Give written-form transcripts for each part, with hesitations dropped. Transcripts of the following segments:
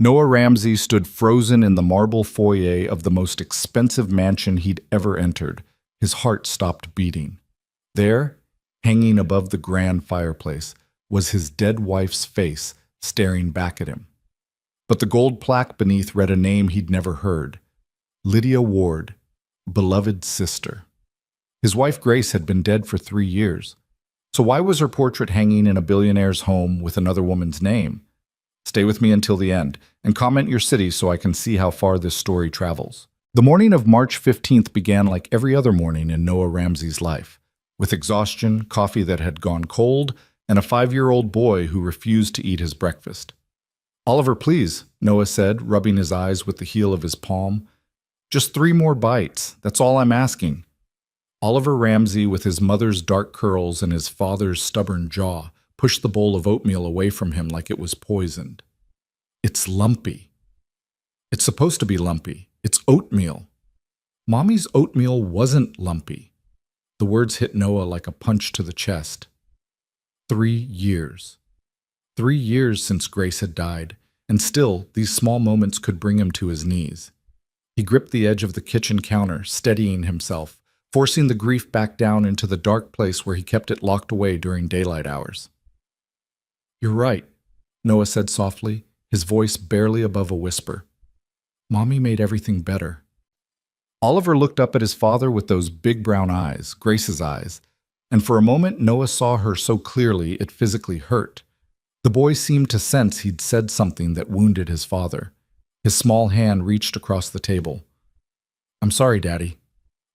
Noah Ramsey stood frozen in the marble foyer of the most expensive mansion he'd ever entered. His heart stopped beating. There, hanging above the grand fireplace, was his dead wife's face staring back at him. But the gold plaque beneath read a name he'd never heard: Lydia Ward, beloved sister. His wife Grace had been dead for 3 years. So why was her portrait hanging in a billionaire's home with another woman's name? Stay with me until the end, and comment your city so I can see how far this story travels. The morning of March 15th began like every other morning in Noah Ramsey's life, with exhaustion, coffee that had gone cold, and a 5-year-old boy who refused to eat his breakfast. "Oliver, please," Noah said, rubbing his eyes with the heel of his palm. "Just 3 more bites, that's all I'm asking." Oliver Ramsey, with his mother's dark curls and his father's stubborn jaw, pushed the bowl of oatmeal away from him like it was poisoned. "It's lumpy." "It's supposed to be lumpy. It's oatmeal." "Mommy's oatmeal wasn't lumpy." The words hit Noah like a punch to the chest. 3 years. 3 years since Grace had died, and still these small moments could bring him to his knees. He gripped the edge of the kitchen counter, steadying himself, forcing the grief back down into the dark place where he kept it locked away during daylight hours. "You're right," Noah said softly, his voice barely above a whisper. "Mommy made everything better." Oliver looked up at his father with those big brown eyes, Grace's eyes, and for a moment Noah saw her so clearly it physically hurt. The boy seemed to sense he'd said something that wounded his father. His small hand reached across the table. "I'm sorry, Daddy."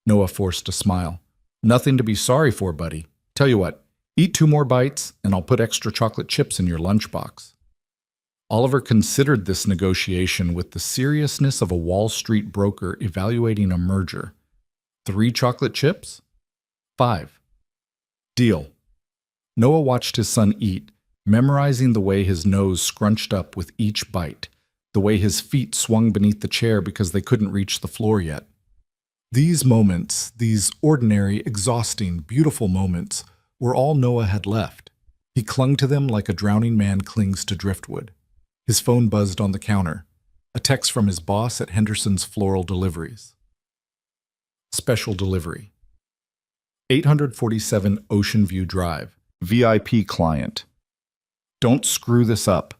Noah forced a smile. "Nothing to be sorry for, buddy. Tell you what, eat 2 more bites, and I'll put extra chocolate chips in your lunchbox." Oliver considered this negotiation with the seriousness of a Wall Street broker evaluating a merger. 3 chocolate chips? 5. Deal. Noah watched his son eat, memorizing the way his nose scrunched up with each bite, the way his feet swung beneath the chair because they couldn't reach the floor yet. These moments, these ordinary, exhausting, beautiful moments, were all Noah had left. He clung to them like a drowning man clings to driftwood. His phone buzzed on the counter. A text from his boss at Henderson's Floral Deliveries. Special delivery. 847 Ocean View Drive. VIP client. Don't screw this up.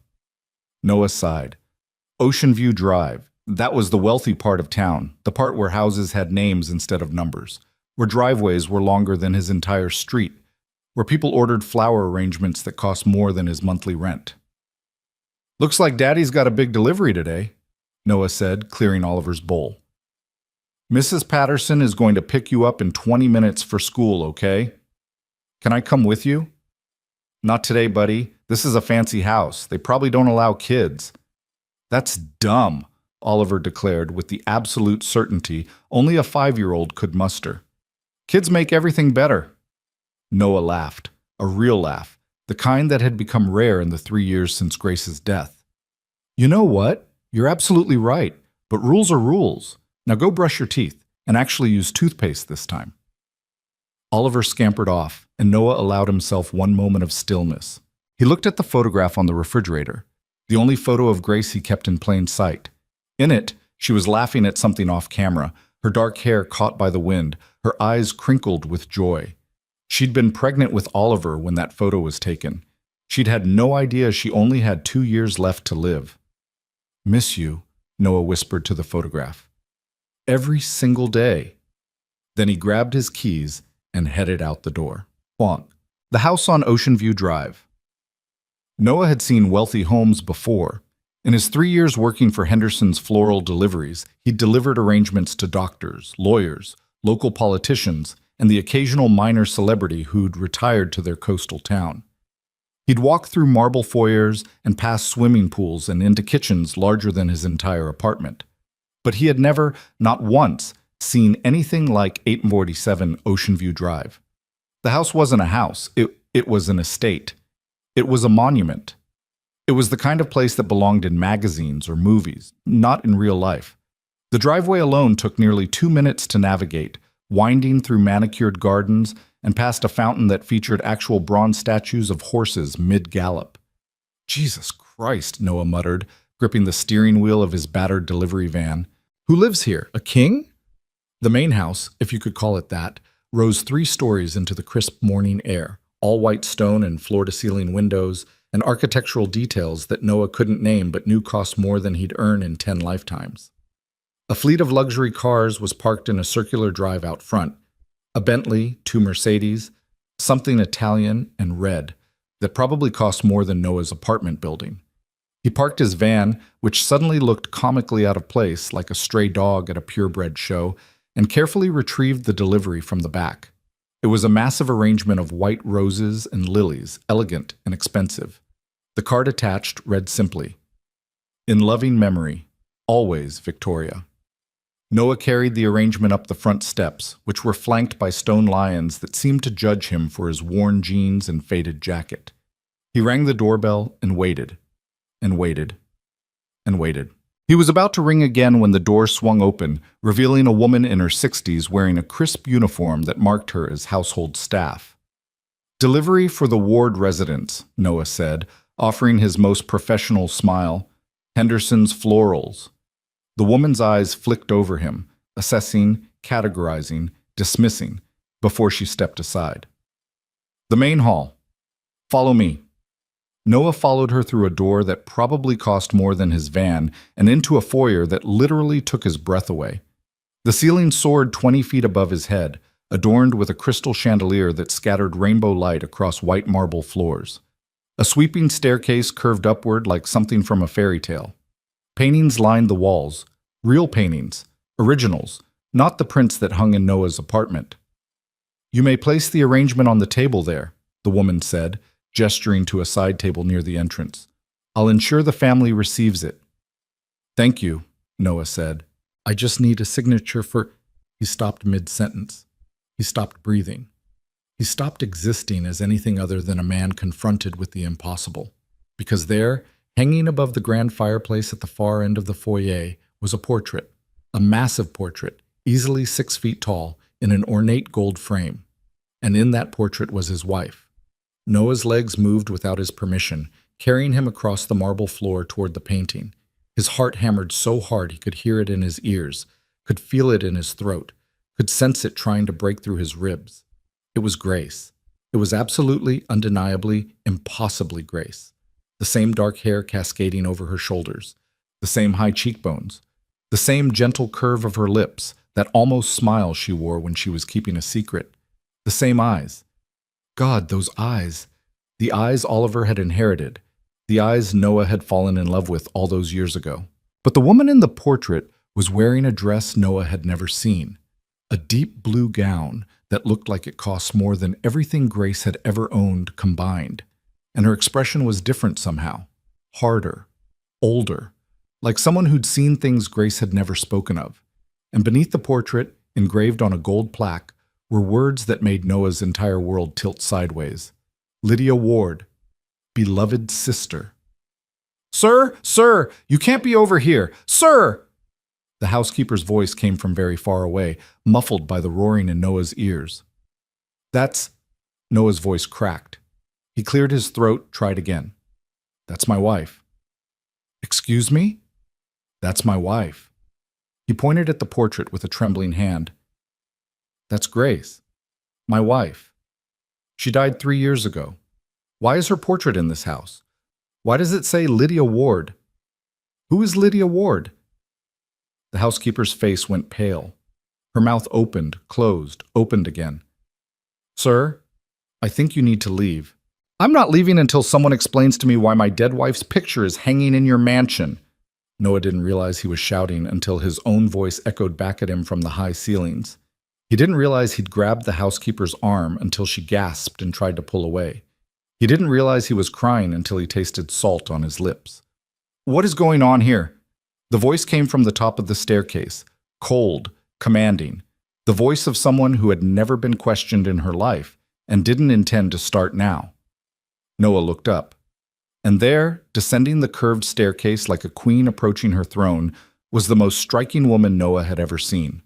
Noah sighed. Ocean View Drive. That was the wealthy part of town, the part where houses had names instead of numbers, where driveways were longer than his entire street, where people ordered flower arrangements that cost more than his monthly rent. "Looks like Daddy's got a big delivery today," Noah said, clearing Oliver's bowl. "Mrs. Patterson is going to pick you up in 20 minutes for school, okay? Can I come with you?" "Not today, buddy. This is a fancy house. They probably don't allow kids." "That's dumb," Oliver declared with the absolute certainty only a 5-year-old could muster. "Kids make everything better." Noah laughed, a real laugh, the kind that had become rare in the 3 years since Grace's death. "You know what? You're absolutely right, but rules are rules. Now go brush your teeth, and actually use toothpaste this time." Oliver scampered off, and Noah allowed himself one moment of stillness. He looked at the photograph on the refrigerator, the only photo of Grace he kept in plain sight. In it, she was laughing at something off camera, her dark hair caught by the wind, her eyes crinkled with joy. She'd been pregnant with Oliver when that photo was taken. She'd had no idea she only had 2 years left to live. "Miss you," Noah whispered to the photograph. "Every single day." Then he grabbed his keys and headed out the door. Bonk. The house on Ocean View Drive. Noah had seen wealthy homes before. In his 3 years working for Henderson's Floral Deliveries, he'd delivered arrangements to doctors, lawyers, local politicians, and the occasional minor celebrity who'd retired to their coastal town. He'd walk through marble foyers and past swimming pools and into kitchens larger than his entire apartment. But he had never, not once, seen anything like 847 Ocean View Drive. The house wasn't a house, it was an estate. It was a monument. It was the kind of place that belonged in magazines or movies, not in real life. The driveway alone took nearly 2 minutes to navigate, winding through manicured gardens and past a fountain that featured actual bronze statues of horses mid-gallop. "Jesus Christ," Noah muttered, gripping the steering wheel of his battered delivery van. Who lives here? A king? The main house, if you could call it that, rose 3 stories into the crisp morning air, all white stone and floor-to-ceiling windows, and architectural details that Noah couldn't name but knew cost more than he'd earn in 10 lifetimes. A fleet of luxury cars was parked in a circular drive out front, a Bentley, 2 Mercedes, something Italian and red, that probably cost more than Noah's apartment building. He parked his van, which suddenly looked comically out of place, like a stray dog at a purebred show, and carefully retrieved the delivery from the back. It was a massive arrangement of white roses and lilies, elegant and expensive. The card attached read simply, "In loving memory, always Victoria." Noah carried the arrangement up the front steps, which were flanked by stone lions that seemed to judge him for his worn jeans and faded jacket. He rang the doorbell and waited, and waited, and waited. He was about to ring again when the door swung open, revealing a woman in her 60s wearing a crisp uniform that marked her as household staff. "Delivery for the Ward residents," Noah said, offering his most professional smile. "Henderson's Florals." The woman's eyes flicked over him, assessing, categorizing, dismissing, before she stepped aside. "The main hall. Follow me." Noah followed her through a door that probably cost more than his van and into a foyer that literally took his breath away. The ceiling soared 20 feet above his head, adorned with a crystal chandelier that scattered rainbow light across white marble floors. A sweeping staircase curved upward like something from a fairy tale. Paintings lined the walls, real paintings, originals, not the prints that hung in Noah's apartment. "You may place the arrangement on the table there," the woman said, gesturing to a side table near the entrance. "I'll ensure the family receives it." "Thank you," Noah said. "I just need a signature for—" He stopped mid-sentence. He stopped breathing. He stopped existing as anything other than a man confronted with the impossible. Because there, hanging above the grand fireplace at the far end of the foyer, was a portrait, a massive portrait, easily 6 feet tall, in an ornate gold frame. And in that portrait was his wife. Noah's legs moved without his permission, carrying him across the marble floor toward the painting. His heart hammered so hard he could hear it in his ears, could feel it in his throat, could sense it trying to break through his ribs. It was Grace. It was absolutely, undeniably, impossibly Grace. The same dark hair cascading over her shoulders, the same high cheekbones, the same gentle curve of her lips, that almost smile she wore when she was keeping a secret, the same eyes. God, those eyes! The eyes Oliver had inherited, the eyes Noah had fallen in love with all those years ago. But the woman in the portrait was wearing a dress Noah had never seen, a deep blue gown that looked like it cost more than everything Grace had ever owned combined. And her expression was different somehow, harder, older, like someone who'd seen things Grace had never spoken of. And beneath the portrait, engraved on a gold plaque, were words that made Noah's entire world tilt sideways. Lydia Ward, beloved sister. "Sir, sir, you can't be over here, sir!" The housekeeper's voice came from very far away, muffled by the roaring in Noah's ears. "That's—" Noah's voice cracked. He cleared his throat, tried again. "That's my wife." "Excuse me?" "That's my wife." He pointed at the portrait with a trembling hand. "That's Grace, my wife. She died 3 years ago. Why is her portrait in this house? Why does it say Lydia Ward? Who is Lydia Ward?" The housekeeper's face went pale. Her mouth opened, closed, opened again. "Sir, I think you need to leave." "I'm not leaving until someone explains to me why my dead wife's picture is hanging in your mansion." Noah didn't realize he was shouting until his own voice echoed back at him from the high ceilings. He didn't realize he'd grabbed the housekeeper's arm until she gasped and tried to pull away. He didn't realize he was crying until he tasted salt on his lips. "What is going on here?" The voice came from the top of the staircase, cold, commanding, the voice of someone who had never been questioned in her life and didn't intend to start now. Noah looked up, and there, descending the curved staircase like a queen approaching her throne, was the most striking woman Noah had ever seen.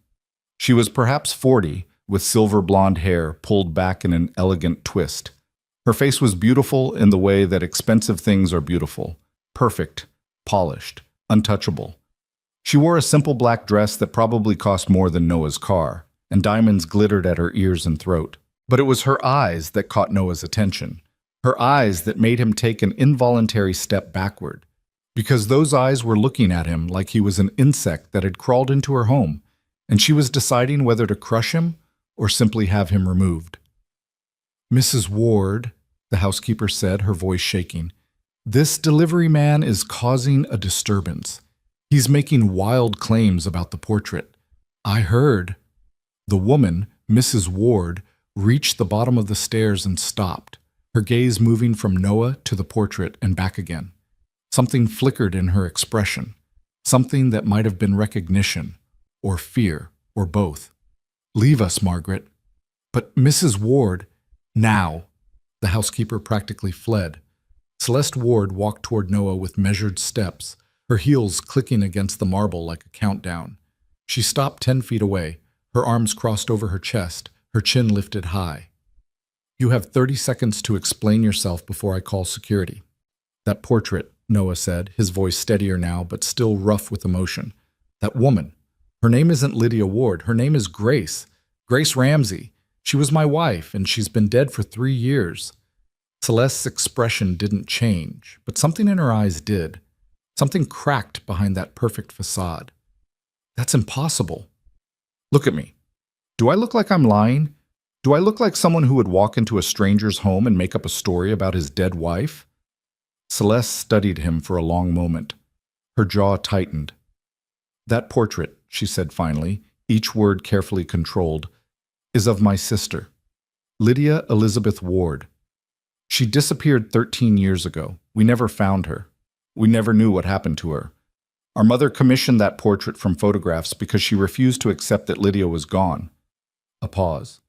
She was perhaps 40, with silver blonde hair pulled back in an elegant twist. Her face was beautiful in the way that expensive things are beautiful, perfect, polished, untouchable. She wore a simple black dress that probably cost more than Noah's car, and diamonds glittered at her ears and throat. But it was her eyes that caught Noah's attention. Her eyes that made him take an involuntary step backward. Because those eyes were looking at him like he was an insect that had crawled into her home, and she was deciding whether to crush him or simply have him removed. "Mrs. Ward," the housekeeper said, her voice shaking, "this delivery man is causing a disturbance. He's making wild claims about the portrait. I heard." The woman, Mrs. Ward, reached the bottom of the stairs and stopped, her gaze moving from Noah to the portrait and back again. Something flickered in her expression, something that might have been recognition, or fear, or both. "Leave us, Margaret." "But Mrs. Ward—" "Now." The housekeeper practically fled. Celeste Ward walked toward Noah with measured steps, her heels clicking against the marble like a countdown. She stopped 10 feet away, her arms crossed over her chest, her chin lifted high. "You have 30 seconds to explain yourself before I call security." "That portrait," Noah said, his voice steadier now but still rough with emotion. "That woman. Her name isn't Lydia Ward. Her name is Grace. Grace Ramsey. She was my wife, and she's been dead for 3 years." Celeste's expression didn't change, but something in her eyes did. Something cracked behind that perfect facade. "That's impossible." "Look at me. Do I look like I'm lying? Do I look like someone who would walk into a stranger's home and make up a story about his dead wife?" Celeste studied him for a long moment. Her jaw tightened. "That portrait," she said finally, each word carefully controlled, "is of my sister, Lydia Elizabeth Ward. She disappeared 13 years ago. We never found her. We never knew what happened to her. Our mother commissioned that portrait from photographs because she refused to accept that Lydia was gone." A pause.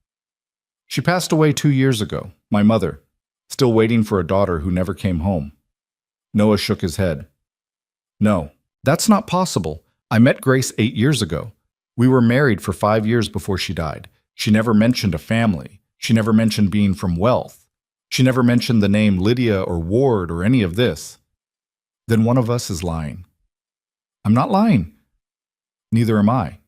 "She passed away 2 years ago, my mother, still waiting for a daughter who never came home." Noah shook his head. "No, that's not possible. I met Grace 8 years ago. We were married for 5 years before she died. She never mentioned a family. She never mentioned being from wealth. She never mentioned the name Lydia or Ward or any of this." "Then one of us is lying." "I'm not lying." "Neither am I."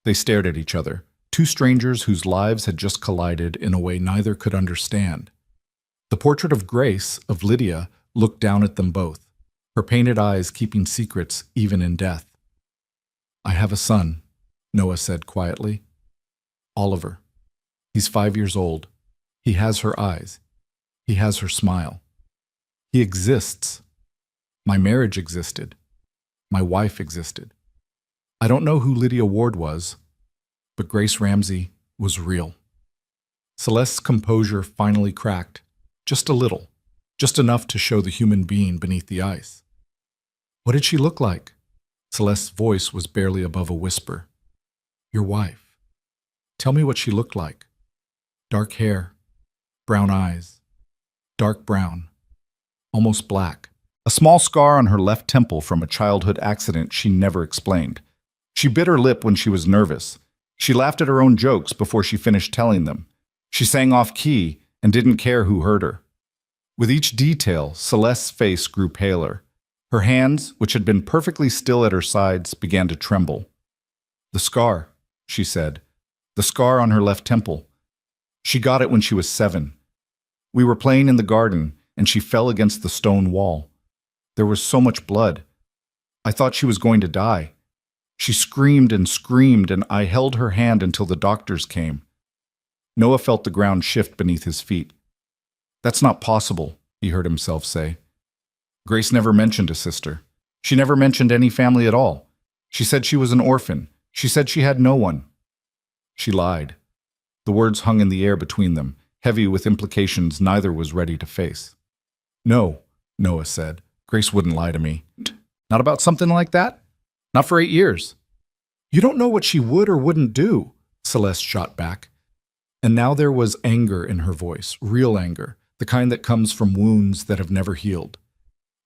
They stared at each other, two strangers whose lives had just collided in a way neither could understand. The portrait of Grace, of Lydia, looked down at them both, her painted eyes keeping secrets even in death. "I have a son," Noah said quietly. "Oliver. He's 5 years old. He has her eyes. He has her smile. He exists. My marriage existed. My wife existed. I don't know who Lydia Ward was, but Grace Ramsey was real." Celeste's composure finally cracked, just a little, just enough to show the human being beneath the ice. "What did she look like?" Celeste's voice was barely above a whisper. "Your wife. Tell me what she looked like. Dark hair, brown eyes, dark brown, almost black. A small scar on her left temple from a childhood accident she never explained. She bit her lip when she was nervous. She laughed at her own jokes before she finished telling them. She sang off key and didn't care who heard her." With each detail, Celeste's face grew paler. Her hands, which had been perfectly still at her sides, began to tremble. "The scar," she said. "The scar on her left temple. She got it when she was 7. We were playing in the garden, and she fell against the stone wall. There was so much blood. I thought she was going to die. She screamed, and I held her hand until the doctors came." Noah felt the ground shift beneath his feet. "That's not possible," he heard himself say. "Grace never mentioned a sister. She never mentioned any family at all. She said she was an orphan. She said she had no one." She lied. The words hung in the air between them, heavy with implications neither was ready to face. "No," Noah said. "Grace wouldn't lie to me. Not about something like that. Not for 8 years." "You don't know what she would or wouldn't do," Celeste shot back. And now there was anger in her voice, real anger, the kind that comes from wounds that have never healed.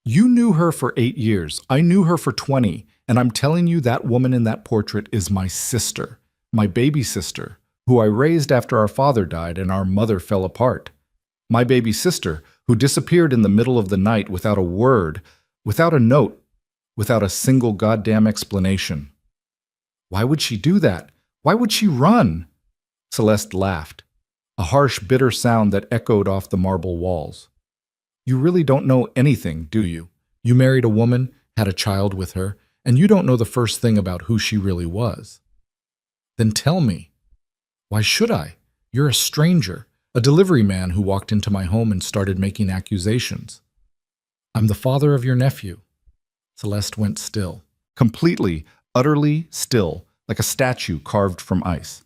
"You knew her for 8 years. I knew her for 20, and I'm telling you that woman in that portrait is my sister, my baby sister, who I raised after our father died and our mother fell apart. My baby sister, who disappeared in the middle of the night without a word, without a note, without a single goddamn explanation. Why would she do that? Why would she run? Celeste laughed, a harsh, bitter sound that echoed off the marble walls. You really don't know anything, do you? You married a woman, had a child with her, and you don't know the first thing about who she really was. Then tell me. Why should I? You're a stranger, a delivery man who walked into my home and started making accusations. I'm the father of your nephew. Celeste went still, completely, utterly still, like a statue carved from ice.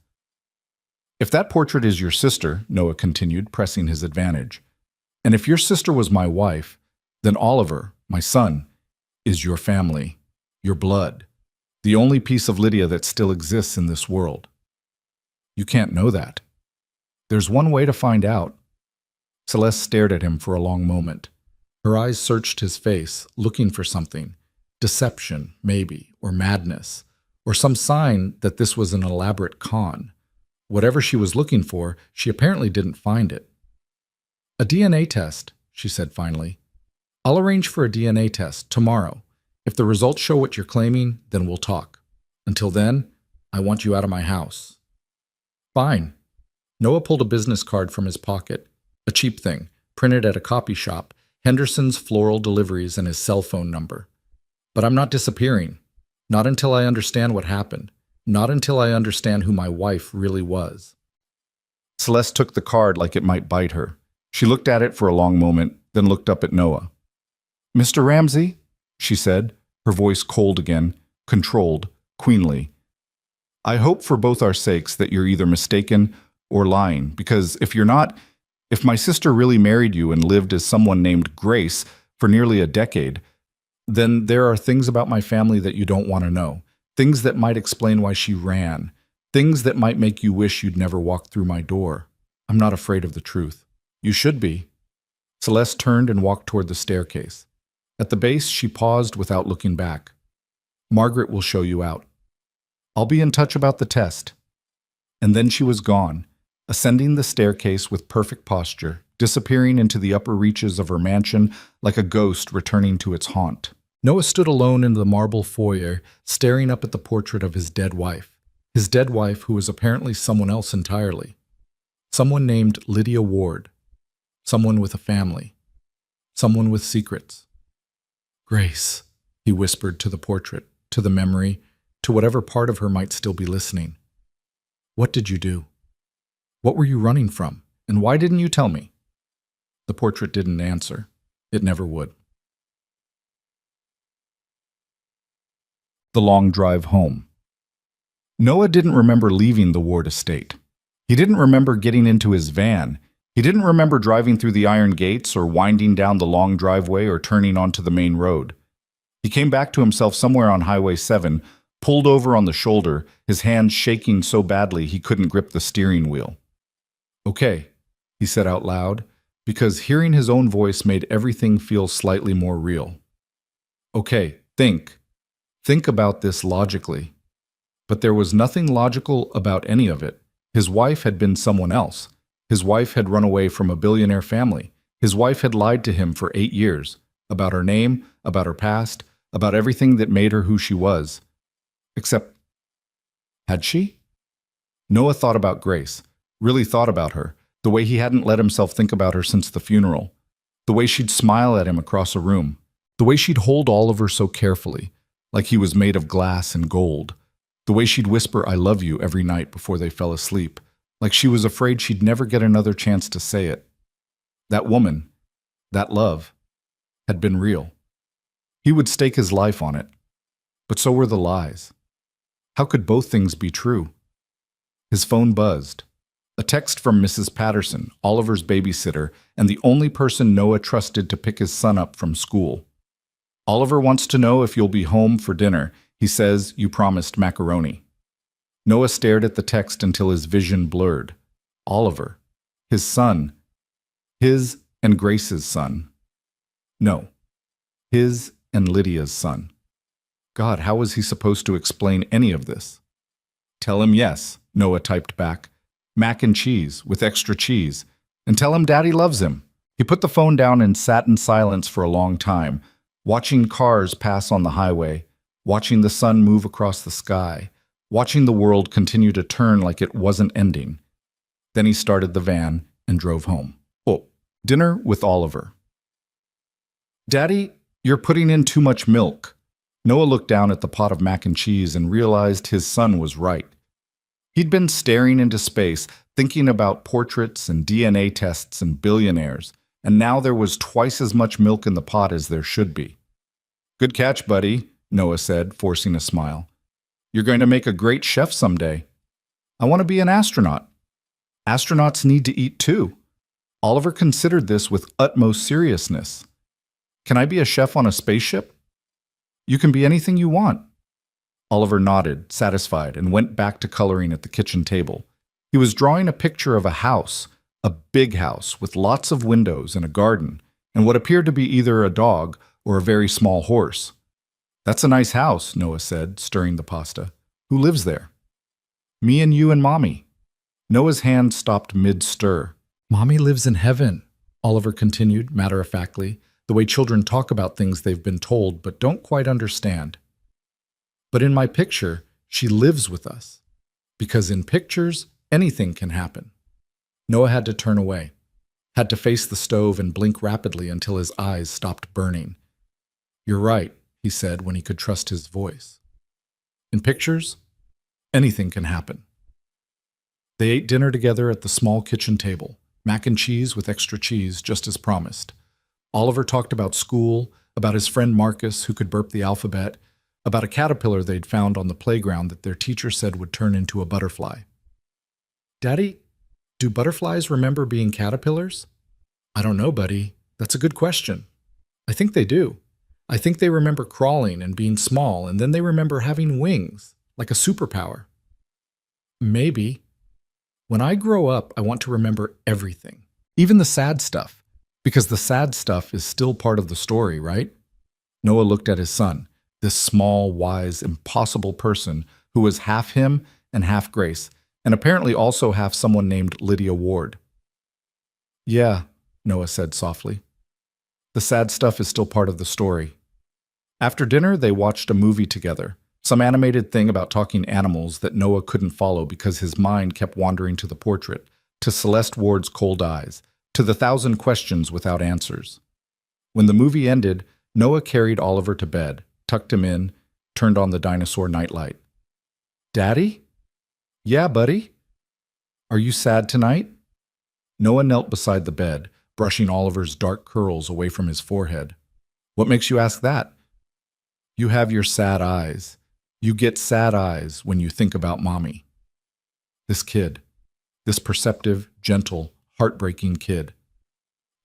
If that portrait is your sister, Noah continued, pressing his advantage, and if your sister was my wife, then Oliver, my son, is your family, your blood, the only piece of Lydia that still exists in this world. You can't know that. There's one way to find out. Celeste stared at him for a long moment. Her eyes searched his face, looking for something. Deception, maybe, or madness, or some sign that this was an elaborate con. Whatever she was looking for, she apparently didn't find it. A DNA test, she said finally. I'll arrange for a DNA test tomorrow. If the results show what you're claiming, then we'll talk. Until then, I want you out of my house. Fine. Noah pulled a business card from his pocket, a cheap thing, printed at a copy shop, Henderson's Floral Deliveries and his cell phone number. But I'm not disappearing. Not until I understand what happened. Not until I understand who my wife really was. Celeste took the card like it might bite her. She looked at it for a long moment, then looked up at Noah. Mr. Ramsey, she said, her voice cold again, controlled, queenly. I hope for both our sakes that you're either mistaken or lying, because if you're not, if my sister really married you and lived as someone named Grace for nearly a decade, then there are things about my family that you don't want to know, things that might explain why she ran, things that might make you wish you'd never walked through my door. I'm not afraid of the truth. You should be. Celeste turned and walked toward the staircase. At the base, she paused without looking back. Margaret will show you out. I'll be in touch about the test. And then she was gone, ascending the staircase with perfect posture, disappearing into the upper reaches of her mansion like a ghost returning to its haunt. Noah stood alone in the marble foyer, staring up at the portrait of his dead wife who was apparently someone else entirely. Someone named Lydia Ward. Someone with a family. Someone with secrets. Grace, he whispered to the portrait, to the memory, to whatever part of her might still be listening. What did you do? What were you running from? And why didn't you tell me? The portrait didn't answer. It never would. The long drive home. Noah didn't remember leaving the Ward estate. He didn't remember getting into his van. He didn't remember driving through the iron gates or winding down the long driveway or turning onto the main road. He came back to himself somewhere on Highway 7, pulled over on the shoulder, his hands shaking so badly he couldn't grip the steering wheel. Okay, he said out loud, because hearing his own voice made everything feel slightly more real. Okay, think. Think about this logically. But there was nothing logical about any of it. His wife had been someone else. His wife had run away from a billionaire family. His wife had lied to him for 8 years, about her name, about her past, about everything that made her who she was. Except, had she? Noah thought about Grace, really thought about her, the way he hadn't let himself think about her since the funeral, the way she'd smile at him across a room, the way she'd hold Oliver so carefully, like he was made of glass and gold, the way she'd whisper "I love you" every night before they fell asleep, like she was afraid she'd never get another chance to say it. That woman, that love, had been real. He would stake his life on it. But so were the lies. How could both things be true? His phone buzzed. A text from Mrs. Patterson, Oliver's babysitter, and the only person Noah trusted to pick his son up from school. Oliver wants to know if you'll be home for dinner. He says you promised macaroni. Noah stared at the text until his vision blurred. Oliver. His son. His and Grace's son. No. His and Lydia's son. God, how was he supposed to explain any of this? Tell him yes, Noah typed back. Mac and cheese, with extra cheese. And tell him Daddy loves him. He put the phone down and sat in silence for a long time, watching cars pass on the highway, watching the sun move across the sky, watching the world continue to turn like it wasn't ending. Then he started the van and drove home. Oh, dinner with Oliver. Daddy, you're putting in too much milk. Noah looked down at the pot of mac and cheese and realized his son was right. He'd been staring into space, thinking about portraits and DNA tests and billionaires, and now there was twice as much milk in the pot as there should be. Good catch, buddy, Noah said, forcing a smile. You're going to make a great chef someday. I want to be an astronaut. Astronauts need to eat too. Oliver considered this with utmost seriousness. Can I be a chef on a spaceship? You can be anything you want. Oliver nodded, satisfied, and went back to coloring at the kitchen table. He was drawing a picture of a house, a big house with lots of windows and a garden, and what appeared to be either a dog or a very small horse. That's a nice house, Noah said, stirring the pasta. Who lives there? Me and you and Mommy. Noah's hand stopped mid-stir. Mommy lives in heaven, Oliver continued, matter-of-factly, the way children talk about things they've been told but don't quite understand. But in my picture, she lives with us. Because in pictures, anything can happen. Noah had to turn away, had to face the stove and blink rapidly until his eyes stopped burning. You're right, he said when he could trust his voice. In pictures, anything can happen. They ate dinner together at the small kitchen table, mac and cheese with extra cheese, just as promised. Oliver talked about school, about his friend Marcus, who could burp the alphabet, about a caterpillar they'd found on the playground that their teacher said would turn into a butterfly. Daddy, do butterflies remember being caterpillars? I don't know, buddy. That's a good question. I think they do. I think they remember crawling and being small, and then they remember having wings, like a superpower. Maybe. When I grow up, I want to remember everything, even the sad stuff, because the sad stuff is still part of the story, right? Noah looked at his son, this small, wise, impossible person who was half him and half Grace, and apparently also half someone named Lydia Ward. Yeah, Noah said softly. The sad stuff is still part of the story. After dinner, they watched a movie together, some animated thing about talking animals that Noah couldn't follow because his mind kept wandering to the portrait, to Celeste Ward's cold eyes, to the 1,000 questions without answers. When the movie ended, Noah carried Oliver to bed, tucked him in, turned on the dinosaur nightlight. Daddy? Yeah, buddy? Are you sad tonight? Noah knelt beside the bed, brushing Oliver's dark curls away from his forehead. What makes you ask that? You have your sad eyes. You get sad eyes when you think about Mommy. This kid, this perceptive, gentle, heartbreaking kid.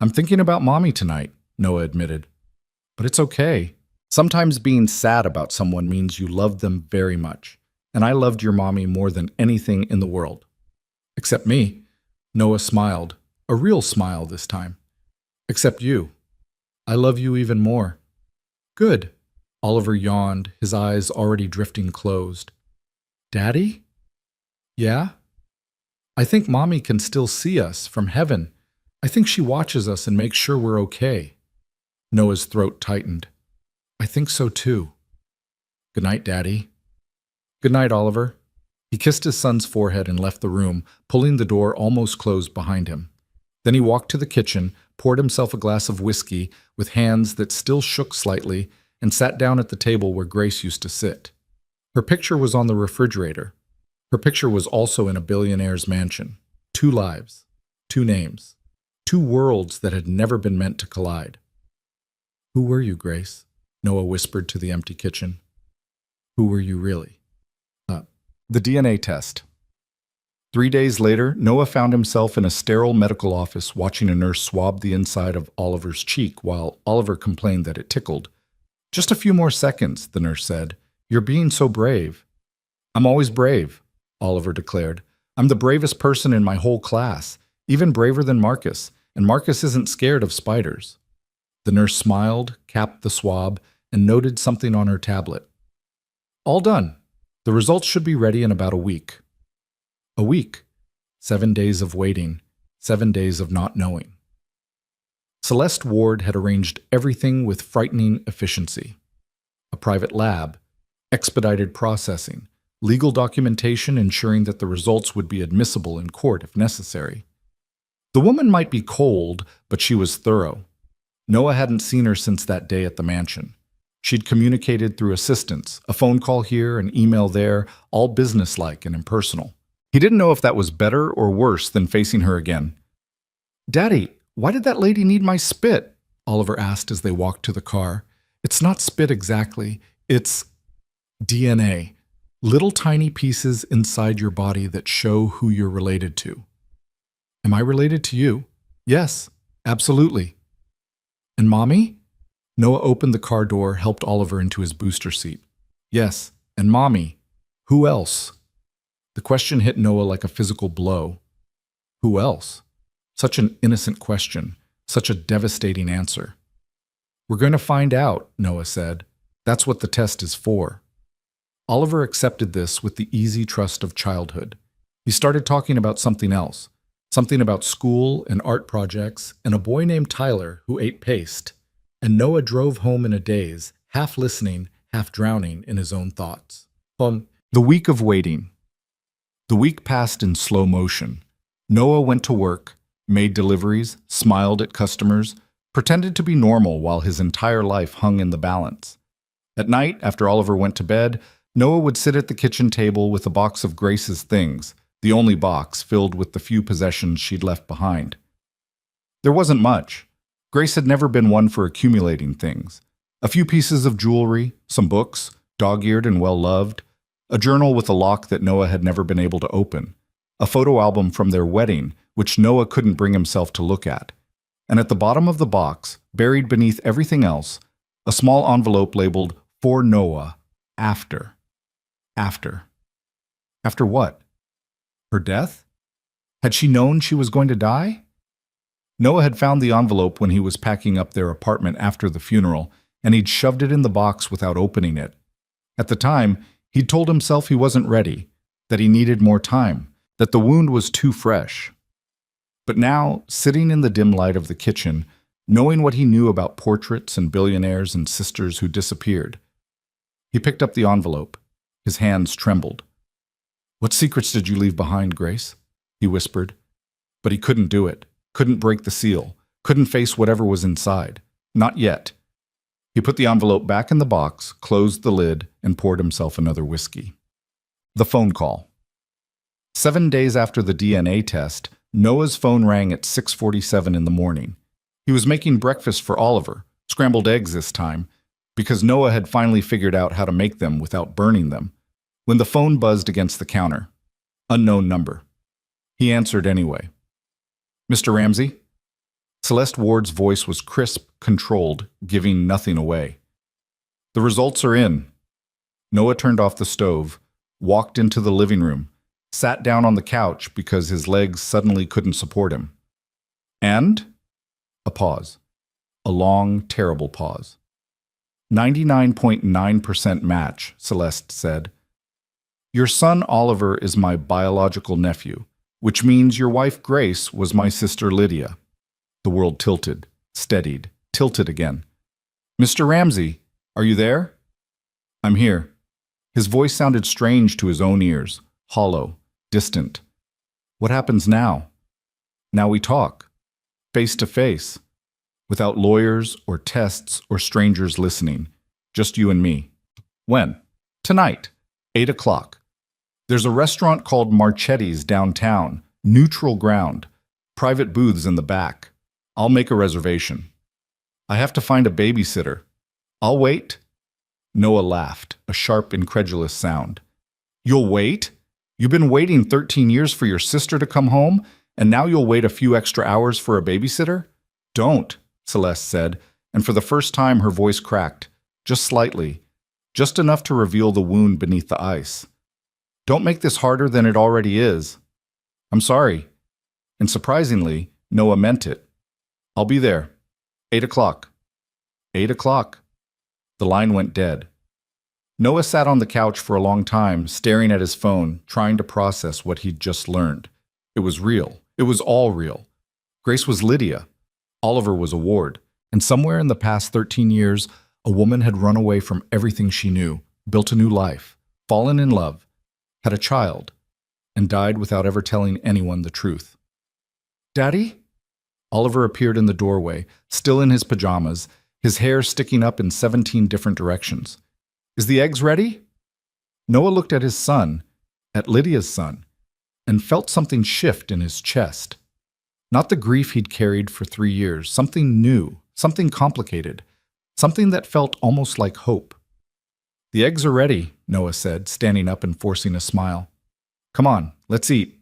I'm thinking about Mommy tonight, Noah admitted. But it's okay. Sometimes being sad about someone means you love them very much, and I loved your Mommy more than anything in the world. Except me. Noah smiled, a real smile this time. Except you. I love you even more. Good. Oliver yawned, his eyes already drifting closed. Daddy? Yeah? I think Mommy can still see us from heaven. I think she watches us and makes sure we're okay. Noah's throat tightened. I think so too. Good night, Daddy. Good night, Oliver. He kissed his son's forehead and left the room, pulling the door almost closed behind him. Then he walked to the kitchen, poured himself a glass of whiskey with hands that still shook slightly, and sat down at the table where Grace used to sit. Her picture was on the refrigerator. Her picture was also in a billionaire's mansion. 2 lives, 2 names, 2 worlds that had never been meant to collide. Who were you, Grace? Noah whispered to the empty kitchen. Who were you really? The DNA test. 3 days later, Noah found himself in a sterile medical office watching a nurse swab the inside of Oliver's cheek while Oliver complained that it tickled. Just a few more seconds, the nurse said. You're being so brave. I'm always brave, Oliver declared. I'm the bravest person in my whole class, even braver than Marcus, and Marcus isn't scared of spiders. The nurse smiled, capped the swab, and noted something on her tablet. All done. The results should be ready in about a week. A week. 7 days of waiting, 7 days of not knowing. Celeste Ward had arranged everything with frightening efficiency. A private lab, expedited processing, legal documentation ensuring that the results would be admissible in court if necessary. The woman might be cold, but she was thorough. Noah hadn't seen her since that day at the mansion. She'd communicated through assistants, a phone call here, an email there, all businesslike and impersonal. He didn't know if that was better or worse than facing her again. "Daddy, why did that lady need my spit?" Oliver asked as they walked to the car. "It's not spit exactly. It's DNA. Little tiny pieces inside your body that show who you're related to." "Am I related to you?" "Yes, absolutely." "And Mommy?" Noah opened the car door, helped Oliver into his booster seat. "Yes, and Mommy. Who else?" The question hit Noah like a physical blow. Who else? Such an innocent question, such a devastating answer. "We're going to find out," Noah said. "That's what the test is for." Oliver accepted this with the easy trust of childhood. He started talking about something else, something about school and art projects and a boy named Tyler who ate paste. And Noah drove home in a daze, half listening, half drowning in his own thoughts. The week of waiting. The week passed in slow motion. Noah went to work, made deliveries, smiled at customers, pretended to be normal while his entire life hung in the balance. At night, after Oliver went to bed, Noah would sit at the kitchen table with a box of Grace's things, the only box filled with the few possessions she'd left behind. There wasn't much. Grace had never been one for accumulating things. A few pieces of jewelry, some books, dog-eared and well-loved, a journal with a lock that Noah had never been able to open, a photo album from their wedding, which Noah couldn't bring himself to look at. And at the bottom of the box, buried beneath everything else, a small envelope labeled, "For Noah, after." After. After what? Her death? Had she known she was going to die? Noah had found the envelope when he was packing up their apartment after the funeral, and he'd shoved it in the box without opening it. At the time, he'd told himself he wasn't ready, that he needed more time, that the wound was too fresh. But now, sitting in the dim light of the kitchen, knowing what he knew about portraits and billionaires and sisters who disappeared, he picked up the envelope. His hands trembled. "What secrets did you leave behind, Grace?" he whispered. But he couldn't do it. Couldn't break the seal, couldn't face whatever was inside. Not yet. He put the envelope back in the box, closed the lid, and poured himself another whiskey. The phone call. 7 days after the DNA test, Noah's phone rang at 6:47 in the morning. He was making breakfast for Oliver, scrambled eggs this time, because Noah had finally figured out how to make them without burning them, when the phone buzzed against the counter. Unknown number. He answered anyway. "Mr. Ramsey?" Celeste Ward's voice was crisp, controlled, giving nothing away. "The results are in." Noah turned off the stove, walked into the living room, sat down on the couch because his legs suddenly couldn't support him. "And?" A pause. A long, terrible pause. 99.9% match, Celeste said. "Your son Oliver is my biological nephew, which means your wife Grace was my sister Lydia." The world tilted, steadied, tilted again. "Mr. Ramsey, are you there?" "I'm here." His voice sounded strange to his own ears, hollow, distant. "What happens now?" "Now we talk. Face to face. Without lawyers or tests or strangers listening. Just you and me." "When?" "Tonight, 8 o'clock. There's a restaurant called Marchetti's downtown, neutral ground, private booths in the back. I'll make a reservation. I have to find a babysitter. I'll wait." Noah laughed, a sharp, incredulous sound. "You'll wait? You've been waiting 13 years for your sister to come home, and now you'll wait a few extra hours for a babysitter? Don't," Celeste said, and for the first time her voice cracked, just slightly, just enough to reveal the wound beneath the ice. "Don't make this harder than it already is." "I'm sorry." And surprisingly, Noah meant it. "I'll be there. 8 o'clock. 8 o'clock. The line went dead. Noah sat on the couch for a long time, staring at his phone, trying to process what he'd just learned. It was real. It was all real. Grace was Lydia. Oliver was a ward, and somewhere in the past 13 years, a woman had run away from everything she knew, built a new life, fallen in love, had a child, and died without ever telling anyone the truth. "Daddy?" Oliver appeared in the doorway, still in his pajamas, his hair sticking up in 17 different directions. "Is the eggs ready?" Noah looked at his son, at Lydia's son, and felt something shift in his chest. Not the grief he'd carried for 3 years, something new, something complicated, something that felt almost like hope. "The eggs are ready," Noah said, standing up and forcing a smile. "Come on, let's eat."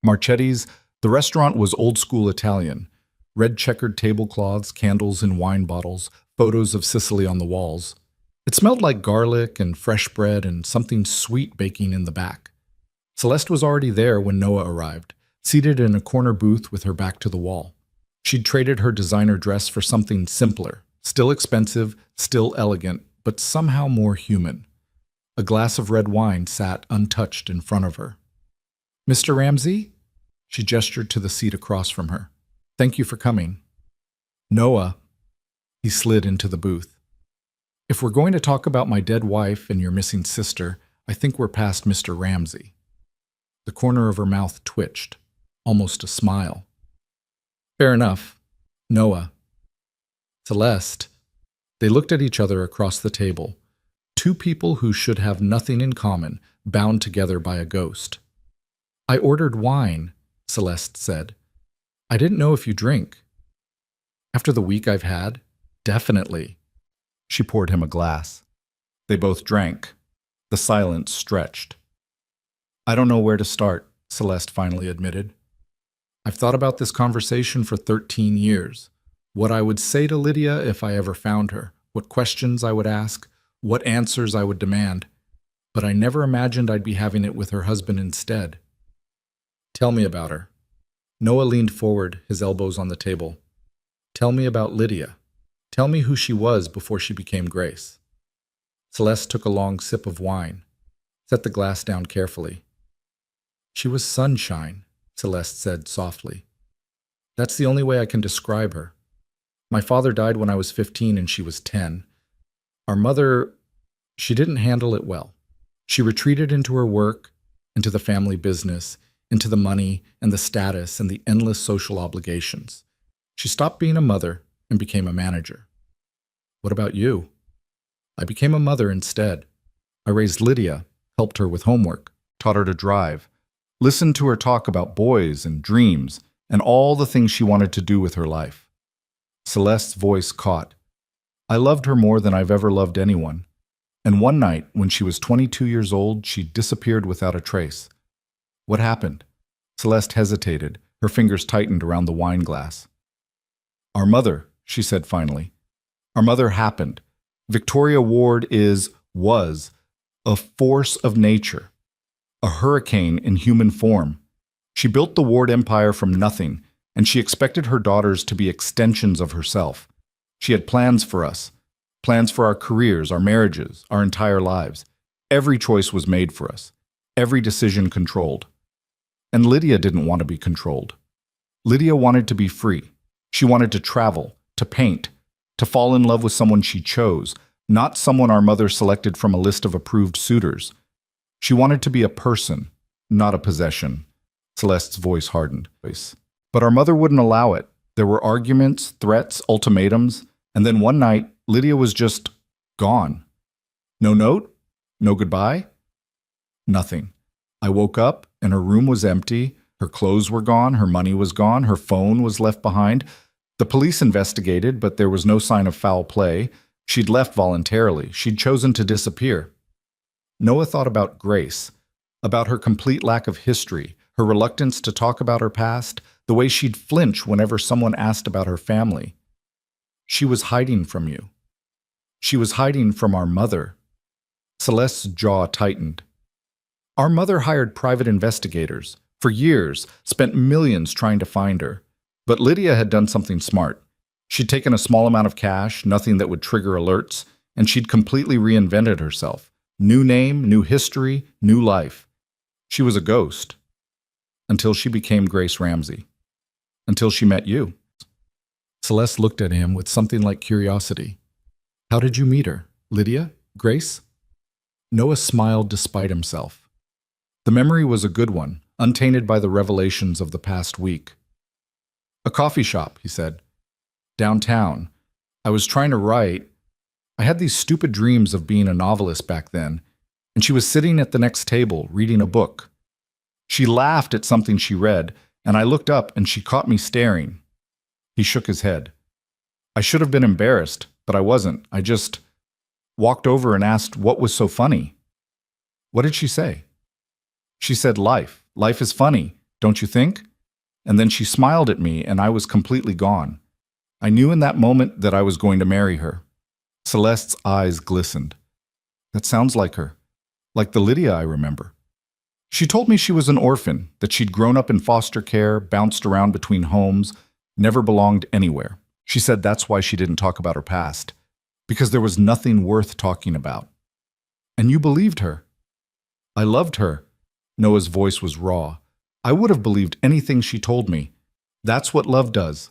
Marchetti's, the restaurant was old-school Italian. Red checkered tablecloths, candles in wine bottles, photos of Sicily on the walls. It smelled like garlic and fresh bread and something sweet baking in the back. Celeste was already there when Noah arrived, seated in a corner booth with her back to the wall. She'd traded her designer dress for something simpler, still expensive, still elegant, but somehow more human. A glass of red wine sat untouched in front of her. "Mr. Ramsey?" She gestured to the seat across from her. "Thank you for coming." "Noah." He slid into the booth. "If we're going to talk about my dead wife and your missing sister, I think we're past Mr. Ramsey." The corner of her mouth twitched, almost a smile. "Fair enough. Noah." "Celeste." They looked at each other across the table. Two people who should have nothing in common, bound together by a ghost. "I ordered wine," Celeste said. "I didn't know if you drink." "After the week I've had? Definitely." She poured him a glass. They both drank. The silence stretched. "I don't know where to start," Celeste finally admitted. "I've thought about this conversation for 13 years. What I would say to Lydia if I ever found her, what questions I would ask, what answers I would demand. But I never imagined I'd be having it with her husband instead." "Tell me about her." Noah leaned forward, his elbows on the table. "Tell me about Lydia. Tell me who she was before she became Grace." Celeste took a long sip of wine, set the glass down carefully. "She was sunshine," Celeste said softly. "That's the only way I can describe her. My father died when I was 15 and she was 10. Our mother, she didn't handle it well. She retreated into her work, into the family business, into the money and the status and the endless social obligations. She stopped being a mother and became a manager. What about you?" "I became a mother instead. I raised Lydia, helped her with homework, taught her to drive, listened to her talk about boys and dreams and all the things she wanted to do with her life." Celeste's voice caught. "I loved her more than I've ever loved anyone. And one night, when she was 22 years old, she disappeared without a trace." "What happened?" Celeste hesitated, her fingers tightened around the wine glass. "Our mother," she said finally. "Our mother happened. Victoria Ward was a force of nature, a hurricane in human form. She built the Ward empire from nothing, and she expected her daughters to be extensions of herself. She had plans for us, plans for our careers, our marriages, our entire lives. Every choice was made for us, every decision controlled. And Lydia didn't want to be controlled. Lydia wanted to be free. She wanted to travel, to paint, to fall in love with someone she chose, not someone our mother selected from a list of approved suitors. She wanted to be a person, not a possession." Celeste's voice hardened. "But our mother wouldn't allow it. There were arguments, threats, ultimatums, and then one night, Lydia was just gone. No note? No goodbye? Nothing. I woke up and her room was empty, her clothes were gone, her money was gone, her phone was left behind. The police investigated, but there was no sign of foul play. She'd left voluntarily. She'd chosen to disappear." Noah thought about Grace, about her complete lack of history, her reluctance to talk about her past, the way she'd flinch whenever someone asked about her family. "She was hiding from you. She was hiding from our mother." Celeste's jaw tightened. "Our mother hired private investigators. For years, spent millions trying to find her. But Lydia had done something smart. She'd taken a small amount of cash, nothing that would trigger alerts, and she'd completely reinvented herself. New name, new history, new life. She was a ghost. Until she became Grace Ramsey. Until she met you." Celeste looked at him with something like curiosity. How did you meet her? Lydia? Grace? Noah smiled despite himself. The memory was a good one, untainted by the revelations of the past week. A coffee shop, he said. Downtown. I was trying to write. I had these stupid dreams of being a novelist back then, and she was sitting at the next table, reading a book. She laughed at something she read, and I looked up and she caught me staring. He shook his head. I should have been embarrassed, but I wasn't. I just walked over and asked what was so funny. What did she say? She said, life. Life is funny, don't you think? And then she smiled at me, and I was completely gone. I knew in that moment that I was going to marry her. Celeste's eyes glistened. That sounds like her. Like the Lydia I remember. She told me she was an orphan, that she'd grown up in foster care, bounced around between homes, never belonged anywhere. She said that's why she didn't talk about her past, because there was nothing worth talking about. And you believed her. I loved her. Noah's voice was raw. I would have believed anything she told me. That's what love does.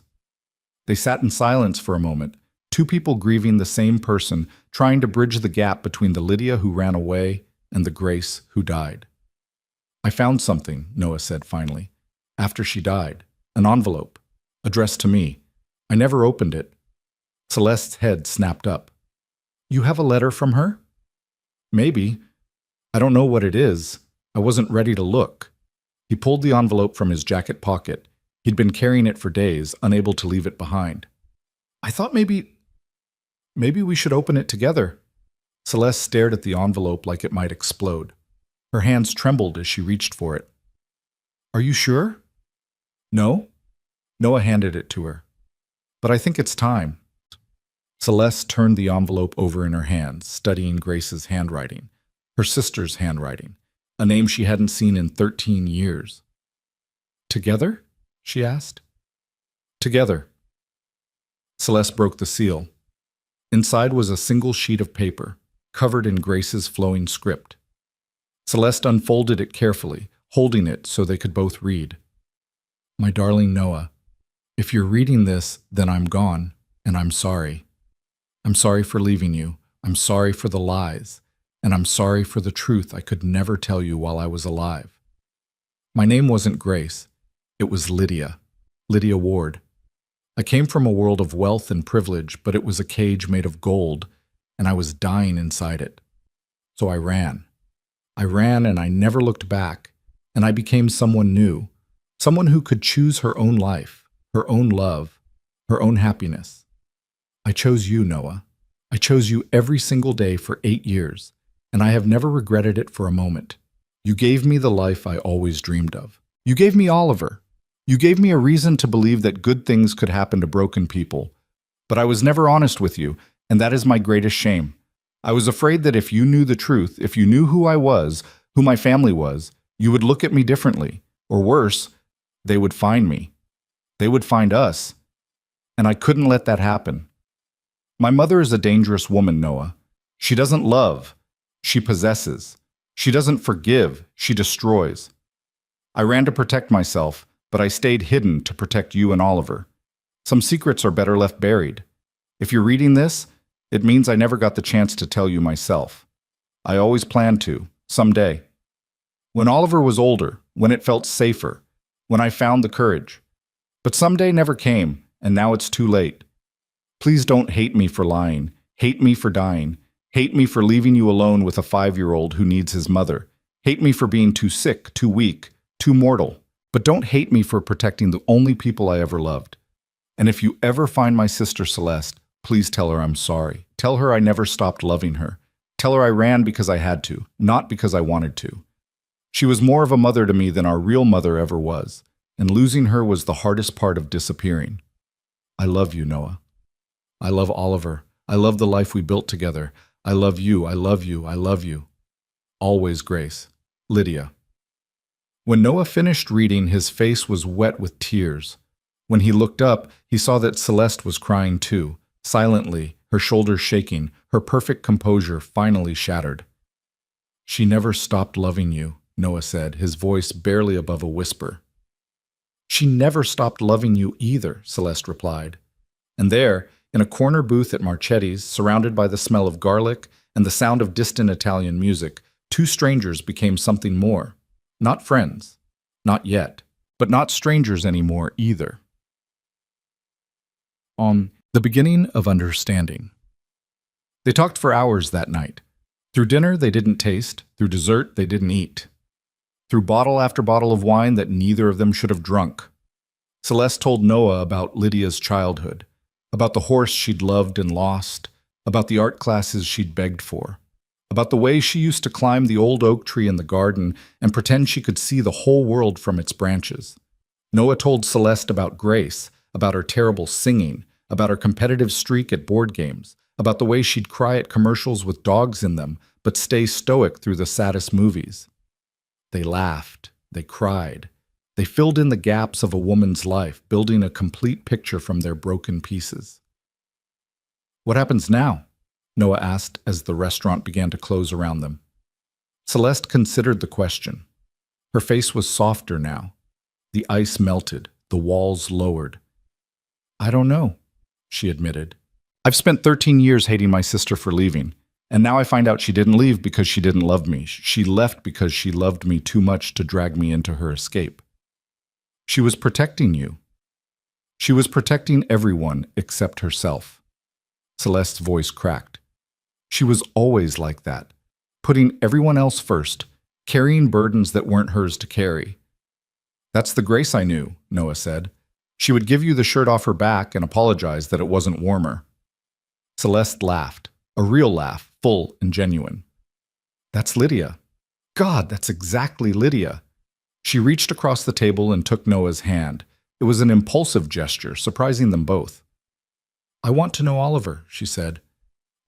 They sat in silence for a moment, two people grieving the same person, trying to bridge the gap between the Lydia who ran away and the Grace who died. I found something, Noah said finally, after she died. An envelope, addressed to me. I never opened it. Celeste's head snapped up. You have a letter from her? Maybe. I don't know what it is. I wasn't ready to look. He pulled the envelope from his jacket pocket. He'd been carrying it for days, unable to leave it behind. I thought maybe we should open it together. Celeste stared at the envelope like it might explode. Her hands trembled as she reached for it. Are you sure? No? Noah handed it to her. But I think it's time. Celeste turned the envelope over in her hands, studying Grace's handwriting, her sister's handwriting, a name she hadn't seen in 13 years. Together? She asked. Together. Celeste broke the seal. Inside was a single sheet of paper, covered in Grace's flowing script. Celeste unfolded it carefully, holding it so they could both read. My darling Noah, if you're reading this, then I'm gone, and I'm sorry. I'm sorry for leaving you. I'm sorry for the lies, and I'm sorry for the truth I could never tell you while I was alive. My name wasn't Grace. It was Lydia Ward. I came from a world of wealth and privilege, but it was a cage made of gold, and I was dying inside it. So I ran. And I never looked back, and I became someone new, someone who could choose her own life, her own love, her own happiness. I chose you, Noah. I chose you every single day for 8 years, and I have never regretted it for a moment. You gave me the life I always dreamed of. You gave me Oliver. You gave me a reason to believe that good things could happen to broken people. But I was never honest with you, and that is my greatest shame. I was afraid that if you knew the truth, if you knew who I was, who my family was, you would look at me differently. Or worse, they would find me. They would find us. And I couldn't let that happen. My mother is a dangerous woman, Noah. She doesn't love. She possesses. She doesn't forgive. She destroys. I ran to protect myself, but I stayed hidden to protect you and Oliver. Some secrets are better left buried. If you're reading this, it means I never got the chance to tell you myself. I always planned to, someday. When Oliver was older, when it felt safer, when I found the courage. But someday never came, and now it's too late. Please don't hate me for lying, hate me for dying, hate me for leaving you alone with a 5-year-old who needs his mother, hate me for being too sick, too weak, too mortal. But don't hate me for protecting the only people I ever loved. And if you ever find my sister Celeste, please tell her I'm sorry. Tell her I never stopped loving her. Tell her I ran because I had to, not because I wanted to. She was more of a mother to me than our real mother ever was, and losing her was the hardest part of disappearing. I love you, Noah. I love Oliver. I love the life we built together. I love you. I love you. I love you. Always, Grace. Lydia. When Noah finished reading, his face was wet with tears. When he looked up, he saw that Celeste was crying too, silently, her shoulders shaking, her perfect composure finally shattered. She never stopped loving you, Noah said, his voice barely above a whisper. She never stopped loving you either, Celeste replied. And there, in a corner booth at Marchetti's, surrounded by the smell of garlic and the sound of distant Italian music, two strangers became something more. Not friends. Not yet. But not strangers anymore either. On the beginning of understanding. They talked for hours that night. Through dinner they didn't taste, through dessert they didn't eat. Through bottle after bottle of wine that neither of them should have drunk. Celeste told Noah about Lydia's childhood, about the horse she'd loved and lost, about the art classes she'd begged for, about the way she used to climb the old oak tree in the garden and pretend she could see the whole world from its branches. Noah told Celeste about Grace, about her terrible singing, about her competitive streak at board games, about the way she'd cry at commercials with dogs in them, but stay stoic through the saddest movies. They laughed. They cried. They filled in the gaps of a woman's life, building a complete picture from their broken pieces. "What happens now?" Noah asked as the restaurant began to close around them. Celeste considered the question. Her face was softer now. The ice melted. The walls lowered. "I don't know," she admitted. "I've spent 13 years hating my sister for leaving, and now I find out she didn't leave because she didn't love me. She left because she loved me too much to drag me into her escape. She was protecting you. She was protecting everyone except herself." Celeste's voice cracked. She was always like that, putting everyone else first, carrying burdens that weren't hers to carry. "That's the Grace I knew," Noah said. "She would give you the shirt off her back and apologize that it wasn't warmer." Celeste laughed, a real laugh, full and genuine. "That's Lydia. God, that's exactly Lydia." She reached across the table and took Noah's hand. It was an impulsive gesture, surprising them both. "I want to know Oliver," she said.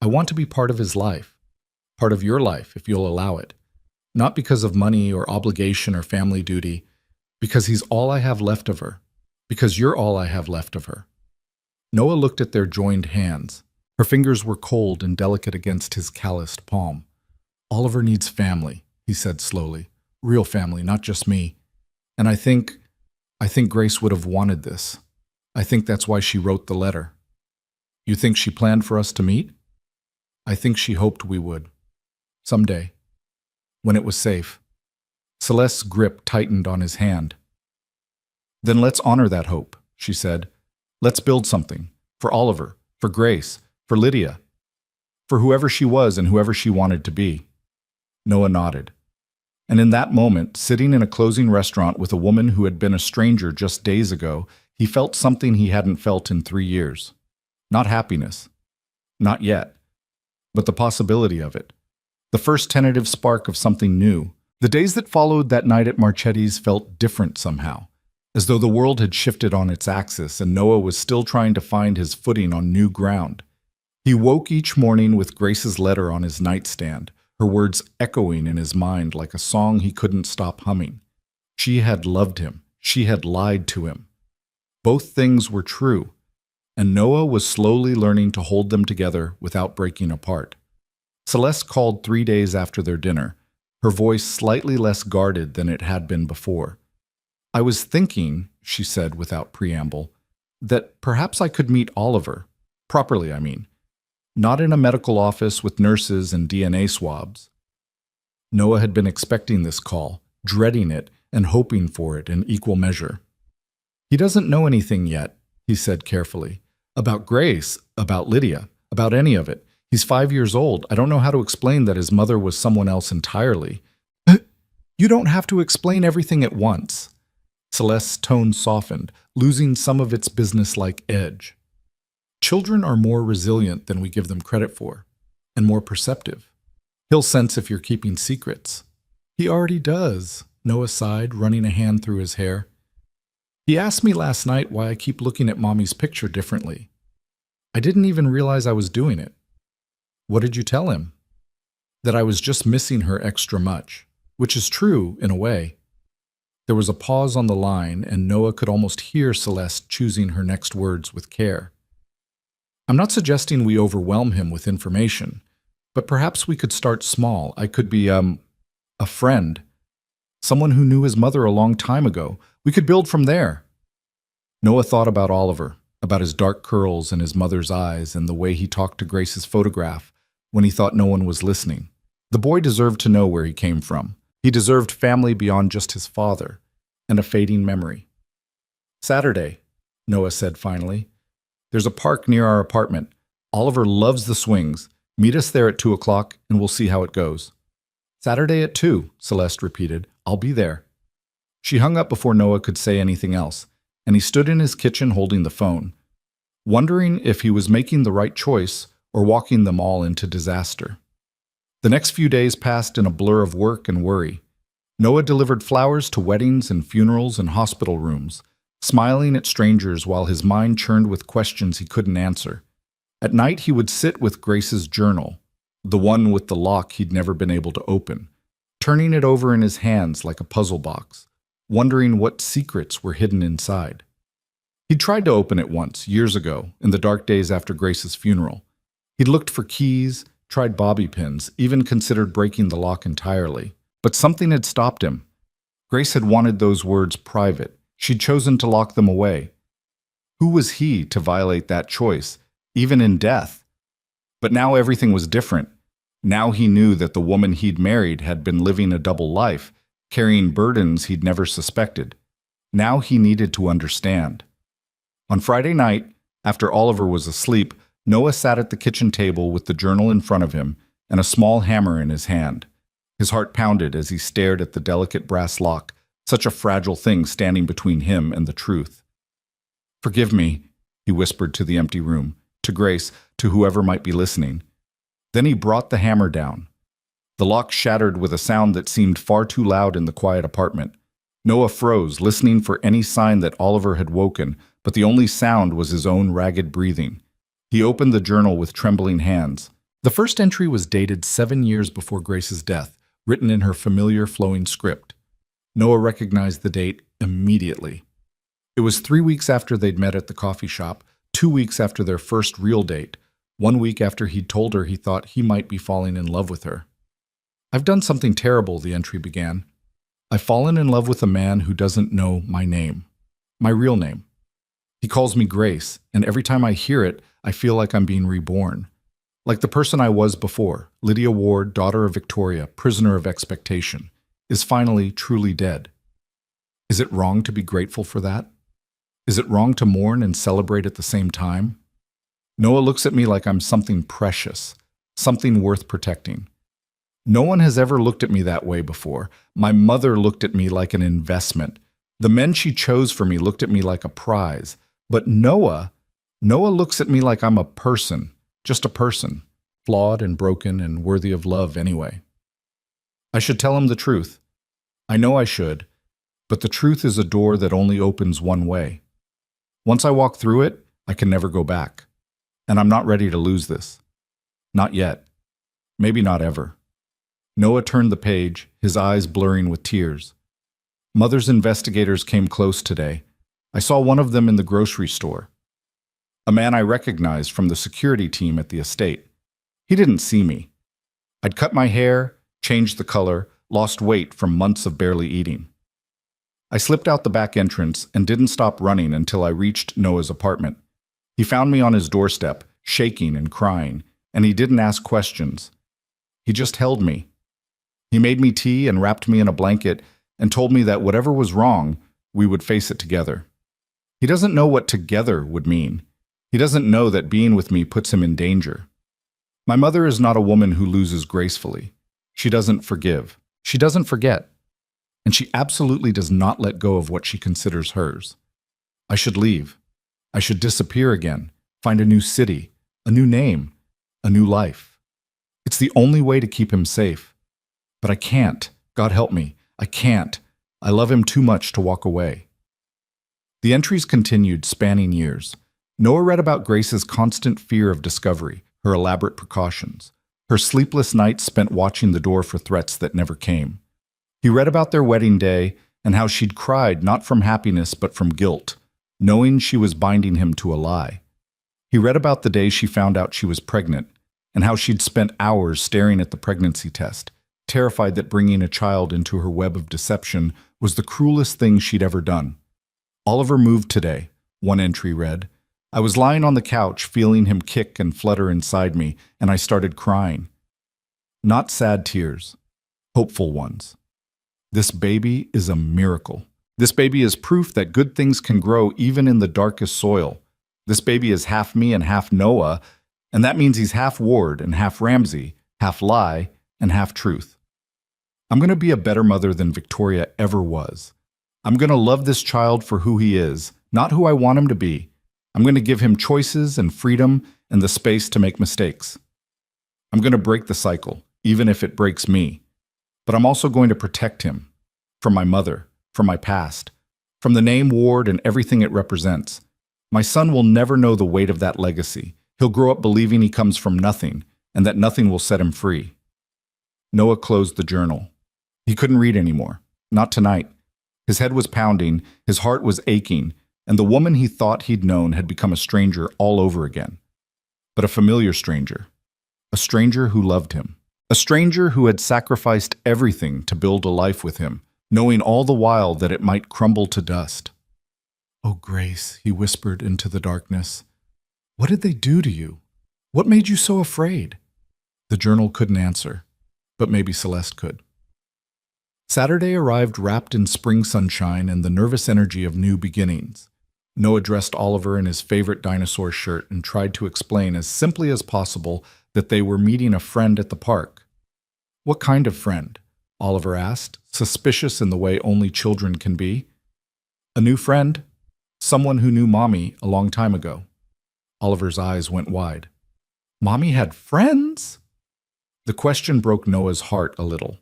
"I want to be part of his life. Part of your life, if you'll allow it. Not because of money or obligation or family duty, because he's all I have left of her. Because you're all I have left of her." Noah looked at their joined hands. Her fingers were cold and delicate against his calloused palm. "Oliver needs family," he said slowly. "Real family, not just me. And I think Grace would have wanted this. I think that's why she wrote the letter." "You think she planned for us to meet?" "I think she hoped we would. Someday. When it was safe." Celeste's grip tightened on his hand. "Then let's honor that hope," she said. "Let's build something. For Oliver, for Grace, for Lydia. For whoever she was and whoever she wanted to be." Noah nodded. And in that moment, sitting in a closing restaurant with a woman who had been a stranger just days ago, he felt something he hadn't felt in 3 years. Not happiness. Not yet. But the possibility of it. The first tentative spark of something new. The days that followed that night at Marchetti's felt different somehow, as though the world had shifted on its axis and Noah was still trying to find his footing on new ground. He woke each morning with Grace's letter on his nightstand, her words echoing in his mind like a song he couldn't stop humming. She had loved him. She had lied to him. Both things were true, and Noah was slowly learning to hold them together without breaking apart. Celeste called 3 days after their dinner, her voice slightly less guarded than it had been before. "I was thinking," she said without preamble, "that perhaps I could meet Oliver. Properly, I mean. Not in a medical office with nurses and DNA swabs." Noah had been expecting this call, dreading it, and hoping for it in equal measure. "He doesn't know anything yet," he said carefully. "About Grace, about Lydia, about any of it. He's 5 years old. I don't know how to explain that his mother was someone else entirely." "You don't have to explain everything at once." Celeste's tone softened, losing some of its businesslike edge. "Children are more resilient than we give them credit for, and more perceptive. He'll sense if you're keeping secrets." "He already does," Noah sighed, running a hand through his hair. "He asked me last night why I keep looking at Mommy's picture differently. I didn't even realize I was doing it." "What did you tell him?" "That I was just missing her extra much, which is true in a way." There was a pause on the line, and Noah could almost hear Celeste choosing her next words with care. "I'm not suggesting we overwhelm him with information, but perhaps we could start small. I could be, a friend. Someone who knew his mother a long time ago. We could build from there." Noah thought about Oliver, about his dark curls and his mother's eyes and the way he talked to Grace's photograph when he thought no one was listening. The boy deserved to know where he came from. He deserved family beyond just his father and a fading memory. "Saturday," Noah said finally. "There's a park near our apartment. Oliver loves the swings. Meet us there at 2 o'clock and we'll see how it goes." "Saturday at 2, Celeste repeated. "I'll be there." She hung up before Noah could say anything else, and he stood in his kitchen holding the phone, wondering if he was making the right choice or walking them all into disaster. The next few days passed in a blur of work and worry. Noah delivered flowers to weddings and funerals and hospital rooms, smiling at strangers while his mind churned with questions he couldn't answer. At night he would sit with Grace's journal, the one with the lock he'd never been able to open, turning it over in his hands like a puzzle box, wondering what secrets were hidden inside. He'd tried to open it once, years ago, in the dark days after Grace's funeral. He'd looked for keys, tried bobby pins, even considered breaking the lock entirely. But something had stopped him. Grace had wanted those words private. She'd chosen to lock them away. Who was he to violate that choice, even in death? But now everything was different. Now he knew that the woman he'd married had been living a double life, carrying burdens he'd never suspected. Now he needed to understand. On Friday night, after Oliver was asleep, Noah sat at the kitchen table with the journal in front of him and a small hammer in his hand. His heart pounded as he stared at the delicate brass lock, such a fragile thing standing between him and the truth. "Forgive me," he whispered to the empty room, to Grace, to whoever might be listening. Then he brought the hammer down. The lock shattered with a sound that seemed far too loud in the quiet apartment. Noah froze, listening for any sign that Oliver had woken, but the only sound was his own ragged breathing. He opened the journal with trembling hands. The first entry was dated 7 years before Grace's death, written in her familiar flowing script. Noah recognized the date immediately. It was 3 weeks after they'd met at the coffee shop, 2 weeks after their first real date, 1 week after he'd told her he thought he might be falling in love with her. "I've done something terrible," the entry began. "I've fallen in love with a man who doesn't know my name, my real name. He calls me Grace, and every time I hear it, I feel like I'm being reborn. Like the person I was before, Lydia Ward, daughter of Victoria, prisoner of expectation, is finally truly dead. Is it wrong to be grateful for that? Is it wrong to mourn and celebrate at the same time? Noah looks at me like I'm something precious, something worth protecting. No one has ever looked at me that way before. My mother looked at me like an investment. The men she chose for me looked at me like a prize. But Noah looks at me like I'm a person, just a person, flawed and broken and worthy of love anyway. I should tell him the truth. I know I should, but the truth is a door that only opens one way. Once I walk through it, I can never go back. And I'm not ready to lose this. Not yet. Maybe not ever." Noah turned the page, his eyes blurring with tears. "Mother's investigators came close today. I saw one of them in the grocery store. A man I recognized from the security team at the estate. He didn't see me. I'd cut my hair, changed the color, lost weight from months of barely eating. I slipped out the back entrance and didn't stop running until I reached Noah's apartment. He found me on his doorstep, shaking and crying, and he didn't ask questions. He just held me. He made me tea and wrapped me in a blanket and told me that whatever was wrong, we would face it together. He doesn't know what together would mean. He doesn't know that being with me puts him in danger. My mother is not a woman who loses gracefully. She doesn't forgive. She doesn't forget. And she absolutely does not let go of what she considers hers. I should leave. I should disappear again, find a new city, a new name, a new life. It's the only way to keep him safe. But I can't. God help me. I can't. I love him too much to walk away." The entries continued, spanning years. Noah read about Grace's constant fear of discovery, her elaborate precautions, her sleepless nights spent watching the door for threats that never came. He read about their wedding day and how she'd cried not from happiness but from guilt, knowing she was binding him to a lie. He read about the day she found out she was pregnant and how she'd spent hours staring at the pregnancy test, terrified that bringing a child into her web of deception was the cruelest thing she'd ever done. "Oliver moved today," one entry read. I was lying on the couch, feeling him kick and flutter inside me, and I started crying. Not sad tears, hopeful ones. This baby is a miracle. This baby is proof that good things can grow even in the darkest soil. This baby is half me and half Noah, and that means he's half Ward and half Ramsey, half lie and half truth. I'm going to be a better mother than Victoria ever was. I'm going to love this child for who he is, not who I want him to be. I'm going to give him choices and freedom and the space to make mistakes. I'm going to break the cycle, even if it breaks me. But I'm also going to protect him from my mother, from my past, from the name Ward and everything it represents. My son will never know the weight of that legacy. He'll grow up believing he comes from nothing and that nothing will set him free. Noah closed the journal. He couldn't read anymore. Not tonight. His head was pounding, his heart was aching, and the woman he thought he'd known had become a stranger all over again. But a familiar stranger. A stranger who loved him. A stranger who had sacrificed everything to build a life with him, knowing all the while that it might crumble to dust. "Oh, Grace," he whispered into the darkness. "What did they do to you? What made you so afraid?" The journal couldn't answer, but maybe Celeste could. Saturday arrived wrapped in spring sunshine and the nervous energy of new beginnings. Noah dressed Oliver in his favorite dinosaur shirt and tried to explain as simply as possible that they were meeting a friend at the park. "What kind of friend?" Oliver asked, suspicious in the way only children can be. "A new friend. Someone who knew Mommy a long time ago." Oliver's eyes went wide. "Mommy had friends?" The question broke Noah's heart a little.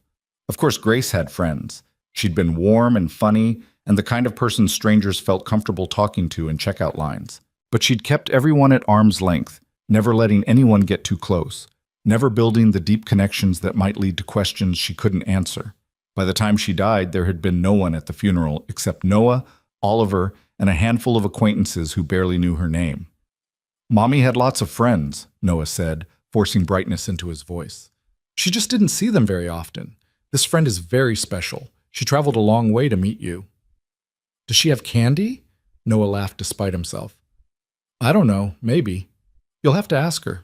Of course, Grace had friends. She'd been warm and funny, and the kind of person strangers felt comfortable talking to in checkout lines. But she'd kept everyone at arm's length, never letting anyone get too close, never building the deep connections that might lead to questions she couldn't answer. By the time she died, there had been no one at the funeral except Noah, Oliver, and a handful of acquaintances who barely knew her name. "Mommy had lots of friends," Noah said, forcing brightness into his voice. "She just didn't see them very often. This friend is very special. She traveled a long way to meet you." "Does she have candy?" Noah laughed despite himself. "I don't know, maybe. You'll have to ask her."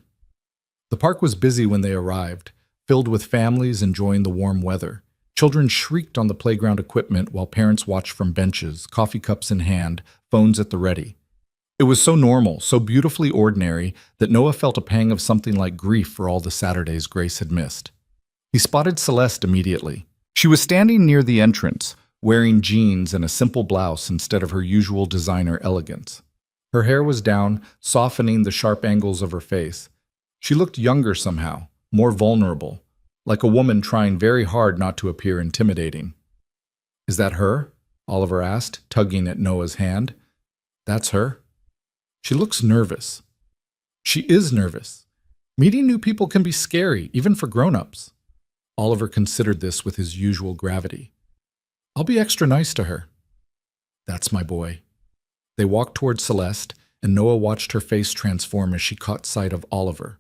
The park was busy when they arrived, filled with families enjoying the warm weather. Children shrieked on the playground equipment while parents watched from benches, coffee cups in hand, phones at the ready. It was so normal, so beautifully ordinary, that Noah felt a pang of something like grief for all the Saturdays Grace had missed. He spotted Celeste immediately. She was standing near the entrance, wearing jeans and a simple blouse instead of her usual designer elegance. Her hair was down, softening the sharp angles of her face. She looked younger somehow, more vulnerable, like a woman trying very hard not to appear intimidating. "Is that her?" Oliver asked, tugging at Noah's hand. "That's her." "She looks nervous." "She is nervous. Meeting new people can be scary, even for grown-ups." Oliver considered this with his usual gravity. "I'll be extra nice to her." "That's my boy." They walked toward Celeste, and Noah watched her face transform as she caught sight of Oliver.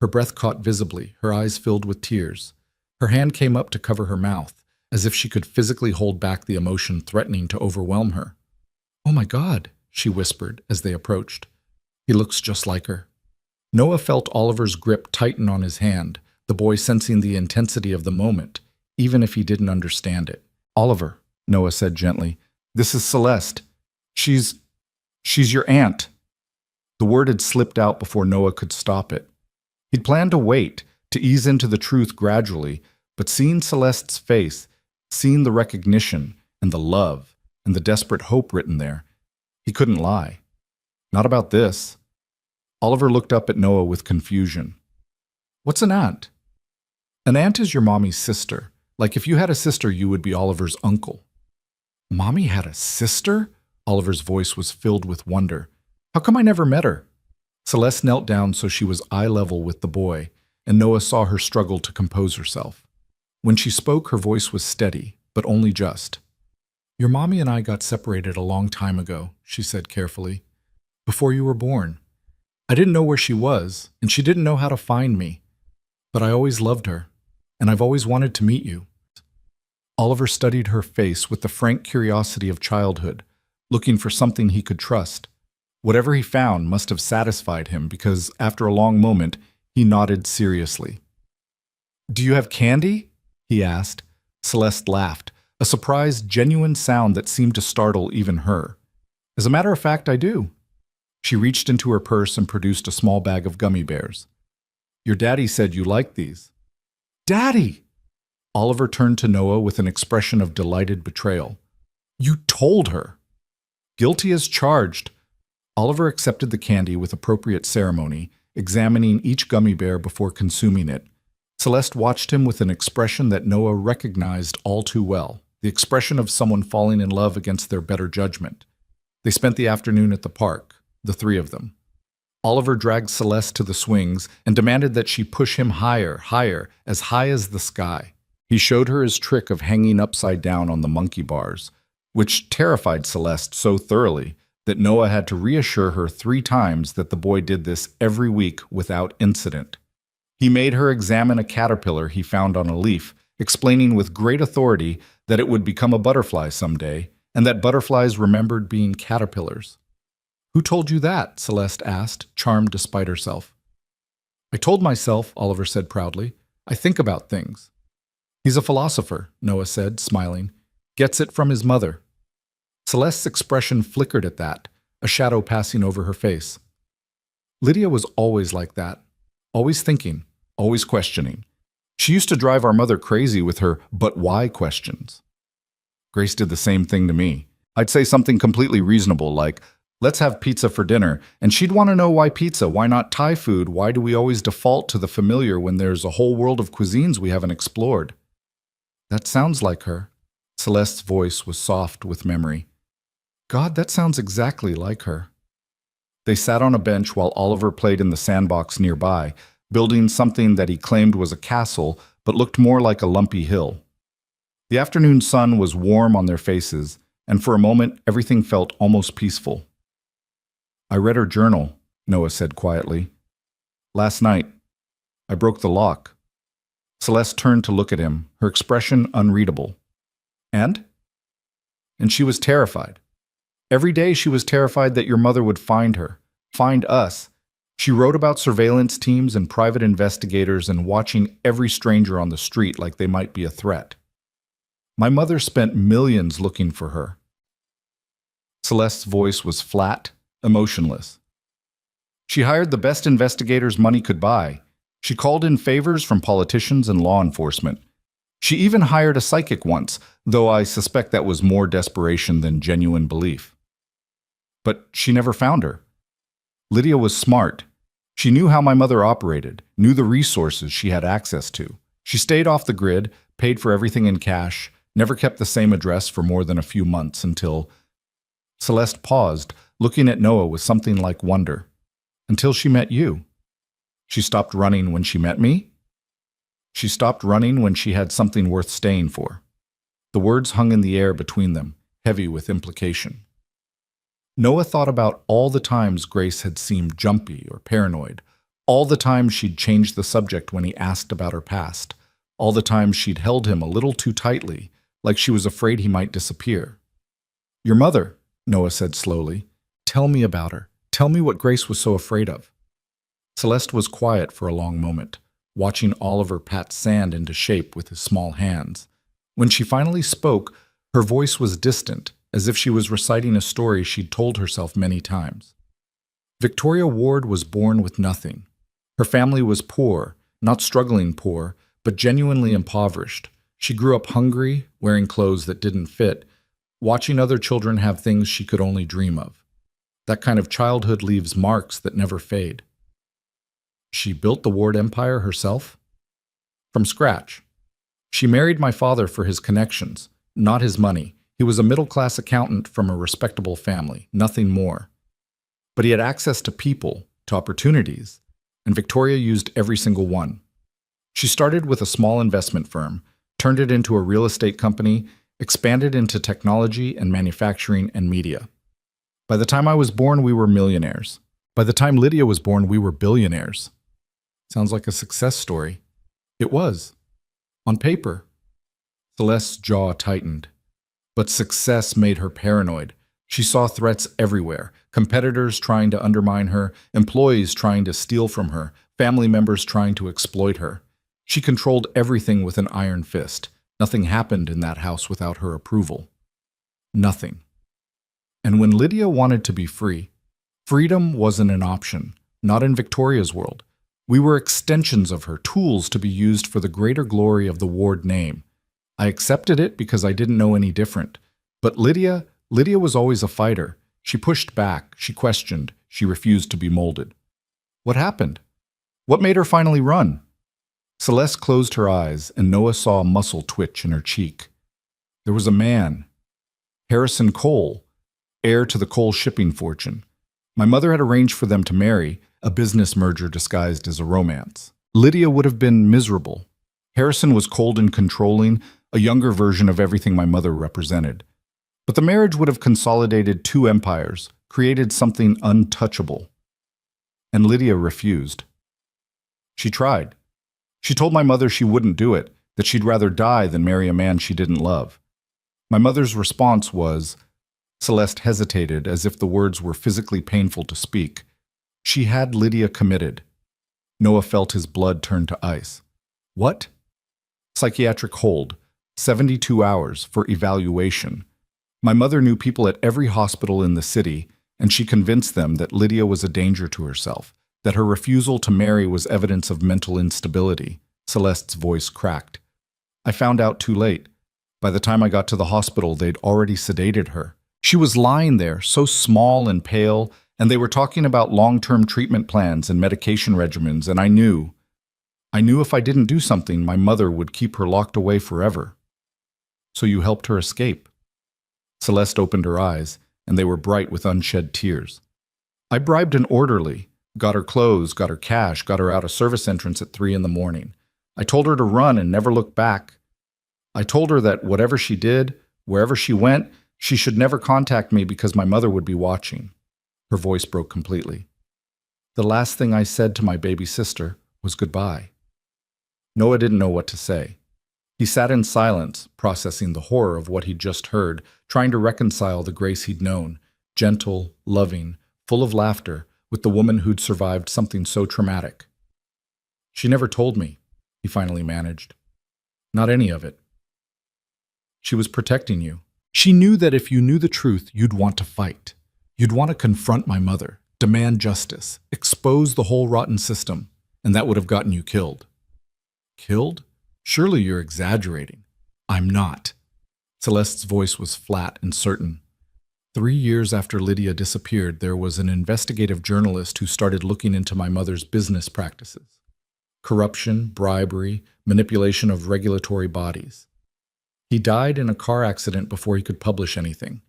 Her breath caught visibly, her eyes filled with tears. Her hand came up to cover her mouth, as if she could physically hold back the emotion threatening to overwhelm her. "Oh my God," she whispered as they approached. "He looks just like her." Noah felt Oliver's grip tighten on his hand, the boy sensing the intensity of the moment, even if he didn't understand it. "Oliver," Noah said gently, "this is Celeste. She's your aunt." The word had slipped out before Noah could stop it. He'd planned to wait, to ease into the truth gradually, but seeing Celeste's face, seeing the recognition and the love and the desperate hope written there, he couldn't lie. Not about this. Oliver looked up at Noah with confusion. "What's an aunt?" "An aunt is your mommy's sister. Like if you had a sister, you would be Oliver's uncle." "Mommy had a sister?" Oliver's voice was filled with wonder. "How come I never met her?" Celeste knelt down so she was eye level with the boy, and Noah saw her struggle to compose herself. When she spoke, her voice was steady, but only just. "Your mommy and I got separated a long time ago," she said carefully. "Before you were born. I didn't know where she was, and she didn't know how to find me. But I always loved her, and I've always wanted to meet you." Oliver studied her face with the frank curiosity of childhood, looking for something he could trust. Whatever he found must have satisfied him because, after a long moment, he nodded seriously. "Do you have candy?" he asked. Celeste laughed, a surprised, genuine sound that seemed to startle even her. "As a matter of fact, I do." She reached into her purse and produced a small bag of gummy bears. "Your daddy said you liked these." "Daddy!" Oliver turned to Noah with an expression of delighted betrayal. "You told her!" "Guilty as charged." Oliver accepted the candy with appropriate ceremony, examining each gummy bear before consuming it. Celeste watched him with an expression that Noah recognized all too well, the expression of someone falling in love against their better judgment. They spent the afternoon at the park, the three of them. Oliver dragged Celeste to the swings and demanded that she push him higher, higher, as high as the sky. He showed her his trick of hanging upside down on the monkey bars, which terrified Celeste so thoroughly that Noah had to reassure her 3 times that the boy did this every week without incident. He made her examine a caterpillar he found on a leaf, explaining with great authority that it would become a butterfly someday, and that butterflies remembered being caterpillars. "Who told you that?" Celeste asked, charmed despite herself. "I told myself," Oliver said proudly. "I think about things." "He's a philosopher," Noah said, smiling. "Gets it from his mother." Celeste's expression flickered at that, a shadow passing over her face. Lydia was always like that, always thinking, always questioning. She used to drive our mother crazy with her "but why" questions. Grace did the same thing to me. I'd say something completely reasonable like, "Let's have pizza for dinner," and she'd want to know why pizza, why not Thai food, why do we always default to the familiar when there's a whole world of cuisines we haven't explored? "That sounds like her." Celeste's voice was soft with memory. "God, that sounds exactly like her." They sat on a bench while Oliver played in the sandbox nearby, building something that he claimed was a castle but looked more like a lumpy hill. The afternoon sun was warm on their faces, and for a moment everything felt almost peaceful. "I read her journal," Noah said quietly. "Last night. I broke the lock." Celeste turned to look at him, her expression unreadable. "And?" "And she was terrified. Every day she was terrified that your mother would find her, find us. She wrote about surveillance teams and private investigators and watching every stranger on the street like they might be a threat. My mother spent millions looking for her." Celeste's voice was flat, emotionless. "She hired the best investigators money could buy. She called in favors from politicians and law enforcement. She even hired a psychic once, though I suspect that was more desperation than genuine belief. But she never found her. Lydia was smart. She knew how my mother operated, knew the resources she had access to. She stayed off the grid, paid for everything in cash, never kept the same address for more than a few months until—" Celeste paused, looking at Noah with something like wonder. "Until she met you." "She stopped running when she met me?" "She stopped running when she had something worth staying for." The words hung in the air between them, heavy with implication. Noah thought about all the times Grace had seemed jumpy or paranoid, all the times she'd changed the subject when he asked about her past, all the times she'd held him a little too tightly, like she was afraid he might disappear. "Your mother," Noah said slowly. "Tell me about her. Tell me what Grace was so afraid of." Celeste was quiet for a long moment, watching Oliver pat sand into shape with his small hands. When she finally spoke, her voice was distant, as if she was reciting a story she'd told herself many times. Victoria Ward was born with nothing. Her family was poor, not struggling poor, but genuinely impoverished. She grew up hungry, wearing clothes that didn't fit, watching other children have things she could only dream of. That kind of childhood leaves marks that never fade. She built the Ward empire herself? From scratch. She married my father for his connections, not his money. He was a middle-class accountant from a respectable family, nothing more. But he had access to people, to opportunities, and Victoria used every single one. She started with a small investment firm, turned it into a real estate company, expanded into technology and manufacturing and media. By the time I was born, we were millionaires. By the time Lydia was born, we were billionaires. Sounds like a success story. It was. On paper. Celeste's jaw tightened. But success made her paranoid. She saw threats everywhere, competitors trying to undermine her, employees trying to steal from her, family members trying to exploit her. She controlled everything with an iron fist. Nothing happened in that house without her approval. Nothing. And when Lydia wanted to be free, freedom wasn't an option, not in Victoria's world. We were extensions of her, tools to be used for the greater glory of the Ward name. I accepted it because I didn't know any different. But Lydia was always a fighter. She pushed back, she questioned, she refused to be molded. What happened? What made her finally run? Celeste closed her eyes, and Noah saw a muscle twitch in her cheek. There was a man, Harrison Cole, heir to the Cole shipping fortune. My mother had arranged for them to marry, a business merger disguised as a romance. Lydia would have been miserable. Harrison was cold and controlling, a younger version of everything my mother represented. But the marriage would have consolidated two empires, created something untouchable. And Lydia refused. She tried. She told my mother she wouldn't do it, that she'd rather die than marry a man she didn't love. My mother's response was, Celeste hesitated as if the words were physically painful to speak. She had Lydia committed. Noah felt his blood turn to ice. What? Psychiatric hold, 72 hours for evaluation. My mother knew people at every hospital in the city, and she convinced them that Lydia was a danger to herself, that her refusal to marry was evidence of mental instability. Celeste's voice cracked. I found out too late. By the time I got to the hospital, they'd already sedated her. She was lying there, so small and pale, and they were talking about long-term treatment plans and medication regimens, and I knew if I didn't do something, my mother would keep her locked away forever. So you helped her escape. Celeste opened her eyes, and they were bright with unshed tears. I bribed an orderly, got her clothes, got her cash, got her out a service entrance at 3 a.m. I told her to run and never look back. I told her that whatever she did, wherever she went, she should never contact me because my mother would be watching. Her voice broke completely. The last thing I said to my baby sister was goodbye. Noah didn't know what to say. He sat in silence, processing the horror of what he'd just heard, trying to reconcile the Grace he'd known, gentle, loving, full of laughter, with the woman who'd survived something so traumatic. She never told me, he finally managed. Not any of it. She was protecting you. She knew that if you knew the truth, you'd want to fight. You'd want to confront my mother, demand justice, expose the whole rotten system, and that would have gotten you killed. Killed? Surely you're exaggerating. I'm not. Celeste's voice was flat and certain. 3 years after Lydia disappeared, there was an investigative journalist who started looking into my mother's business practices. Corruption, bribery, manipulation of regulatory bodies. He died in a car accident before he could publish anything.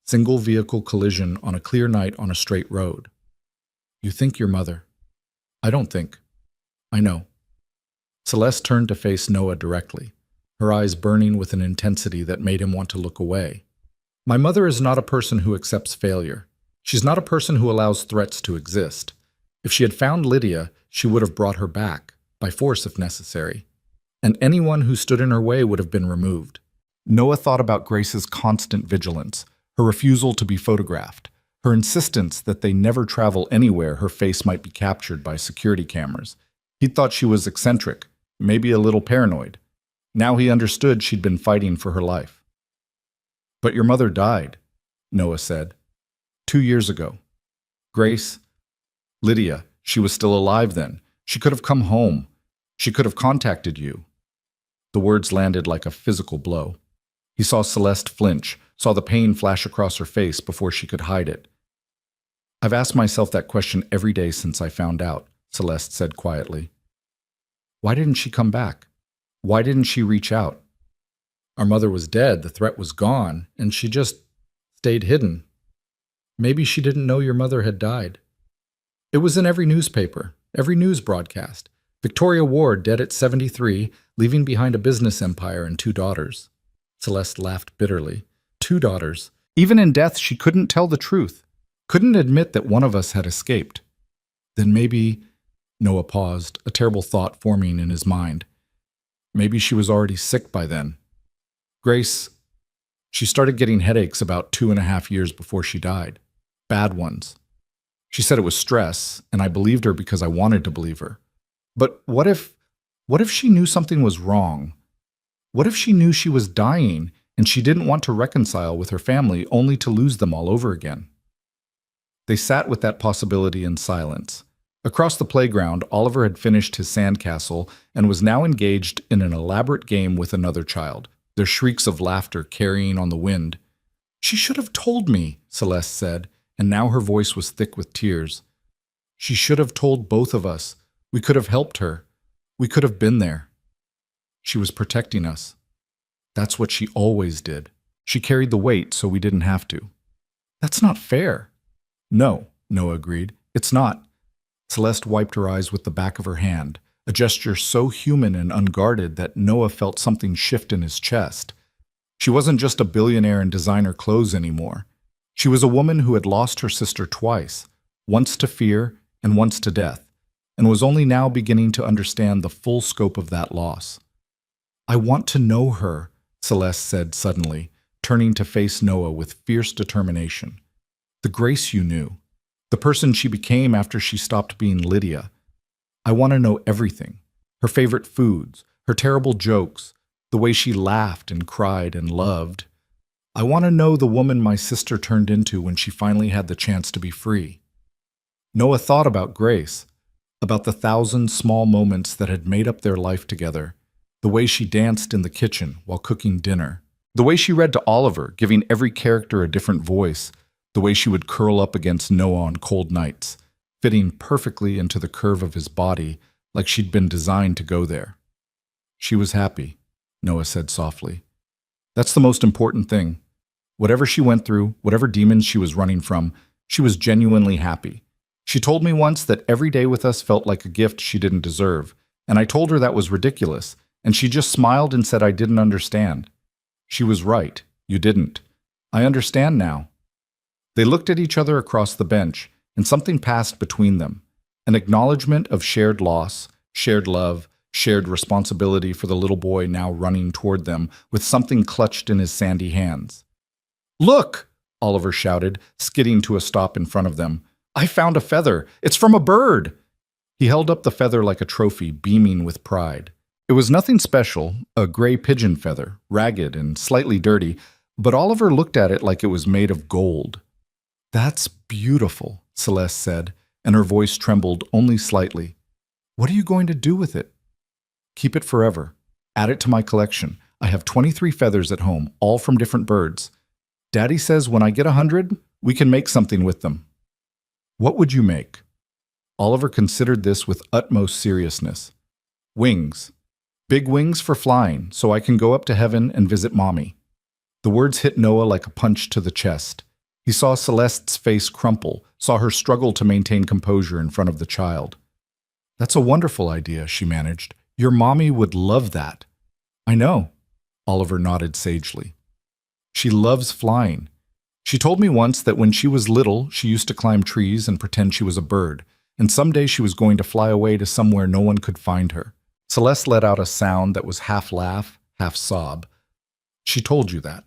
Single vehicle collision on a clear night on a straight road. You think your mother. I don't think. I know. Celeste turned to face Noah directly, her eyes burning with an intensity that made him want to look away. My mother is not a person who accepts failure. She's not a person who allows threats to exist. If she had found Lydia, she would have brought her back, by force if necessary. And anyone who stood in her way would have been removed. Noah thought about Grace's constant vigilance, her refusal to be photographed, her insistence that they never travel anywhere her face might be captured by security cameras. He thought she was eccentric, maybe a little paranoid. Now he understood she'd been fighting for her life. But your mother died, Noah said. 2 years ago. Grace, Lydia, she was still alive then. She could have come home. She could have contacted you. The words landed like a physical blow. He saw Celeste flinch, saw the pain flash across her face before she could hide it. I've asked myself that question every day since I found out, Celeste said quietly. Why didn't she come back? Why didn't she reach out? Our mother was dead, the threat was gone, and she just stayed hidden. Maybe she didn't know your mother had died. It was in every newspaper, every news broadcast. Victoria Ward dead at 73, leaving behind a business empire and 2 daughters. Celeste laughed bitterly. 2 daughters. Even in death, she couldn't tell the truth. Couldn't admit that one of us had escaped. Then maybe... Noah paused, a terrible thought forming in his mind. Maybe she was already sick by then. Grace, She started getting headaches about 2.5 years before she died. Bad ones. She said it was stress, and I believed her because I wanted to believe her. But what if she knew something was wrong? What if she knew she was dying and she didn't want to reconcile with her family only to lose them all over again? They sat with that possibility in silence. Across the playground, Oliver had finished his sandcastle and was now engaged in an elaborate game with another child, their shrieks of laughter carrying on the wind. "She should have told me," Celeste said, and now her voice was thick with tears. "She should have told both of us. We could have helped her. We could have been there. She was protecting us. That's what she always did. She carried the weight so we didn't have to." "That's not fair." "No," Noah agreed. "It's not." Celeste wiped her eyes with the back of her hand, a gesture so human and unguarded that Noah felt something shift in his chest. She wasn't just a billionaire in designer clothes anymore. She was a woman who had lost her sister twice, once to fear and once to death, and was only now beginning to understand the full scope of that loss. "I want to know her," Celeste said suddenly, turning to face Noah with fierce determination. "The Grace you knew. The person she became after she stopped being Lydia. I want to know everything. Her favorite foods, her terrible jokes, the way she laughed and cried and loved. I want to know the woman my sister turned into when she finally had the chance to be free." Noah thought about Grace, about the 1,000 small moments that had made up their life together, the way she danced in the kitchen while cooking dinner, the way she read to Oliver, giving every character a different voice, the way she would curl up against Noah on cold nights, fitting perfectly into the curve of his body like she'd been designed to go there. "She was happy," Noah said softly. "That's the most important thing. Whatever she went through, whatever demons she was running from, she was genuinely happy. She told me once that every day with us felt like a gift she didn't deserve, and I told her that was ridiculous, and she just smiled and said I didn't understand. She was right. You didn't. I understand now." They looked at each other across the bench, and something passed between them, an acknowledgement of shared loss, shared love, shared responsibility for the little boy now running toward them with something clutched in his sandy hands. "Look!" Oliver shouted, skidding to a stop in front of them. "I found a feather. It's from a bird." He held up the feather like a trophy, beaming with pride. It was nothing special, a gray pigeon feather, ragged and slightly dirty, but Oliver looked at it like it was made of gold. "That's beautiful," Celeste said, and her voice trembled only slightly. "What are you going to do with it?" "Keep it forever. Add it to my collection. I have 23 feathers at home, all from different birds. Daddy says when I get 100, we can make something with them." "What would you make?" Oliver considered this with utmost seriousness. "Wings. Big wings for flying, so I can go up to heaven and visit Mommy." The words hit Noah like a punch to the chest. He saw Celeste's face crumple, saw her struggle to maintain composure in front of the child. "That's a wonderful idea," she managed. "Your mommy would love that." "I know," Oliver nodded sagely. "She loves flying. She told me once that when she was little, she used to climb trees and pretend she was a bird, and someday she was going to fly away to somewhere no one could find her." Celeste let out a sound that was half laugh, half sob. "She told you that?"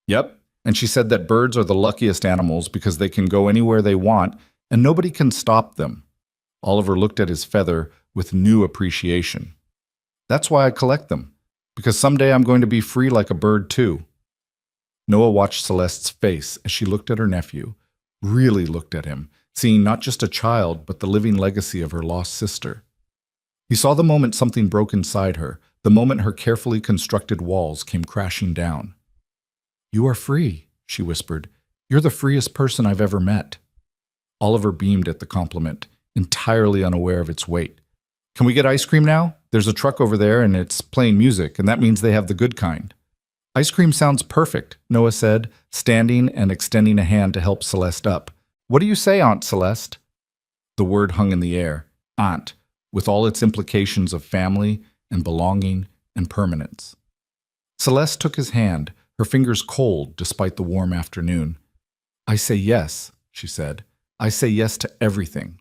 "Yep. And she said that birds are the luckiest animals because they can go anywhere they want and nobody can stop them." Oliver looked at his feather with new appreciation. "That's why I collect them, because someday I'm going to be free like a bird too." Noah watched Celeste's face as she looked at her nephew, really looked at him, seeing not just a child but the living legacy of her lost sister. He saw the moment something broke inside her, the moment her carefully constructed walls came crashing down. "You are free," she whispered. "You're the freest person I've ever met." Oliver beamed at the compliment, entirely unaware of its weight. "Can we get ice cream now? There's a truck over there and it's playing music, and that means they have the good kind." "Ice cream sounds perfect," Noah said, standing and extending a hand to help Celeste up. "What do you say, Aunt Celeste?" The word hung in the air, aunt, with all its implications of family and belonging and permanence. Celeste took his hand, her fingers cold despite the warm afternoon. "I say yes," she said. "I say yes to everything."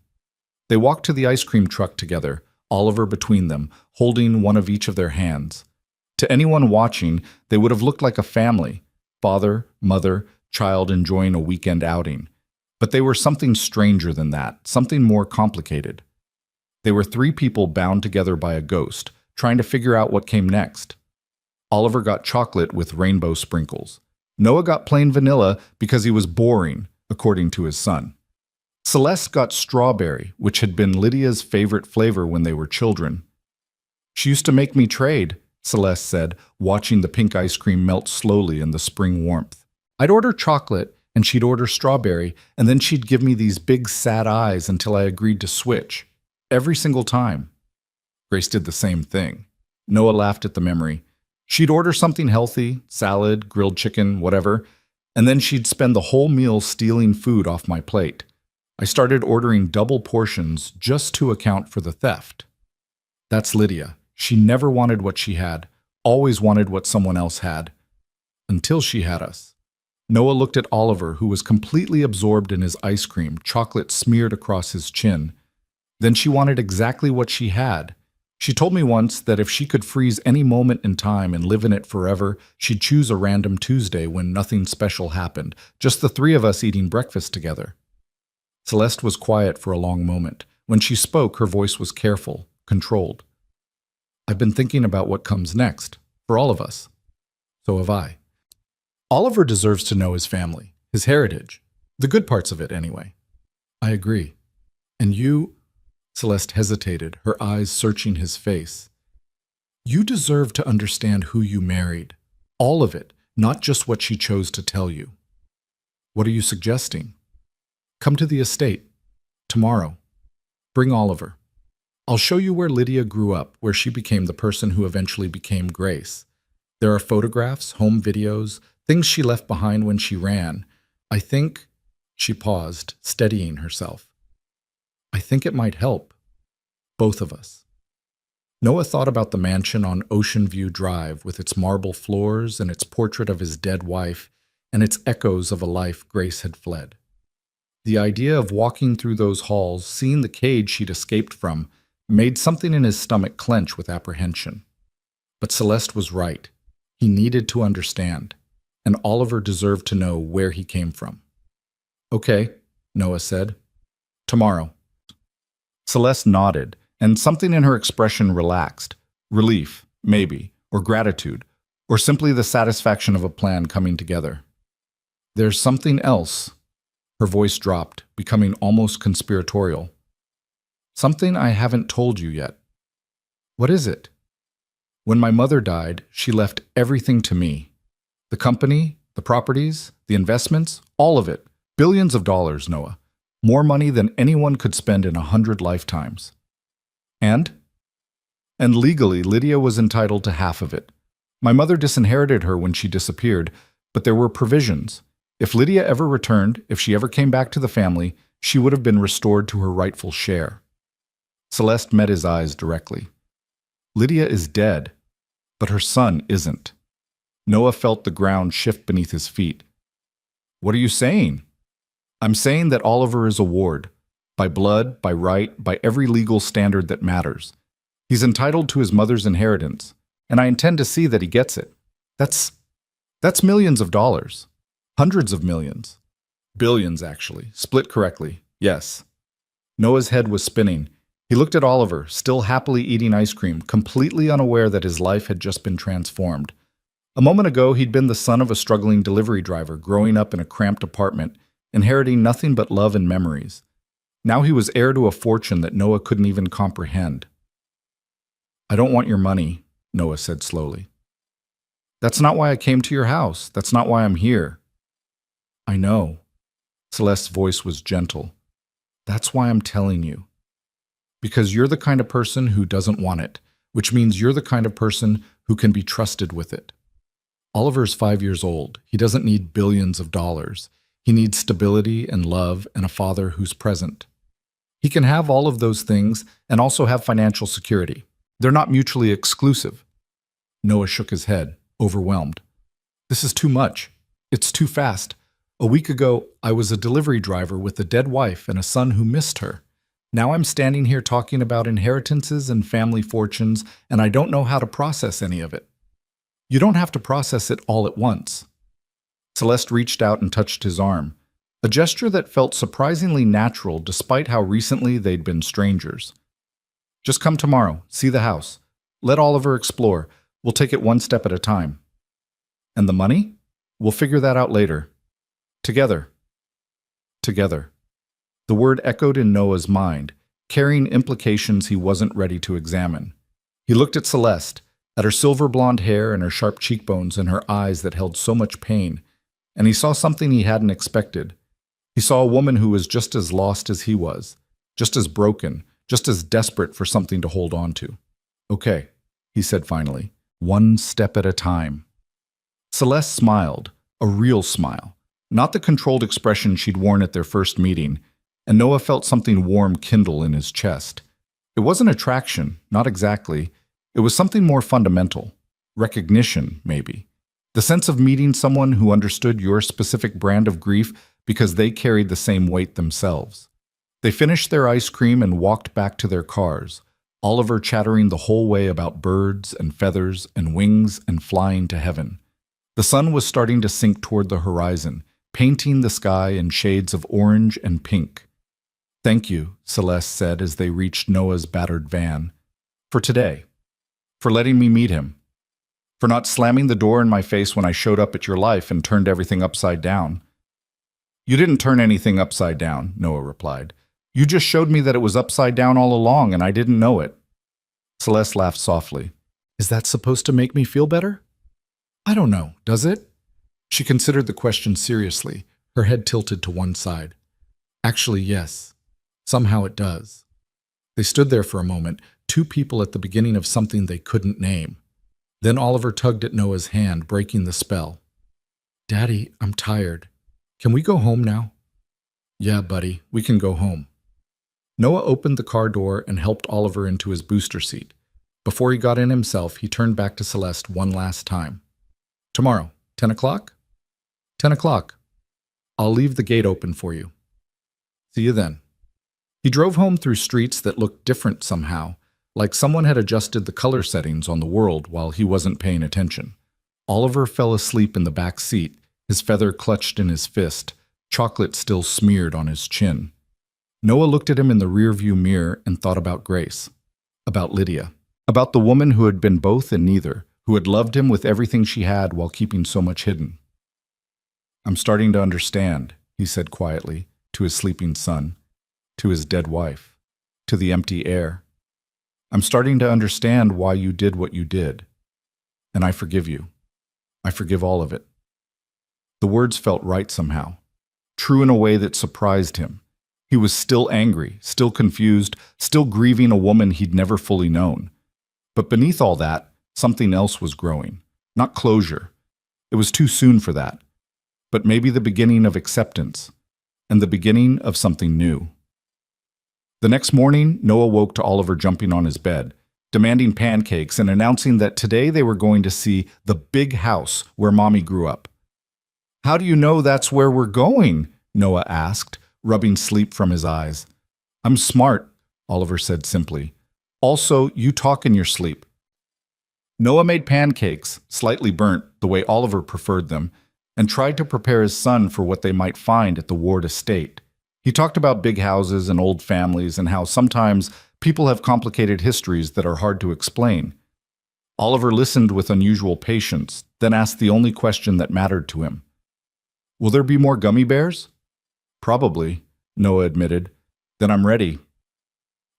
They walked to the ice cream truck together, Oliver between them, holding one of each of their hands. To anyone watching, they would have looked like a family, father, mother, child enjoying a weekend outing. But they were something stranger than that, something more complicated. They were three people bound together by a ghost, trying to figure out what came next. Oliver got chocolate with rainbow sprinkles. Noah got plain vanilla because he was boring, according to his son. Celeste got strawberry, which had been Lydia's favorite flavor when they were children. She used to make me trade, Celeste said, watching the pink ice cream melt slowly in the spring warmth. I'd order chocolate, and she'd order strawberry, and then she'd give me these big sad eyes until I agreed to switch. Every single time. Grace did the same thing. Noah laughed at the memory. She'd order something healthy, salad, grilled chicken, whatever, and then she'd spend the whole meal stealing food off my plate. I started ordering double portions just to account for the theft. That's Lydia. She never wanted what she had, always wanted what someone else had. Until she had us. Noah looked at Oliver, who was completely absorbed in his ice cream, chocolate smeared across his chin. Then she wanted exactly what she had. She told me once that if she could freeze any moment in time and live in it forever, she'd choose a random Tuesday when nothing special happened, just the three of us eating breakfast together. Celeste was quiet for a long moment. When she spoke, her voice was careful, controlled. I've been thinking about what comes next, for all of us. So have I. Oliver deserves to know his family, his heritage, the good parts of it anyway. I agree. And you... Celeste hesitated, her eyes searching his face. You deserve to understand who you married. All of it, not just what she chose to tell you. What are you suggesting? Come to the estate. Tomorrow. Bring Oliver. I'll show you where Lydia grew up, where she became the person who eventually became Grace. There are photographs, home videos, things she left behind when she ran. I think... She paused, steadying herself. I think it might help. Both of us. Noah thought about the mansion on Ocean View Drive with its marble floors and its portrait of his dead wife and its echoes of a life Grace had fled. The idea of walking through those halls, seeing the cage she'd escaped from, made something in his stomach clench with apprehension. But Celeste was right. He needed to understand, and Oliver deserved to know where he came from. Okay, Noah said. Tomorrow. Celeste nodded, and something in her expression relaxed. Relief, maybe, or gratitude, or simply the satisfaction of a plan coming together. There's something else. Her voice dropped, becoming almost conspiratorial. Something I haven't told you yet. What is it? When my mother died, she left everything to me. The company, the properties, the investments, all of it. Billions of dollars, Noah. More money than anyone could spend in 100 lifetimes. And legally, Lydia was entitled to half of it. My mother disinherited her when she disappeared, but there were provisions. If Lydia ever returned, if she ever came back to the family, she would have been restored to her rightful share. Celeste met his eyes directly. Lydia is dead, but her son isn't. Noah felt the ground shift beneath his feet. What are you saying? I'm saying that Oliver is a ward, by blood, by right, by every legal standard that matters. He's entitled to his mother's inheritance, and I intend to see that he gets it. That's millions of dollars. Hundreds of millions. Billions, actually. Split correctly. Yes. Noah's head was spinning. He looked at Oliver, still happily eating ice cream, completely unaware that his life had just been transformed. A moment ago, he'd been the son of a struggling delivery driver, growing up in a cramped apartment, inheriting nothing but love and memories. Now he was heir to a fortune that Noah couldn't even comprehend. I don't want your money, Noah said slowly. That's not why I came to your house. That's not why I'm here. I know. Celeste's voice was gentle. That's why I'm telling you. Because you're the kind of person who doesn't want it, which means you're the kind of person who can be trusted with it. Oliver's 5 years old. He doesn't need billions of dollars. He needs stability and love and a father who's present. He can have all of those things and also have financial security. They're not mutually exclusive. Noah shook his head, overwhelmed. This is too much. It's too fast. A week ago, I was a delivery driver with a dead wife and a son who missed her. Now I'm standing here talking about inheritances and family fortunes, and I don't know how to process any of it. You don't have to process it all at once. Celeste reached out and touched his arm, a gesture that felt surprisingly natural despite how recently they'd been strangers. Just come tomorrow, see the house. Let Oliver explore. We'll take it one step at a time. And the money? We'll figure that out later. Together. Together. The word echoed in Noah's mind, carrying implications he wasn't ready to examine. He looked at Celeste, at her silver blonde hair and her sharp cheekbones and her eyes that held so much pain, and he saw something he hadn't expected. He saw a woman who was just as lost as he was, just as broken, just as desperate for something to hold on to. Okay, he said finally, one step at a time. Celeste smiled, a real smile, not the controlled expression she'd worn at their first meeting, and Noah felt something warm kindle in his chest. It wasn't attraction, not exactly. It was something more fundamental. Recognition, maybe. The sense of meeting someone who understood your specific brand of grief because they carried the same weight themselves. They finished their ice cream and walked back to their cars, Oliver chattering the whole way about birds and feathers and wings and flying to heaven. The sun was starting to sink toward the horizon, painting the sky in shades of orange and pink. Thank you, Celeste said as they reached Noah's battered van. For today. For letting me meet him. For not slamming the door in my face when I showed up at your life and turned everything upside down. You didn't turn anything upside down, Noah replied. You just showed me that it was upside down all along and I didn't know it. Celeste laughed softly. Is that supposed to make me feel better? I don't know, does it? She considered the question seriously, her head tilted to one side. Actually, yes. Somehow it does. They stood there for a moment, two people at the beginning of something they couldn't name. Then Oliver tugged at Noah's hand, breaking the spell. Daddy, I'm tired. Can we go home now? Yeah, buddy, we can go home. Noah opened the car door and helped Oliver into his booster seat. Before he got in himself, he turned back to Celeste one last time. Tomorrow, 10 o'clock? 10 o'clock. I'll leave the gate open for you. See you then. He drove home through streets that looked different somehow, like someone had adjusted the color settings on the world while he wasn't paying attention. Oliver fell asleep in the back seat, his feather clutched in his fist, chocolate still smeared on his chin. Noah looked at him in the rearview mirror and thought about Grace, about Lydia, about the woman who had been both and neither, who had loved him with everything she had while keeping so much hidden. I'm starting to understand, he said quietly, to his sleeping son, to his dead wife, to the empty air. I'm starting to understand why you did what you did. And I forgive you. I forgive all of it. The words felt right somehow, true in a way that surprised him. He was still angry, still confused, still grieving a woman he'd never fully known. But beneath all that, something else was growing. Not closure. It was too soon for that. But maybe the beginning of acceptance, and the beginning of something new. The next morning, Noah woke to Oliver jumping on his bed, demanding pancakes and announcing that today they were going to see the big house where Mommy grew up. How do you know that's where we're going? Noah asked, rubbing sleep from his eyes. I'm smart, Oliver said simply. Also, you talk in your sleep. Noah made pancakes, slightly burnt, the way Oliver preferred them, and tried to prepare his son for what they might find at the Ward estate. He talked about big houses and old families and how sometimes people have complicated histories that are hard to explain. Oliver listened with unusual patience, then asked the only question that mattered to him. Will there be more gummy bears? Probably, Noah admitted. Then I'm ready.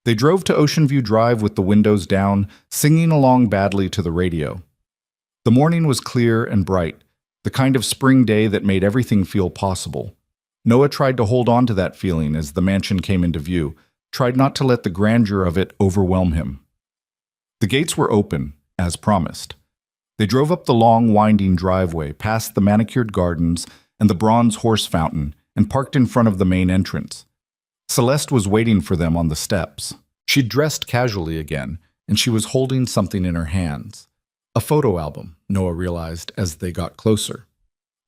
They drove to Ocean View Drive with the windows down, singing along badly to the radio. The morning was clear and bright, the kind of spring day that made everything feel possible. Noah tried to hold on to that feeling as the mansion came into view, tried not to let the grandeur of it overwhelm him. The gates were open, as promised. They drove up the long, winding driveway, past the manicured gardens and the bronze horse fountain, and parked in front of the main entrance. Celeste was waiting for them on the steps. She'd dressed casually again, and she was holding something in her hands. A photo album, Noah realized as they got closer.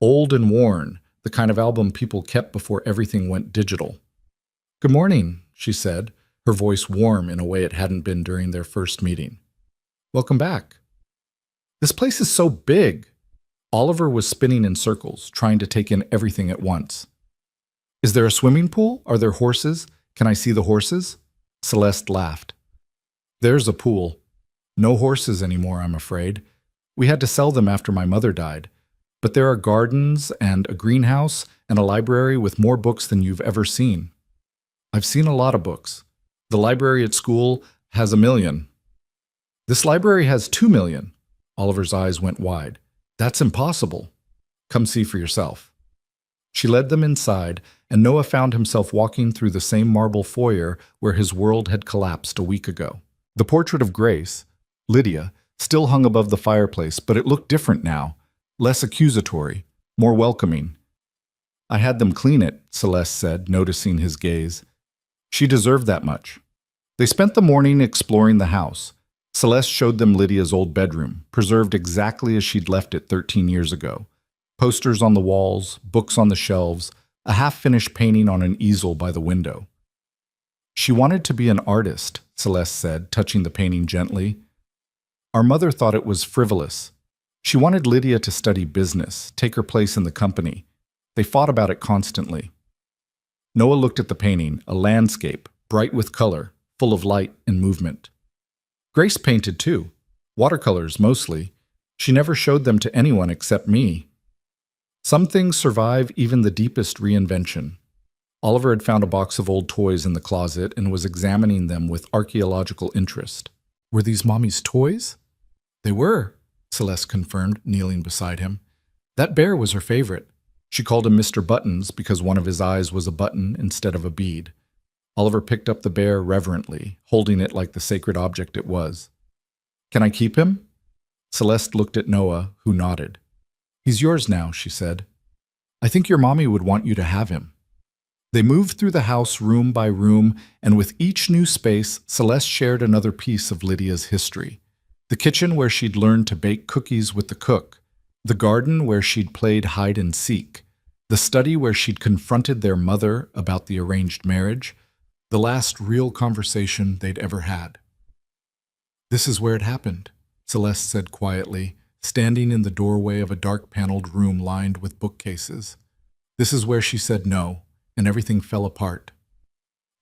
Old and worn, the kind of album people kept before everything went digital. Good morning, she said, her voice warm in a way it hadn't been during their first meeting. Welcome back. This place is so big. Oliver was spinning in circles, trying to take in everything at once. Is there a swimming pool? Are there horses? Can I see the horses? Celeste laughed. There's a pool. No horses anymore, I'm afraid. We had to sell them after my mother died. But there are gardens and a greenhouse and a library with more books than you've ever seen. I've seen a lot of books. The library at school has 1 million. This library has 2 million. Oliver's eyes went wide. That's impossible. Come see for yourself. She led them inside, and Noah found himself walking through the same marble foyer where his world had collapsed a week ago. The portrait of Grace, Lydia, still hung above the fireplace, but it looked different now, less accusatory, more welcoming. I had them clean it, Celeste said, noticing his gaze. She deserved that much. They spent the morning exploring the house. Celeste showed them Lydia's old bedroom, preserved exactly as she'd left it 13 years ago. Posters on the walls, books on the shelves, a half-finished painting on an easel by the window. She wanted to be an artist, Celeste said, touching the painting gently. Our mother thought it was frivolous. She wanted Lydia to study business, take her place in the company. They fought about it constantly. Noah looked at the painting, a landscape, bright with color, full of light and movement. Grace painted too, watercolors mostly. She never showed them to anyone except me. Some things survive even the deepest reinvention. Oliver had found a box of old toys in the closet and was examining them with archaeological interest. Were these Mommy's toys? They were, Celeste confirmed, kneeling beside him. That bear was her favorite. She called him Mr. Buttons because one of his eyes was a button instead of a bead. Oliver picked up the bear reverently, holding it like the sacred object it was. Can I keep him? Celeste looked at Noah, who nodded. He's yours now, she said. I think your mommy would want you to have him. They moved through the house room by room, and with each new space, Celeste shared another piece of Lydia's history. The kitchen where she'd learned to bake cookies with the cook, the garden where she'd played hide and seek, the study where she'd confronted their mother about the arranged marriage, the last real conversation they'd ever had. This is where it happened, Celeste said quietly, standing in the doorway of a dark-paneled room lined with bookcases. This is where she said no, and everything fell apart.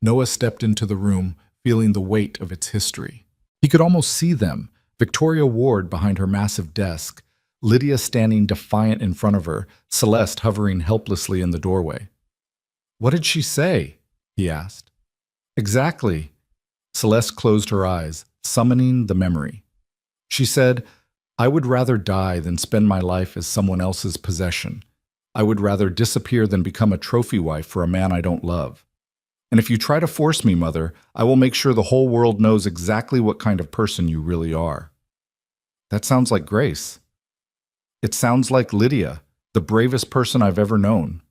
Noah stepped into the room, feeling the weight of its history. He could almost see them, Victoria Ward behind her massive desk, Lydia standing defiant in front of her, Celeste hovering helplessly in the doorway. What did she say? He asked. Exactly. Celeste closed her eyes, summoning the memory. She said, I would rather die than spend my life as someone else's possession. I would rather disappear than become a trophy wife for a man I don't love. And if you try to force me, Mother, I will make sure the whole world knows exactly what kind of person you really are. That sounds like Grace. It sounds like Lydia, the bravest person I've ever known.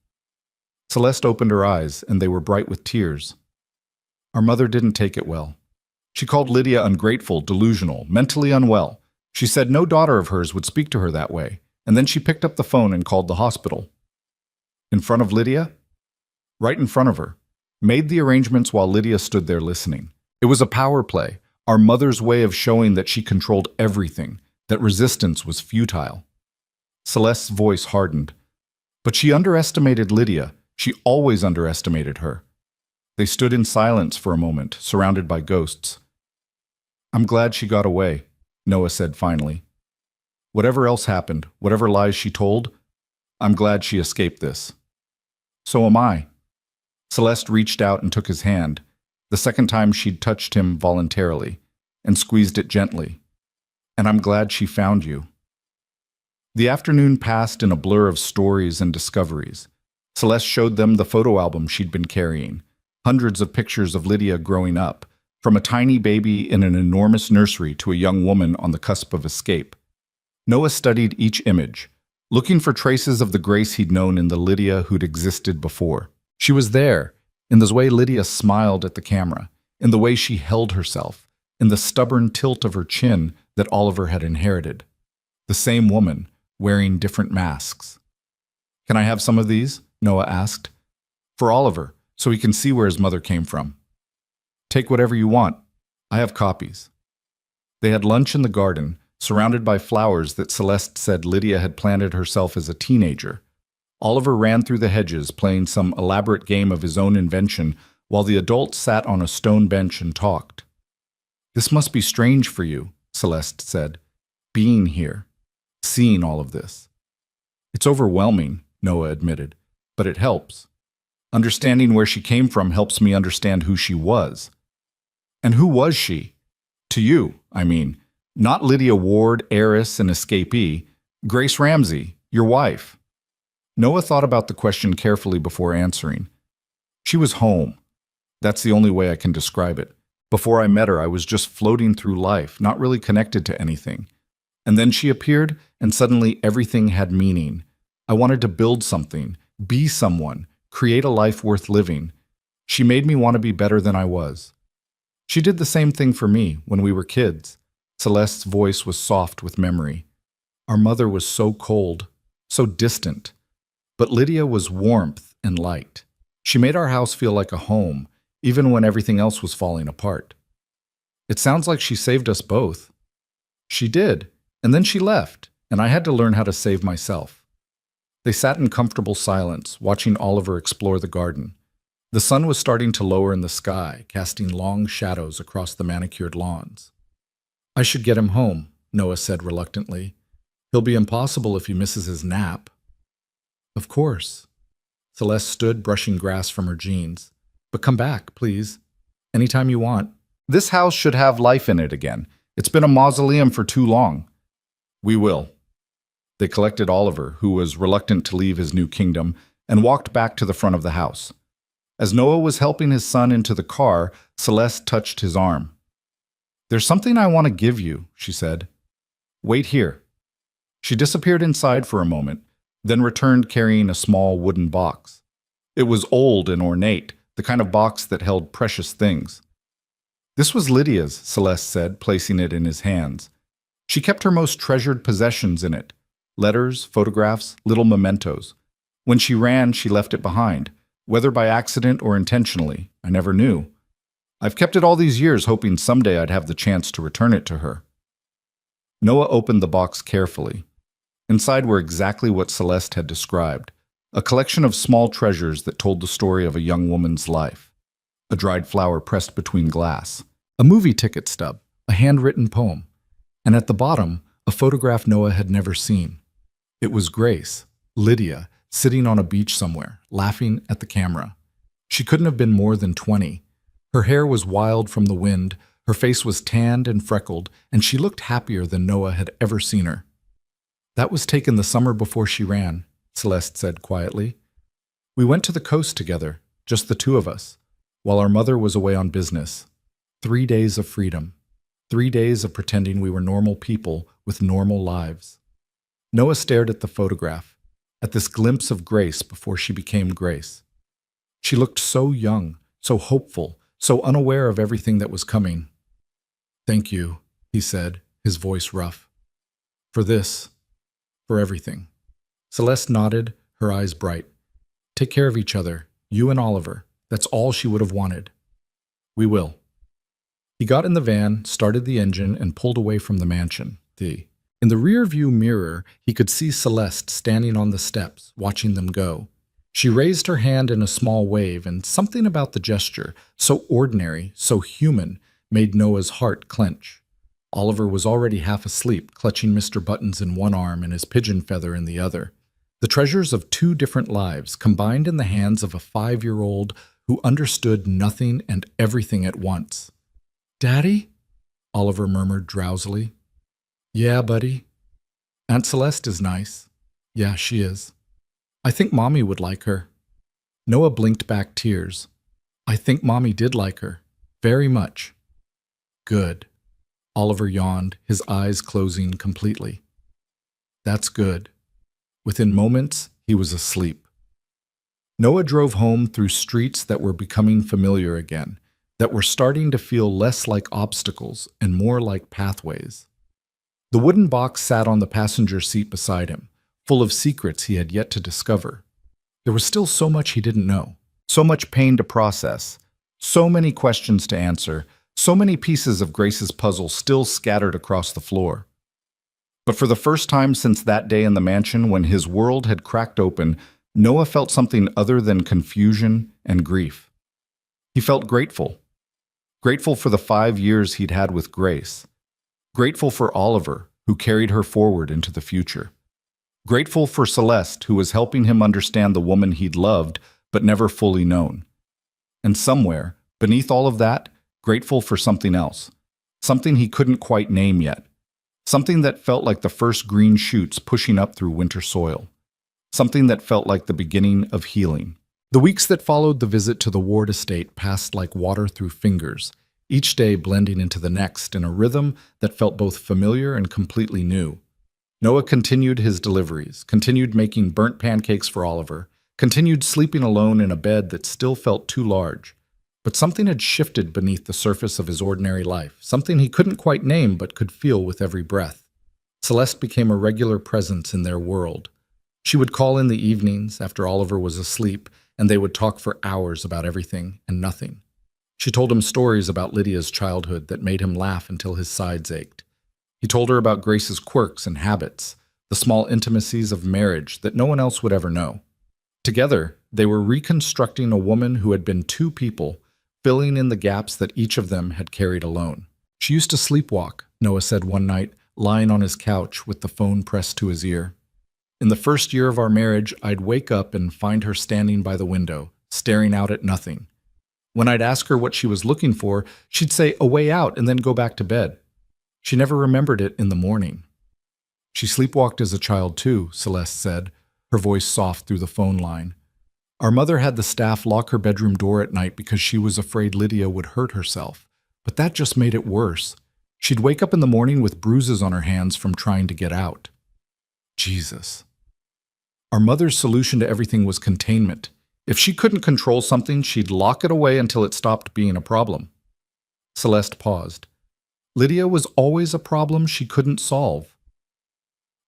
Celeste opened her eyes, and they were bright with tears. Our mother didn't take it well. She called Lydia ungrateful, delusional, mentally unwell. She said no daughter of hers would speak to her that way, and then she picked up the phone and called the hospital. In front of Lydia? Right in front of her. Made the arrangements while Lydia stood there listening. It was a power play, our mother's way of showing that she controlled everything, that resistance was futile. Celeste's voice hardened. But she underestimated Lydia. She always underestimated her. They stood in silence for a moment, surrounded by ghosts. I'm glad she got away, Noah said finally. Whatever else happened, whatever lies she told, I'm glad she escaped this. So am I. Celeste reached out and took his hand, the second time she'd touched him voluntarily, and squeezed it gently. And I'm glad she found you. The afternoon passed in a blur of stories and discoveries. Celeste showed them the photo album she'd been carrying, hundreds of pictures of Lydia growing up, from a tiny baby in an enormous nursery to a young woman on the cusp of escape. Noah studied each image, looking for traces of the Grace he'd known in the Lydia who'd existed before. She was there, in the way Lydia smiled at the camera, in the way she held herself, in the stubborn tilt of her chin that Oliver had inherited. The same woman, wearing different masks. Can I have some of these? Noah asked. For Oliver, so he can see where his mother came from. Take whatever you want. I have copies. They had lunch in the garden, surrounded by flowers that Celeste said Lydia had planted herself as a teenager. Oliver ran through the hedges, playing some elaborate game of his own invention, while the adults sat on a stone bench and talked. "This must be strange for you," Celeste said, "being here, seeing all of this." "It's overwhelming," Noah admitted, "but it helps. Understanding where she came from helps me understand who she was." "And who was she? To you, I mean. Not Lydia Ward, heiress and escapee. Grace Ramsey, your wife." Noah thought about the question carefully before answering. "She was home. That's the only way I can describe it. Before I met her, I was just floating through life, not really connected to anything. And then she appeared, and suddenly everything had meaning. I wanted to build something, be someone, create a life worth living. She made me want to be better than I was. She did the same thing for me when we were kids." Celeste's voice was soft with memory. "Our mother was so cold, so distant. But Lydia was warmth and light. She made our house feel like a home, even when everything else was falling apart. It sounds like she saved us both." "She did, and then she left, and I had to learn how to save myself." They sat in comfortable silence, watching Oliver explore the garden. The sun was starting to lower in the sky, casting long shadows across the manicured lawns. "I should get him home," Noah said reluctantly. "He'll be impossible if he misses his nap." "Of course." Celeste stood, brushing grass from her jeans. "But come back, please. Anytime you want. This house should have life in it again. It's been a mausoleum for too long." "We will." They collected Oliver, who was reluctant to leave his new kingdom, and walked back to the front of the house. As Noah was helping his son into the car, Celeste touched his arm. "There's something I want to give you," she said. "Wait here." She disappeared inside for a moment, then returned carrying a small wooden box. It was old and ornate, the kind of box that held precious things. "This was Lydia's," Celeste said, placing it in his hands. "She kept her most treasured possessions in it. Letters, photographs, little mementos. When she ran, she left it behind. Whether by accident or intentionally, I never knew. I've kept it all these years, hoping someday I'd have the chance to return it to her." Noah opened the box carefully. Inside were exactly what Celeste had described, a collection of small treasures that told the story of a young woman's life. A dried flower pressed between glass, a movie ticket stub, a handwritten poem, and at the bottom, a photograph Noah had never seen. It was Grace, Lydia, sitting on a beach somewhere, laughing at the camera. She couldn't have been more than 20. Her hair was wild from the wind, her face was tanned and freckled, and she looked happier than Noah had ever seen her. "That was taken the summer before she ran," Celeste said quietly. "We went to the coast together, just the two of us, while our mother was away on business. 3 days of freedom. 3 days of pretending we were normal people with normal lives." Noah stared at the photograph, at this glimpse of Grace before she became Grace. She looked so young, so hopeful, so unaware of everything that was coming. "Thank you," he said, his voice rough. "For this, for everything." Celeste nodded, her eyes bright. "Take care of each other, you and Oliver. That's all she would have wanted." "We will." He got in the van, started the engine, and pulled away from the mansion. In the rear-view mirror, he could see Celeste standing on the steps, watching them go. She raised her hand in a small wave, and something about the gesture, so ordinary, so human, made Noah's heart clench. Oliver was already half asleep, clutching Mr. Buttons in one arm and his pigeon feather in the other. The treasures of 2 different lives, combined in the hands of a 5-year-old who understood nothing and everything at once. "Daddy?" Oliver murmured drowsily. "Yeah, buddy. Aunt Celeste is nice. Yeah, she is. I think Mommy would like her." Noah blinked back tears. "I think Mommy did like her. Very much." "Good." Oliver yawned, his eyes closing completely. "That's good." Within moments, he was asleep. Noah drove home through streets that were becoming familiar again, that were starting to feel less like obstacles and more like pathways. The wooden box sat on the passenger seat beside him, full of secrets he had yet to discover. There was still so much he didn't know, so much pain to process, so many questions to answer, so many pieces of Grace's puzzle still scattered across the floor. But for the first time since that day in the mansion when his world had cracked open, Noah felt something other than confusion and grief. He felt grateful. Grateful for the 5 years he'd had with Grace. Grateful for Oliver, who carried her forward into the future. Grateful for Celeste, who was helping him understand the woman he'd loved but never fully known. And somewhere, beneath all of that, grateful for something else. Something he couldn't quite name yet. Something that felt like the first green shoots pushing up through winter soil. Something that felt like the beginning of healing. The weeks that followed the visit to the Ward estate passed like water through fingers, each day blending into the next in a rhythm that felt both familiar and completely new. Noah continued his deliveries, continued making burnt pancakes for Oliver, continued sleeping alone in a bed that still felt too large. But something had shifted beneath the surface of his ordinary life, something he couldn't quite name but could feel with every breath. Celeste became a regular presence in their world. She would call in the evenings after Oliver was asleep, and they would talk for hours about everything and nothing. She told him stories about Lydia's childhood that made him laugh until his sides ached. He told her about Grace's quirks and habits, the small intimacies of marriage that no one else would ever know. Together, they were reconstructing a woman who had been two people, filling in the gaps that each of them had carried alone. She used to sleepwalk, Noah said one night, lying on his couch with the phone pressed to his ear. In the first year of our marriage, I'd wake up and find her standing by the window, staring out at nothing. When I'd ask her what she was looking for, she'd say a way out and then go back to bed. She never remembered it in the morning. She sleepwalked as a child too, Celeste said, her voice soft through the phone line. Our mother had the staff lock her bedroom door at night because she was afraid Lydia would hurt herself, but that just made it worse. She'd wake up in the morning with bruises on her hands from trying to get out. Jesus. Our mother's solution to everything was containment. If she couldn't control something, she'd lock it away until it stopped being a problem. Celeste paused. Lydia was always a problem she couldn't solve.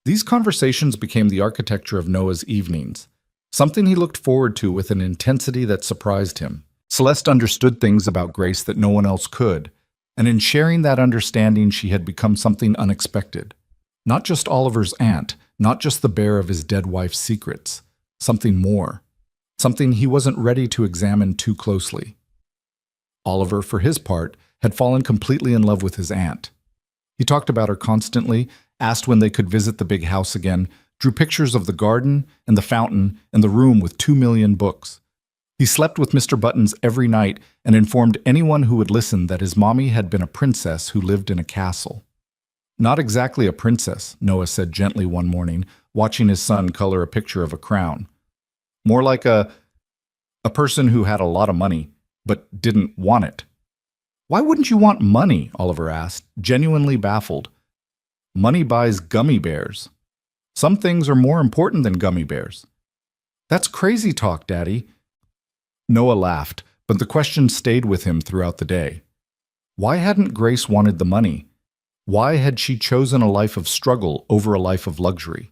These conversations became the architecture of Noah's evenings, something he looked forward to with an intensity that surprised him. Celeste understood things about Grace that no one else could, and in sharing that understanding she had become something unexpected. Not just Oliver's aunt, not just the bearer of his dead wife's secrets, something more, something he wasn't ready to examine too closely. Oliver, for his part, had fallen completely in love with his aunt. He talked about her constantly, asked when they could visit the big house again, drew pictures of the garden and the fountain and the room with 2 million books. He slept with Mr. Buttons every night and informed anyone who would listen that his mommy had been a princess who lived in a castle. Not exactly a princess, Noah said gently one morning, watching his son color a picture of a crown. More like a person who had a lot of money, but didn't want it. Why wouldn't you want money? Oliver asked, genuinely baffled. Money buys gummy bears. Some things are more important than gummy bears. That's crazy talk, Daddy. Noah laughed, but the question stayed with him throughout the day. Why hadn't Grace wanted the money? Why had she chosen a life of struggle over a life of luxury?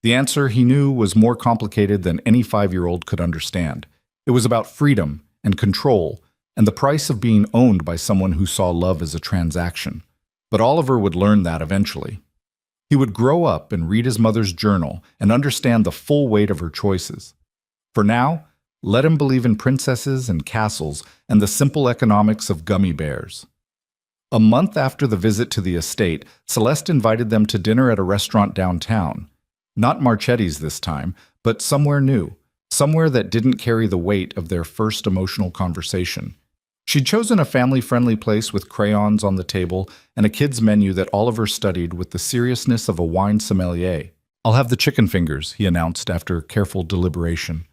The answer, he knew, was more complicated than any 5-year-old could understand. It was about freedom and control and the price of being owned by someone who saw love as a transaction. But Oliver would learn that eventually. He would grow up and read his mother's journal and understand the full weight of her choices. For now, let him believe in princesses and castles and the simple economics of gummy bears. A month after the visit to the estate, Celeste invited them to dinner at a restaurant downtown. Not Marchetti's this time, but somewhere new, somewhere that didn't carry the weight of their first emotional conversation. She'd chosen a family-friendly place with crayons on the table and a kid's menu that Oliver studied with the seriousness of a wine sommelier. I'll have the chicken fingers, he announced after careful deliberation,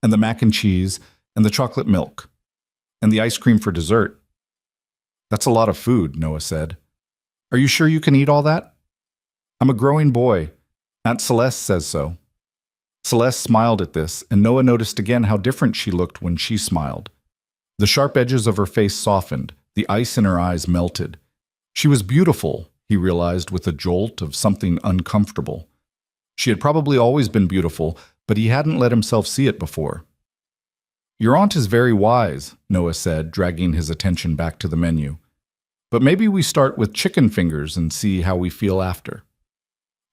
and the mac and cheese, and the chocolate milk, and the ice cream for dessert. That's a lot of food, Noah said. Are you sure you can eat all that? I'm a growing boy. Aunt Celeste says so. Celeste smiled at this, and Noah noticed again how different she looked when she smiled. The sharp edges of her face softened, the ice in her eyes melted. She was beautiful, he realized with a jolt of something uncomfortable. She had probably always been beautiful, but he hadn't let himself see it before. Your aunt is very wise, Noah said, dragging his attention back to the menu. But maybe we start with chicken fingers and see how we feel after.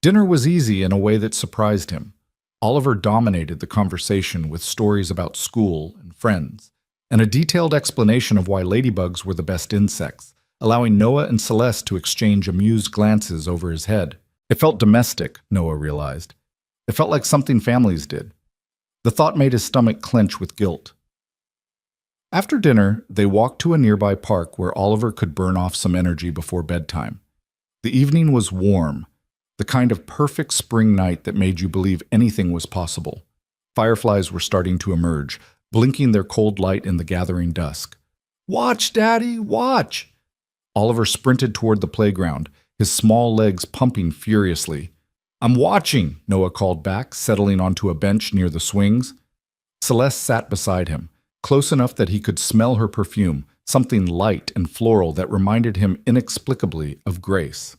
Dinner was easy in a way that surprised him. Oliver dominated the conversation with stories about school and friends, and a detailed explanation of why ladybugs were the best insects, allowing Noah and Celeste to exchange amused glances over his head. It felt domestic, Noah realized. It felt like something families did. The thought made his stomach clench with guilt. After dinner, they walked to a nearby park where Oliver could burn off some energy before bedtime. The evening was warm, the kind of perfect spring night that made you believe anything was possible. Fireflies were starting to emerge, blinking their cold light in the gathering dusk. "Watch, Daddy, watch!" Oliver sprinted toward the playground, his small legs pumping furiously. "I'm watching," Noah called back, settling onto a bench near the swings. Celeste sat beside him, close enough that he could smell her perfume, something light and floral that reminded him inexplicably of Grace.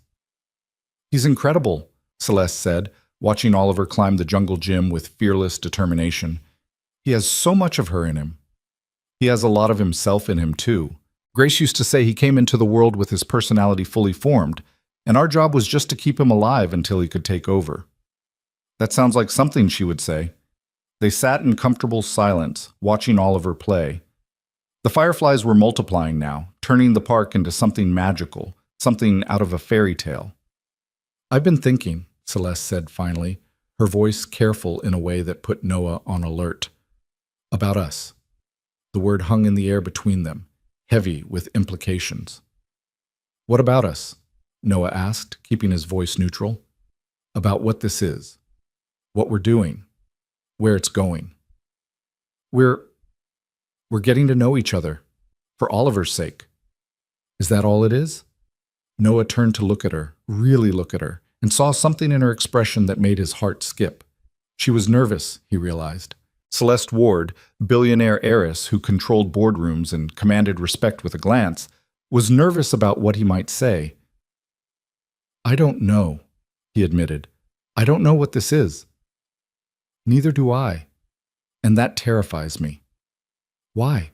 "He's incredible," Celeste said, watching Oliver climb the jungle gym with fearless determination. "He has so much of her in him. He has a lot of himself in him, too. Grace used to say he came into the world with his personality fully formed, and our job was just to keep him alive until he could take over." That sounds like something she would say. They sat in comfortable silence, watching Oliver play. The fireflies were multiplying now, turning the park into something magical, something out of a fairy tale. "I've been thinking," Celeste said finally, her voice careful in a way that put Noah on alert. "About us." The word hung in the air between them, heavy with implications. "What about us?" Noah asked, keeping his voice neutral. "About what this is, what we're doing, where it's going. We're getting to know each other, for Oliver's sake." "Is that all it is?" Noah turned to look at her, really look at her, and saw something in her expression that made his heart skip. She was nervous, he realized. Celeste Ward, billionaire heiress who controlled boardrooms and commanded respect with a glance, was nervous about what he might say. "I don't know," he admitted. "I don't know what this is." "Neither do I. And that terrifies me." "Why?"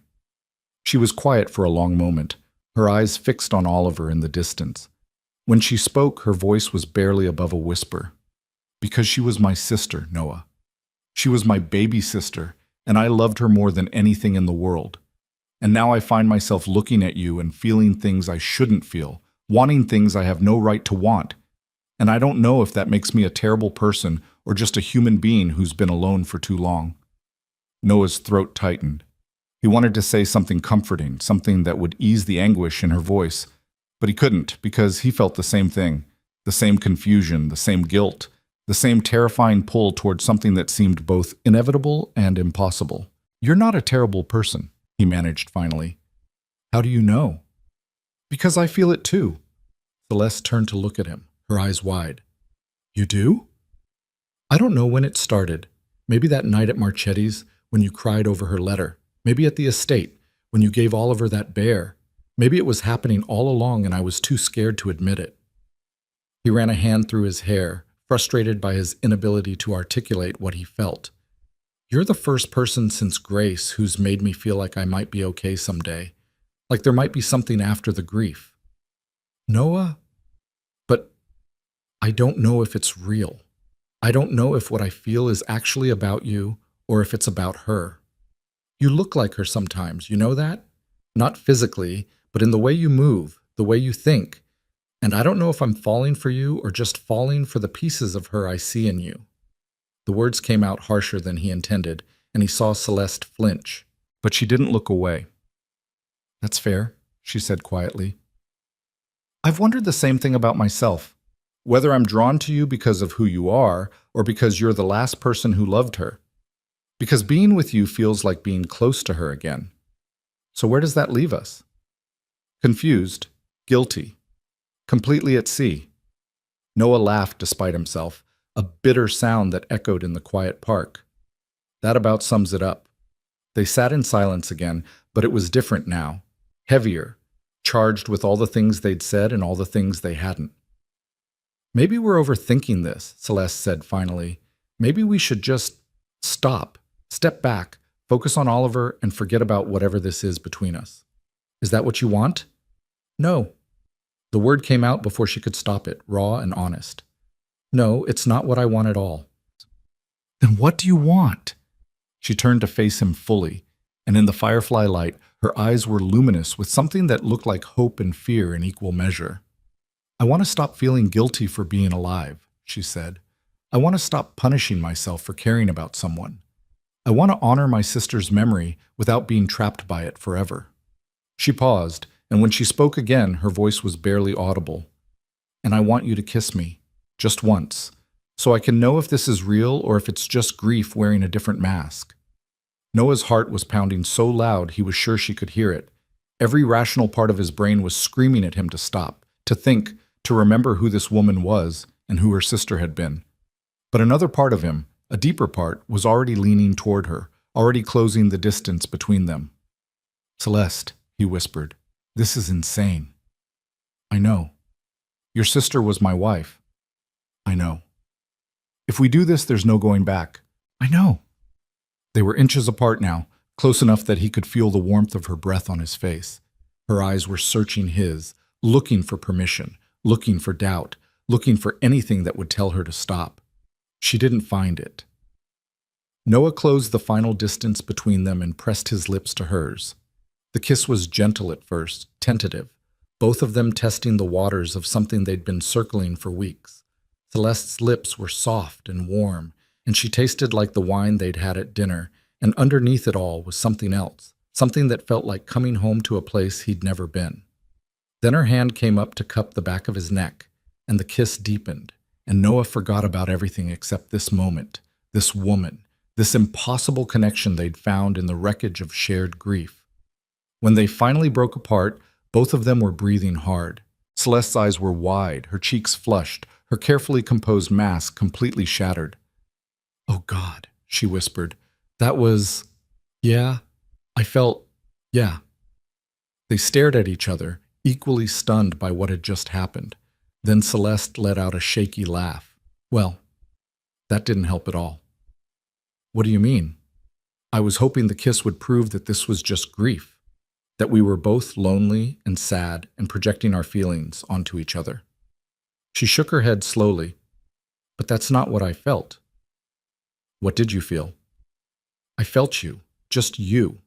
She was quiet for a long moment, her eyes fixed on Oliver in the distance. When she spoke, her voice was barely above a whisper. "Because she was my sister, Noah. She was my baby sister, and I loved her more than anything in the world. And now I find myself looking at you and feeling things I shouldn't feel, wanting things I have no right to want. And I don't know if that makes me a terrible person or just a human being who's been alone for too long." Noah's throat tightened. He wanted to say something comforting, something that would ease the anguish in her voice, but he couldn't because he felt the same thing, the same confusion, the same guilt, the same terrifying pull toward something that seemed both inevitable and impossible. "You're not a terrible person," he managed finally. "How do you know?" "Because I feel it too." Celeste turned to look at him, her eyes wide. "You do?" "I don't know when it started. Maybe that night at Marchetti's, when you cried over her letter. Maybe at the estate, when you gave Oliver that bear. Maybe it was happening all along and I was too scared to admit it." He ran a hand through his hair, frustrated by his inability to articulate what he felt. "You're the first person since Grace who's made me feel like I might be okay someday, like there might be something after the grief." "Noah? But I don't know if it's real. I don't know if what I feel is actually about you or if it's about her. You look like her sometimes, you know that? Not physically, but in the way you move, the way you think. And I don't know if I'm falling for you or just falling for the pieces of her I see in you." The words came out harsher than he intended, and he saw Celeste flinch. But she didn't look away. "That's fair," she said quietly. "I've wondered the same thing about myself. Whether I'm drawn to you because of who you are, or because you're the last person who loved her. Because being with you feels like being close to her again. So where does that leave us?" Confused, guilty, completely at sea. Noah laughed despite himself, a bitter sound that echoed in the quiet park. That about sums it up. They sat in silence again, but it was different now, heavier, charged with all the things they'd said and all the things they hadn't. "Maybe we're overthinking this," Celeste said finally. "Maybe we should just stop, step back, focus on Oliver, and forget about whatever this is between us. Is that what you want?" "No." The word came out before she could stop it, raw and honest. No, it's not what I want at all. Then what do you want? She turned to face him fully, and in the firefly light, her eyes were luminous with something that looked like hope and fear in equal measure. I want to stop feeling guilty for being alive, she said. I want to stop punishing myself for caring about someone. I want to honor my sister's memory without being trapped by it forever. She paused, and when she spoke again, her voice was barely audible. And I want you to kiss me, just once, so I can know if this is real or if it's just grief wearing a different mask. Noah's heart was pounding so loud he was sure she could hear it. Every rational part of his brain was screaming at him to stop, to think, to remember who this woman was and who her sister had been. But another part of him, a deeper part, was already leaning toward her, already closing the distance between them. Celeste, he whispered, this is insane. I know. Your sister was my wife. I know. If we do this, there's no going back. I know. They were inches apart now, close enough that he could feel the warmth of her breath on his face. Her eyes were searching his, looking for permission, looking for doubt, looking for anything that would tell her to stop. She didn't find it. Noah closed the final distance between them and pressed his lips to hers. The kiss was gentle at first, tentative, both of them testing the waters of something they'd been circling for weeks. Celeste's lips were soft and warm, and she tasted like the wine they'd had at dinner, and underneath it all was something else, something that felt like coming home to a place he'd never been. Then her hand came up to cup the back of his neck, and the kiss deepened, and Noah forgot about everything except this moment, this woman, this impossible connection they'd found in the wreckage of shared grief. When they finally broke apart, both of them were breathing hard. Celeste's eyes were wide, her cheeks flushed, her carefully composed mask completely shattered. Oh God, she whispered. That was, yeah, I felt, yeah. They stared at each other, equally stunned by what had just happened. Then Celeste let out a shaky laugh. Well, that didn't help at all. What do you mean? I was hoping the kiss would prove that this was just grief, that we were both lonely and sad and projecting our feelings onto each other. She shook her head slowly. But that's not what I felt. What did you feel? I felt you, just you.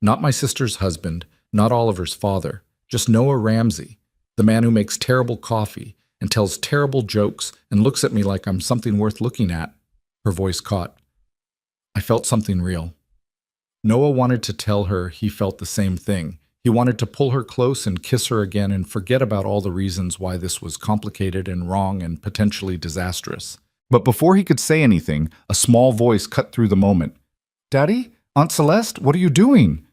Not my sister's husband, not Oliver's father, just Noah Ramsey, the man who makes terrible coffee and tells terrible jokes and looks at me like I'm something worth looking at. Her voice caught. I felt something real. Noah wanted to tell her he felt the same thing. He wanted to pull her close and kiss her again and forget about all the reasons why this was complicated and wrong and potentially disastrous. But before he could say anything, a small voice cut through the moment. Daddy? Aunt Celeste? What are you doing?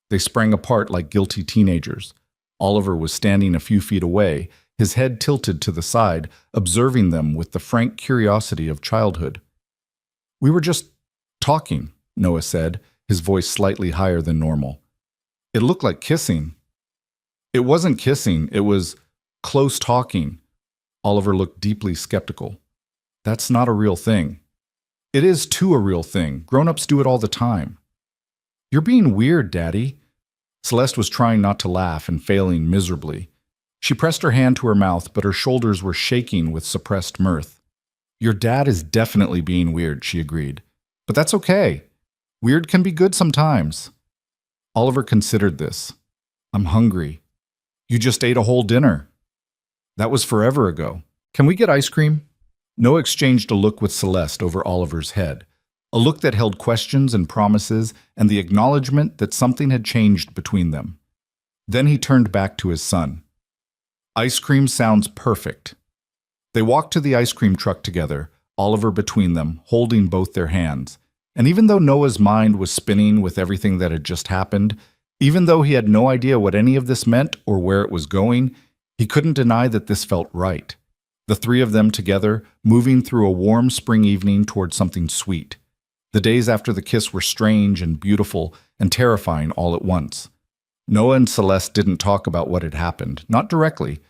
They sprang apart like guilty teenagers. Oliver was standing a few feet away, his head tilted to the side, observing them with the frank curiosity of childhood. We were just talking, Noah said, his voice slightly higher than normal. It looked like kissing. It wasn't kissing, it was close talking. Oliver looked deeply skeptical. That's not a real thing. It is too a real thing. Grown-ups do it all the time. You're being weird, Daddy. Celeste was trying not to laugh and failing miserably. She pressed her hand to her mouth, but her shoulders were shaking with suppressed mirth. Your dad is definitely being weird, she agreed. But that's okay. Weird can be good sometimes. Oliver considered this. I'm hungry. You just ate a whole dinner. That was forever ago. Can we get ice cream? Noah exchanged a look with Celeste over Oliver's head, a look that held questions and promises and the acknowledgement that something had changed between them. Then he turned back to his son. Ice cream sounds perfect. They walked to the ice cream truck together, Oliver between them, holding both their hands. And even though Noah's mind was spinning with everything that had just happened, even though he had no idea what any of this meant or where it was going, he couldn't deny that this felt right. The three of them together, moving through a warm spring evening toward something sweet. The days after the kiss were strange and beautiful and terrifying all at once. Noah and Celeste didn't talk about what had happened, not directly,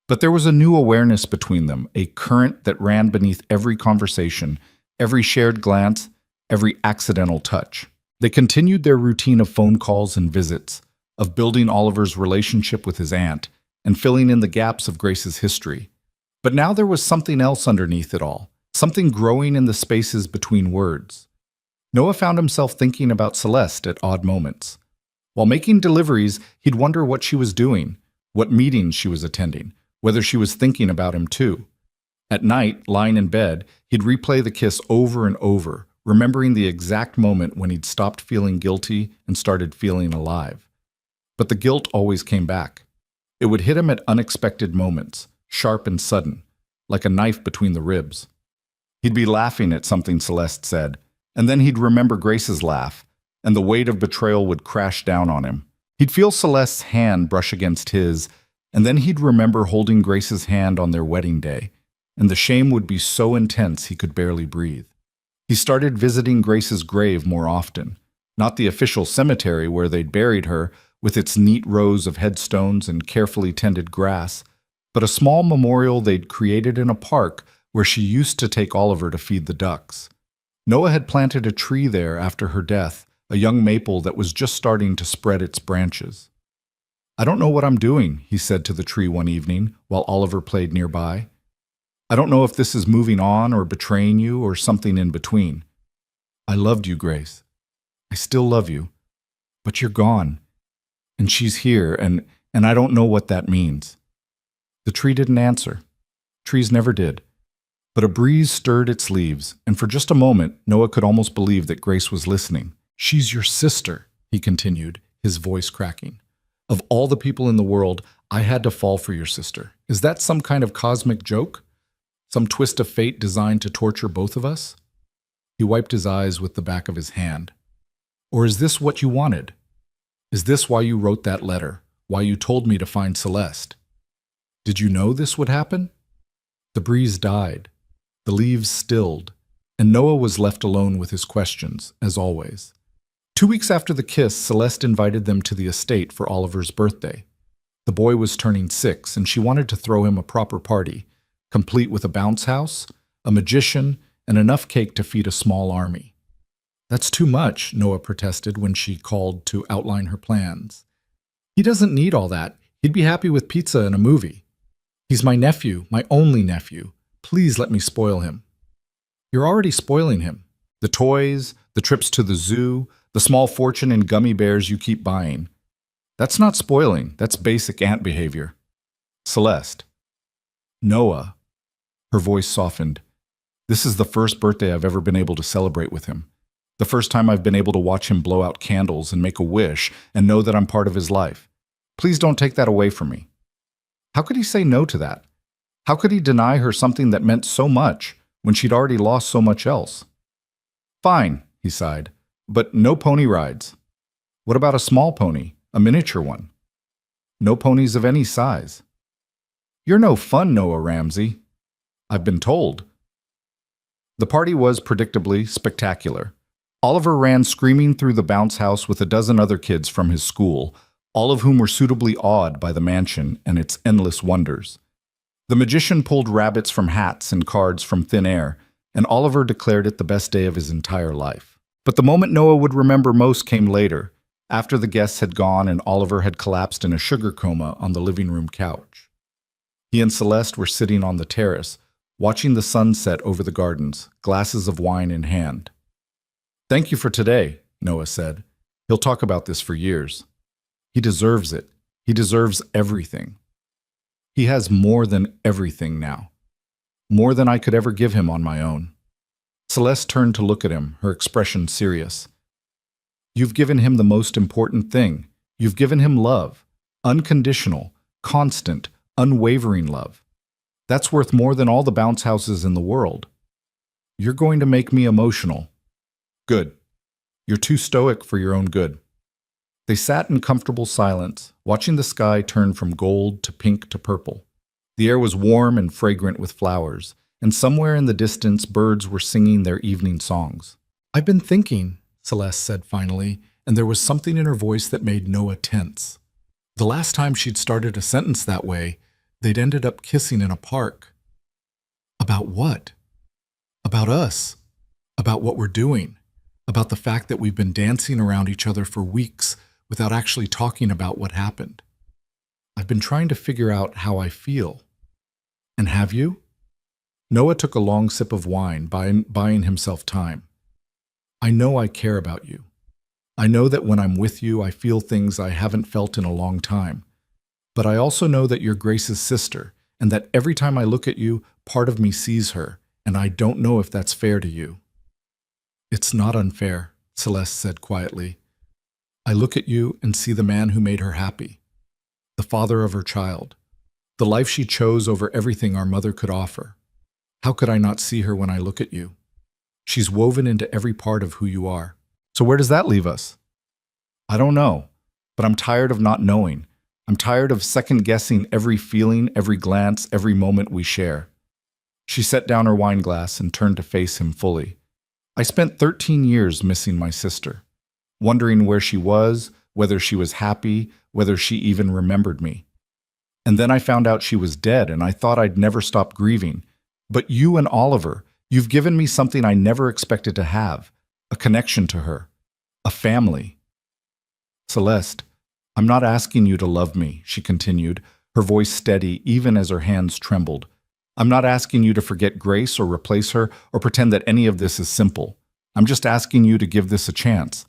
but there was a new awareness between them, a current that ran beneath every conversation, every shared glance, every accidental touch. They continued their routine of phone calls and visits, of building Oliver's relationship with his aunt, and filling in the gaps of Grace's history. But now there was something else underneath it all, something growing in the spaces between words. Noah found himself thinking about Celeste at odd moments. While making deliveries, he'd wonder what she was doing, what meetings she was attending, whether she was thinking about him too. At night, lying in bed, he'd replay the kiss over and over, remembering the exact moment when he'd stopped feeling guilty and started feeling alive. But the guilt always came back. It would hit him at unexpected moments, sharp and sudden, like a knife between the ribs. He'd be laughing at something Celeste said, and then he'd remember Grace's laugh, and the weight of betrayal would crash down on him. He'd feel Celeste's hand brush against his, and then he'd remember holding Grace's hand on their wedding day, and the shame would be so intense he could barely breathe. He started visiting Grace's grave more often, not the official cemetery where they'd buried her, with its neat rows of headstones and carefully tended grass, but a small memorial they'd created in a park where she used to take Oliver to feed the ducks. Noah had planted a tree there after her death, a young maple that was just starting to spread its branches. "I don't know what I'm doing," he said to the tree one evening while Oliver played nearby. "I don't know if this is moving on or betraying you or something in between. I loved you, Grace. I still love you. But you're gone. And she's here, and I don't know what that means." The tree didn't answer. Trees never did. But a breeze stirred its leaves, and for just a moment, Noah could almost believe that Grace was listening. "She's your sister," he continued, his voice cracking. "Of all the people in the world, I had to fall for your sister. Is that some kind of cosmic joke? Some twist of fate designed to torture both of us?" He wiped his eyes with the back of his hand. "Or is this what you wanted? Is this why you wrote that letter? Why you told me to find Celeste? Did you know this would happen?" The breeze died. The leaves stilled, and Noah was left alone with his questions, as always. 2 weeks after the kiss, Celeste invited them to the estate for Oliver's birthday. The boy was turning 6, and she wanted to throw him a proper party, complete with a bounce house, a magician, and enough cake to feed a small army. "That's too much," Noah protested when she called to outline her plans. "He doesn't need all that. He'd be happy with pizza and a movie. He's my nephew, my only nephew. Please let me spoil him." "You're already spoiling him. The toys, the trips to the zoo, the small fortune in gummy bears you keep buying. That's not spoiling, that's basic aunt behavior." "Celeste." "Noah." Her voice softened. "This is the first birthday I've ever been able to celebrate with him. The first time I've been able to watch him blow out candles and make a wish and know that I'm part of his life. Please don't take that away from me." How could he say no to that? How could he deny her something that meant so much when she'd already lost so much else? "Fine," he sighed, "but no pony rides." "What about a small pony, a miniature one?" "No ponies of any size." "You're no fun, Noah Ramsey." "I've been told." The party was predictably spectacular. Oliver ran screaming through the bounce house with a dozen other kids from his school, all of whom were suitably awed by the mansion and its endless wonders. The magician pulled rabbits from hats and cards from thin air, and Oliver declared it the best day of his entire life. But the moment Noah would remember most came later, after the guests had gone and Oliver had collapsed in a sugar coma on the living room couch. He and Celeste were sitting on the terrace, watching the sun set over the gardens, glasses of wine in hand. "Thank you for today," Noah said. "He'll talk about this for years. He deserves it. He deserves everything. He has more than everything now. More than I could ever give him on my own." Celeste turned to look at him, her expression serious. "You've given him the most important thing. You've given him love. Unconditional, constant, unwavering love. That's worth more than all the bounce houses in the world. You're going to make me emotional." "Good. You're too stoic for your own good." They sat in comfortable silence, watching the sky turn from gold to pink to purple. The air was warm and fragrant with flowers, and somewhere in the distance birds were singing their evening songs. "I've been thinking," Celeste said finally, and there was something in her voice that made Noah tense. The last time she'd started a sentence that way, they'd ended up kissing in a park. "About what?" "About us. About what we're doing. About the fact that we've been dancing around each other for weeks without actually talking about what happened. I've been trying to figure out how I feel." And have you? Noah took a long sip of wine, buying himself time. I know I care about you. I know that when I'm with you, I feel things I haven't felt in a long time. But I also know that you're Grace's sister, and that every time I look at you, part of me sees her, and I don't know if that's fair to you. It's not unfair, Celeste said quietly. I look at you and see the man who made her happy, the father of her child, the life she chose over everything our mother could offer. How could I not see her when I look at you? She's woven into every part of who you are. So where does that leave us? I don't know, but I'm tired of not knowing. I'm tired of second-guessing every feeling, every glance, every moment we share. She set down her wine glass and turned to face him fully. I spent 13 years missing my sister, wondering where she was, whether she was happy, whether she even remembered me. And then I found out she was dead, and I thought I'd never stop grieving. But you and Oliver, you've given me something I never expected to have, a connection to her, a family. Celeste, I'm not asking you to love me, she continued, her voice steady even as her hands trembled. I'm not asking you to forget Grace or replace her or pretend that any of this is simple. I'm just asking you to give this a chance,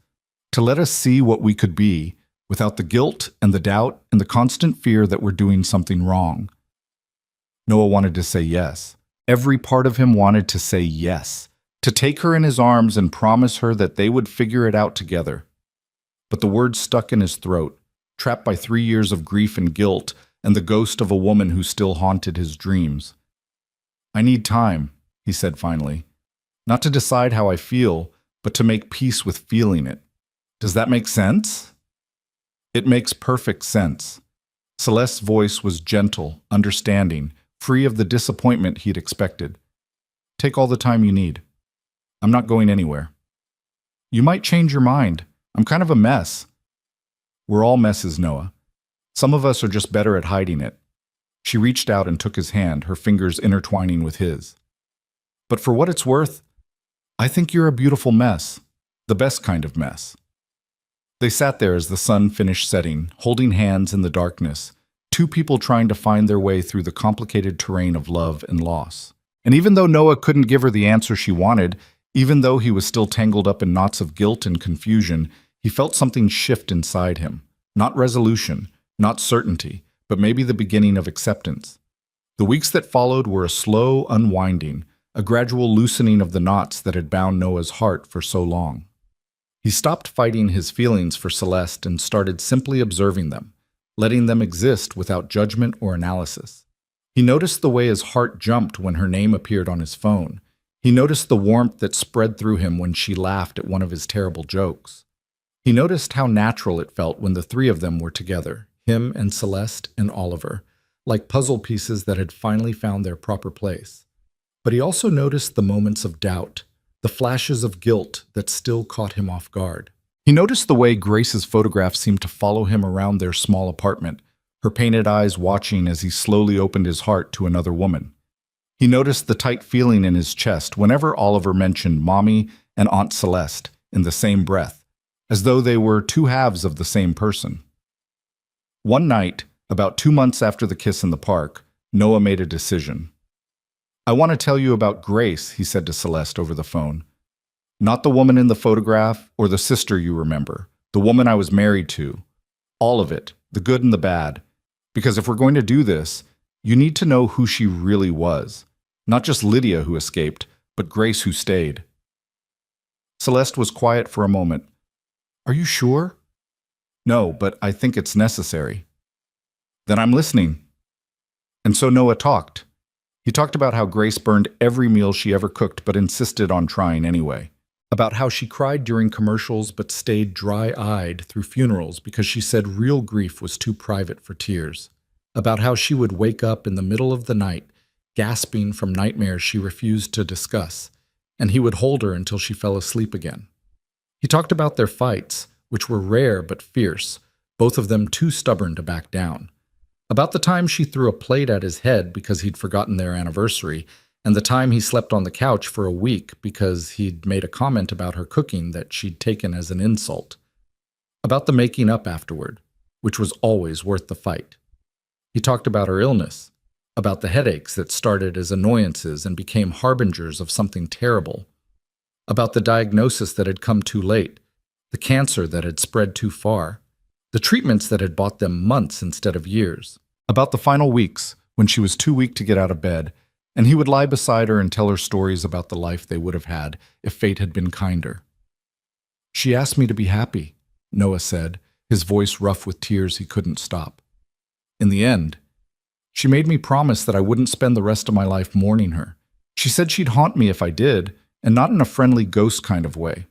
to let us see what we could be without the guilt and the doubt and the constant fear that we're doing something wrong. Noah wanted to say yes. Every part of him wanted to say yes, to take her in his arms and promise her that they would figure it out together. But the words stuck in his throat, trapped by 3 years of grief and guilt and the ghost of a woman who still haunted his dreams. I need time, he said finally, not to decide how I feel, but to make peace with feeling it. Does that make sense? It makes perfect sense. Celeste's voice was gentle, understanding, free of the disappointment he'd expected. Take all the time you need. I'm not going anywhere. You might change your mind. I'm kind of a mess. We're all messes, Noah. Some of us are just better at hiding it. She reached out and took his hand, her fingers intertwining with his. But for what it's worth, I think you're a beautiful mess. The best kind of mess. They sat there as the sun finished setting, holding hands in the darkness, two people trying to find their way through the complicated terrain of love and loss. And even though Noah couldn't give her the answer she wanted, even though he was still tangled up in knots of guilt and confusion, he felt something shift inside him. Not resolution, not certainty, but maybe the beginning of acceptance. The weeks that followed were a slow unwinding, a gradual loosening of the knots that had bound Noah's heart for so long. He stopped fighting his feelings for Celeste and started simply observing them, letting them exist without judgment or analysis. He noticed the way his heart jumped when her name appeared on his phone. He noticed the warmth that spread through him when she laughed at one of his terrible jokes. He noticed how natural it felt when the three of them were together, him and Celeste and Oliver, like puzzle pieces that had finally found their proper place. But he also noticed the moments of doubt, the flashes of guilt that still caught him off guard. He noticed the way Grace's photograph seemed to follow him around their small apartment, her painted eyes watching as he slowly opened his heart to another woman. He noticed the tight feeling in his chest whenever Oliver mentioned Mommy and Aunt Celeste in the same breath, as though they were two halves of the same person. One night, about 2 months after the kiss in the park, Noah made a decision. I want to tell you about Grace, he said to Celeste over the phone. Not the woman in the photograph or the sister you remember, the woman I was married to. All of it, the good and the bad. Because if we're going to do this, you need to know who she really was. Not just Lydia who escaped, but Grace who stayed. Celeste was quiet for a moment. Are you sure? No, but I think it's necessary. Then I'm listening. And so Noah talked. He talked about how Grace burned every meal she ever cooked but insisted on trying anyway. About how she cried during commercials but stayed dry-eyed through funerals because she said real grief was too private for tears. About how she would wake up in the middle of the night, gasping from nightmares she refused to discuss, and he would hold her until she fell asleep again. He talked about their fights, which were rare but fierce, both of them too stubborn to back down. About the time she threw a plate at his head because he'd forgotten their anniversary, and the time he slept on the couch for a week because he'd made a comment about her cooking that she'd taken as an insult. About the making up afterward, which was always worth the fight. He talked about her illness, about the headaches that started as annoyances and became harbingers of something terrible, about the diagnosis that had come too late, the cancer that had spread too far, the treatments that had bought them months instead of years, about the final weeks when she was too weak to get out of bed, and he would lie beside her and tell her stories about the life they would have had if fate had been kinder. "She asked me to be happy," Noah said, his voice rough with tears he couldn't stop. "In the end, she made me promise that I wouldn't spend the rest of my life mourning her. She said she'd haunt me if I did, and not in a friendly ghost kind of way."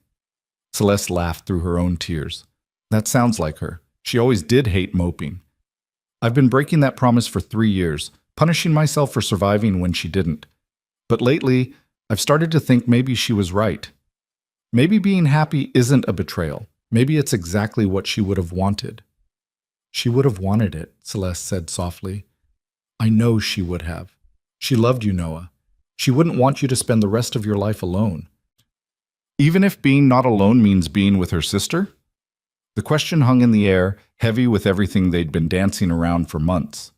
Celeste laughed through her own tears. "That sounds like her. She always did hate moping. I've been breaking that promise for 3 years, punishing myself for surviving when she didn't. But lately, I've started to think maybe she was right. Maybe being happy isn't a betrayal. Maybe it's exactly what she would have wanted." "She would have wanted it," Celeste said softly. "I know she would have. She loved you, Noah. She wouldn't want you to spend the rest of your life alone." "Even if being not alone means being with her sister?" The question hung in the air, heavy with everything they'd been dancing around for months.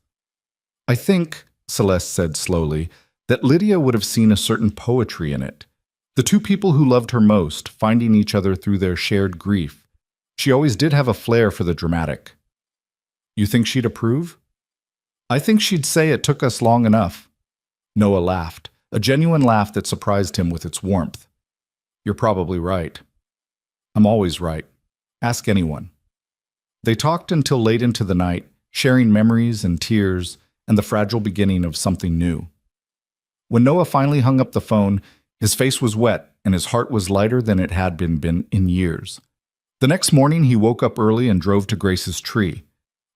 "I think," Celeste said slowly, "that Lydia would have seen a certain poetry in it. The two people who loved her most, finding each other through their shared grief. She always did have a flair for the dramatic." "You think she'd approve?" "I think she'd say it took us long enough." Noah laughed, a genuine laugh that surprised him with its warmth. "You're probably right." "I'm always right. Ask anyone." They talked until late into the night, sharing memories and tears and the fragile beginning of something new. When Noah finally hung up the phone, his face was wet and his heart was lighter than it had been in years. The next morning, he woke up early and drove to Grace's tree.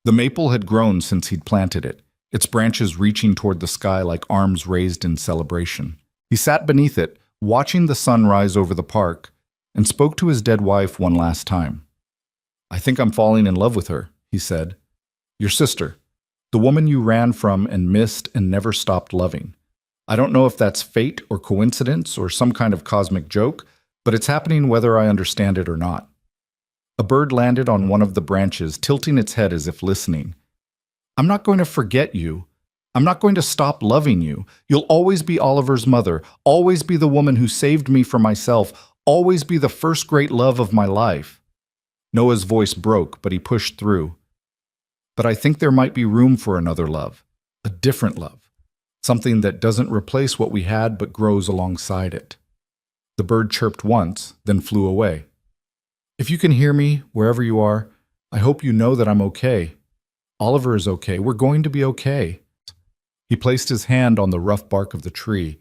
The maple had grown since he'd planted it, its branches reaching toward the sky like arms raised in celebration. He sat beneath it, watching the sun rise over the park, and spoke to his dead wife one last time. "I think I'm falling in love with her," he said. "Your sister, the woman you ran from and missed and never stopped loving. I don't know if that's fate or coincidence or some kind of cosmic joke, but it's happening whether I understand it or not." A bird landed on one of the branches, tilting its head as if listening. "I'm not going to forget you. I'm not going to stop loving you. You'll always be Oliver's mother, always be the woman who saved me from myself, always be the first great love of my life." Noah's voice broke, but he pushed through. "But I think there might be room for another love, a different love. Something that doesn't replace what we had but grows alongside it." The bird chirped once, then flew away. "If you can hear me, wherever you are, I hope you know that I'm okay. Oliver is okay. We're going to be okay." He placed his hand on the rough bark of the tree,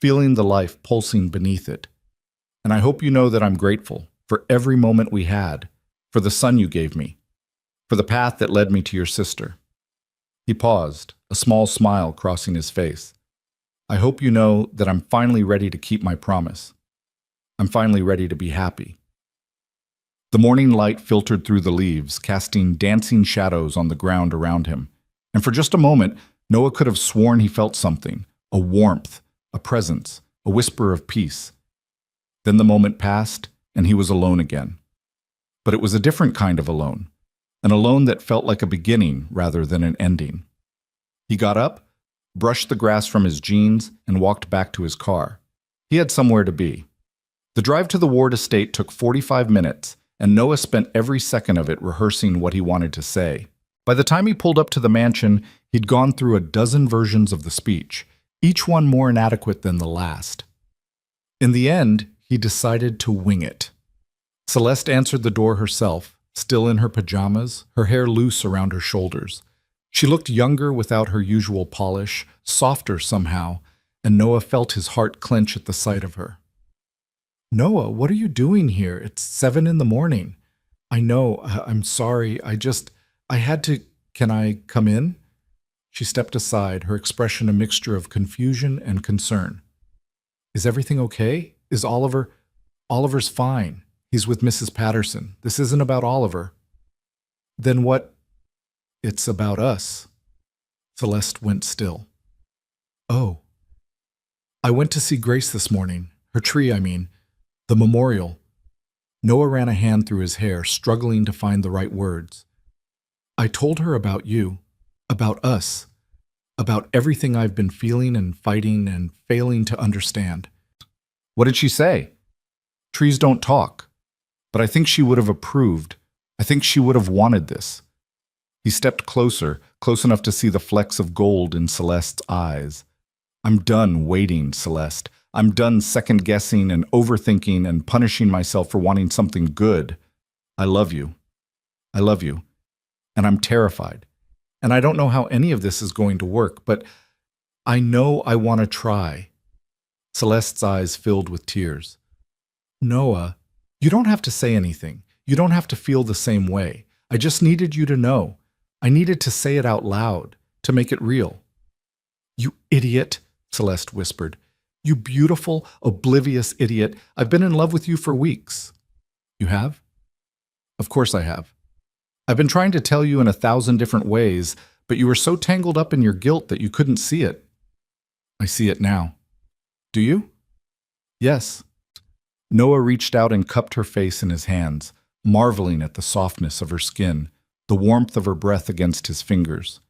feeling the life pulsing beneath it. "And I hope you know that I'm grateful for every moment we had, for the son you gave me, for the path that led me to your sister." He paused, a small smile crossing his face. "I hope you know that I'm finally ready to keep my promise. I'm finally ready to be happy." The morning light filtered through the leaves, casting dancing shadows on the ground around him. And for just a moment, Noah could have sworn he felt something, a warmth, a presence, a whisper of peace. Then the moment passed, and he was alone again. But it was a different kind of alone, an alone that felt like a beginning rather than an ending. He got up, brushed the grass from his jeans, and walked back to his car. He had somewhere to be. The drive to the Ward estate took 45 minutes, and Noah spent every second of it rehearsing what he wanted to say. By the time he pulled up to the mansion, he'd gone through a dozen versions of the speech, each one more inadequate than the last. In the end, he decided to wing it. Celeste answered the door herself, still in her pajamas, her hair loose around her shoulders. She looked younger without her usual polish, softer somehow, and Noah felt his heart clench at the sight of her. "Noah, what are you doing here? It's 7 a.m. I know, I'm sorry, I had to, can I come in?" She stepped aside, her expression a mixture of confusion and concern. "Is everything okay? Is Oliver? Oliver's fine. He's with Mrs. Patterson. This isn't about Oliver." "Then what?" "It's about us." Celeste went still. "Oh. I went to see Grace this morning. Her tree, I mean. The memorial." Noah ran a hand through his hair, struggling to find the right words. "I told her about you. About us. about everything I've been feeling and fighting and failing to understand. What did she say? Trees don't talk, but I think she would have approved. I think she would have wanted this. He stepped closer, close enough to see the flecks of gold in Celeste's eyes. I'm done waiting, Celeste. I'm done second-guessing and overthinking and punishing myself for wanting something good. I love you. I love you. And I'm terrified. And I don't know how any of this is going to work, but I know I want to try. Celeste's eyes filled with tears. Noah, you don't have to say anything. You don't have to feel the same way. I just needed you to know. I needed to say it out loud, to make it real. You idiot, Celeste whispered. You beautiful, oblivious idiot. I've been in love with you for weeks. You have? Of course I have. I've been trying to tell you in 1,000 different ways, but you were so tangled up in your guilt that you couldn't see it. I see it now. Do you? Yes. Noah reached out and cupped her face in his hands, marveling at the softness of her skin, the warmth of her breath against his fingers.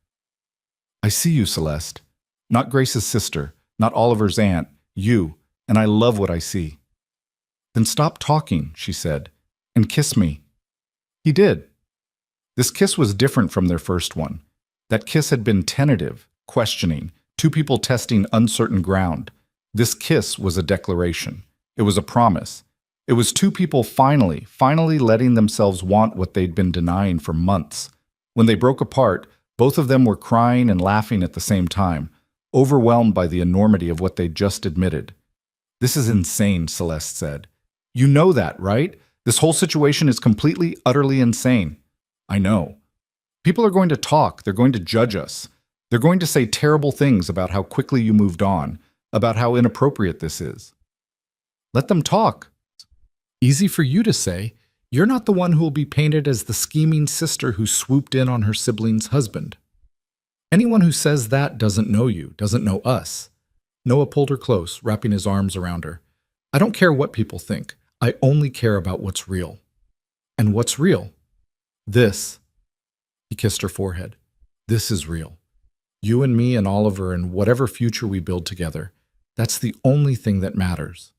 I see you, Celeste. Not Grace's sister, not Oliver's aunt, you, and I love what I see. Then stop talking, she said, and kiss me. He did. This kiss was different from their first one. That kiss had been tentative, questioning, two people testing uncertain ground. This kiss was a declaration. It was a promise. It was two people finally letting themselves want what they'd been denying for months. When they broke apart, both of them were crying and laughing at the same time, overwhelmed by the enormity of what they'd just admitted. This is insane, Celeste said. You know that, right? This whole situation is completely, utterly insane. I know. People are going to talk. They're going to judge us. They're going to say terrible things about how quickly you moved on, about how inappropriate this is. Let them talk. Easy for you to say. You're not the one who will be painted as the scheming sister who swooped in on her sibling's husband. Anyone who says that doesn't know you, doesn't know us. Noah pulled her close, wrapping his arms around her. I don't care what people think. I only care about what's real. And what's real? This. He kissed her forehead. This is real. You and me and Oliver and whatever future we build together. That's the only thing that matters.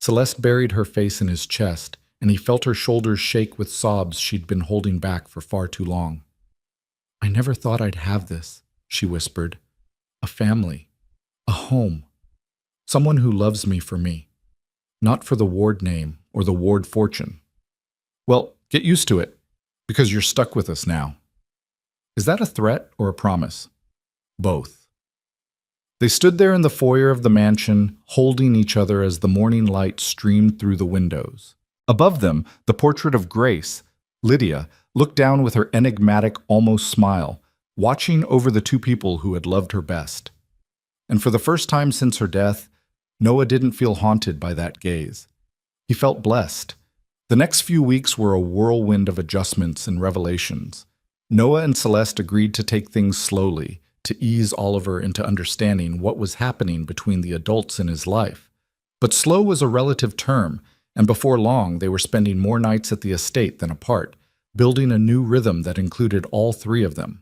Celeste buried her face in his chest, and he felt her shoulders shake with sobs she'd been holding back for far too long. I never thought I'd have this, she whispered. A family. A home. Someone who loves me for me. Not for the Ward name or the Ward fortune. Well, get used to it, because you're stuck with us now. Is that a threat or a promise? Both. They stood there in the foyer of the mansion, holding each other as the morning light streamed through the windows. Above them, the portrait of Grace, Lydia, looked down with her enigmatic, almost smile, watching over the two people who had loved her best. And for the first time since her death, Noah didn't feel haunted by that gaze. He felt blessed. The next few weeks were a whirlwind of adjustments and revelations. Noah and Celeste agreed to take things slowly, to ease Oliver into understanding what was happening between the adults in his life. But slow was a relative term, and before long they were spending more nights at the estate than apart, building a new rhythm that included all three of them.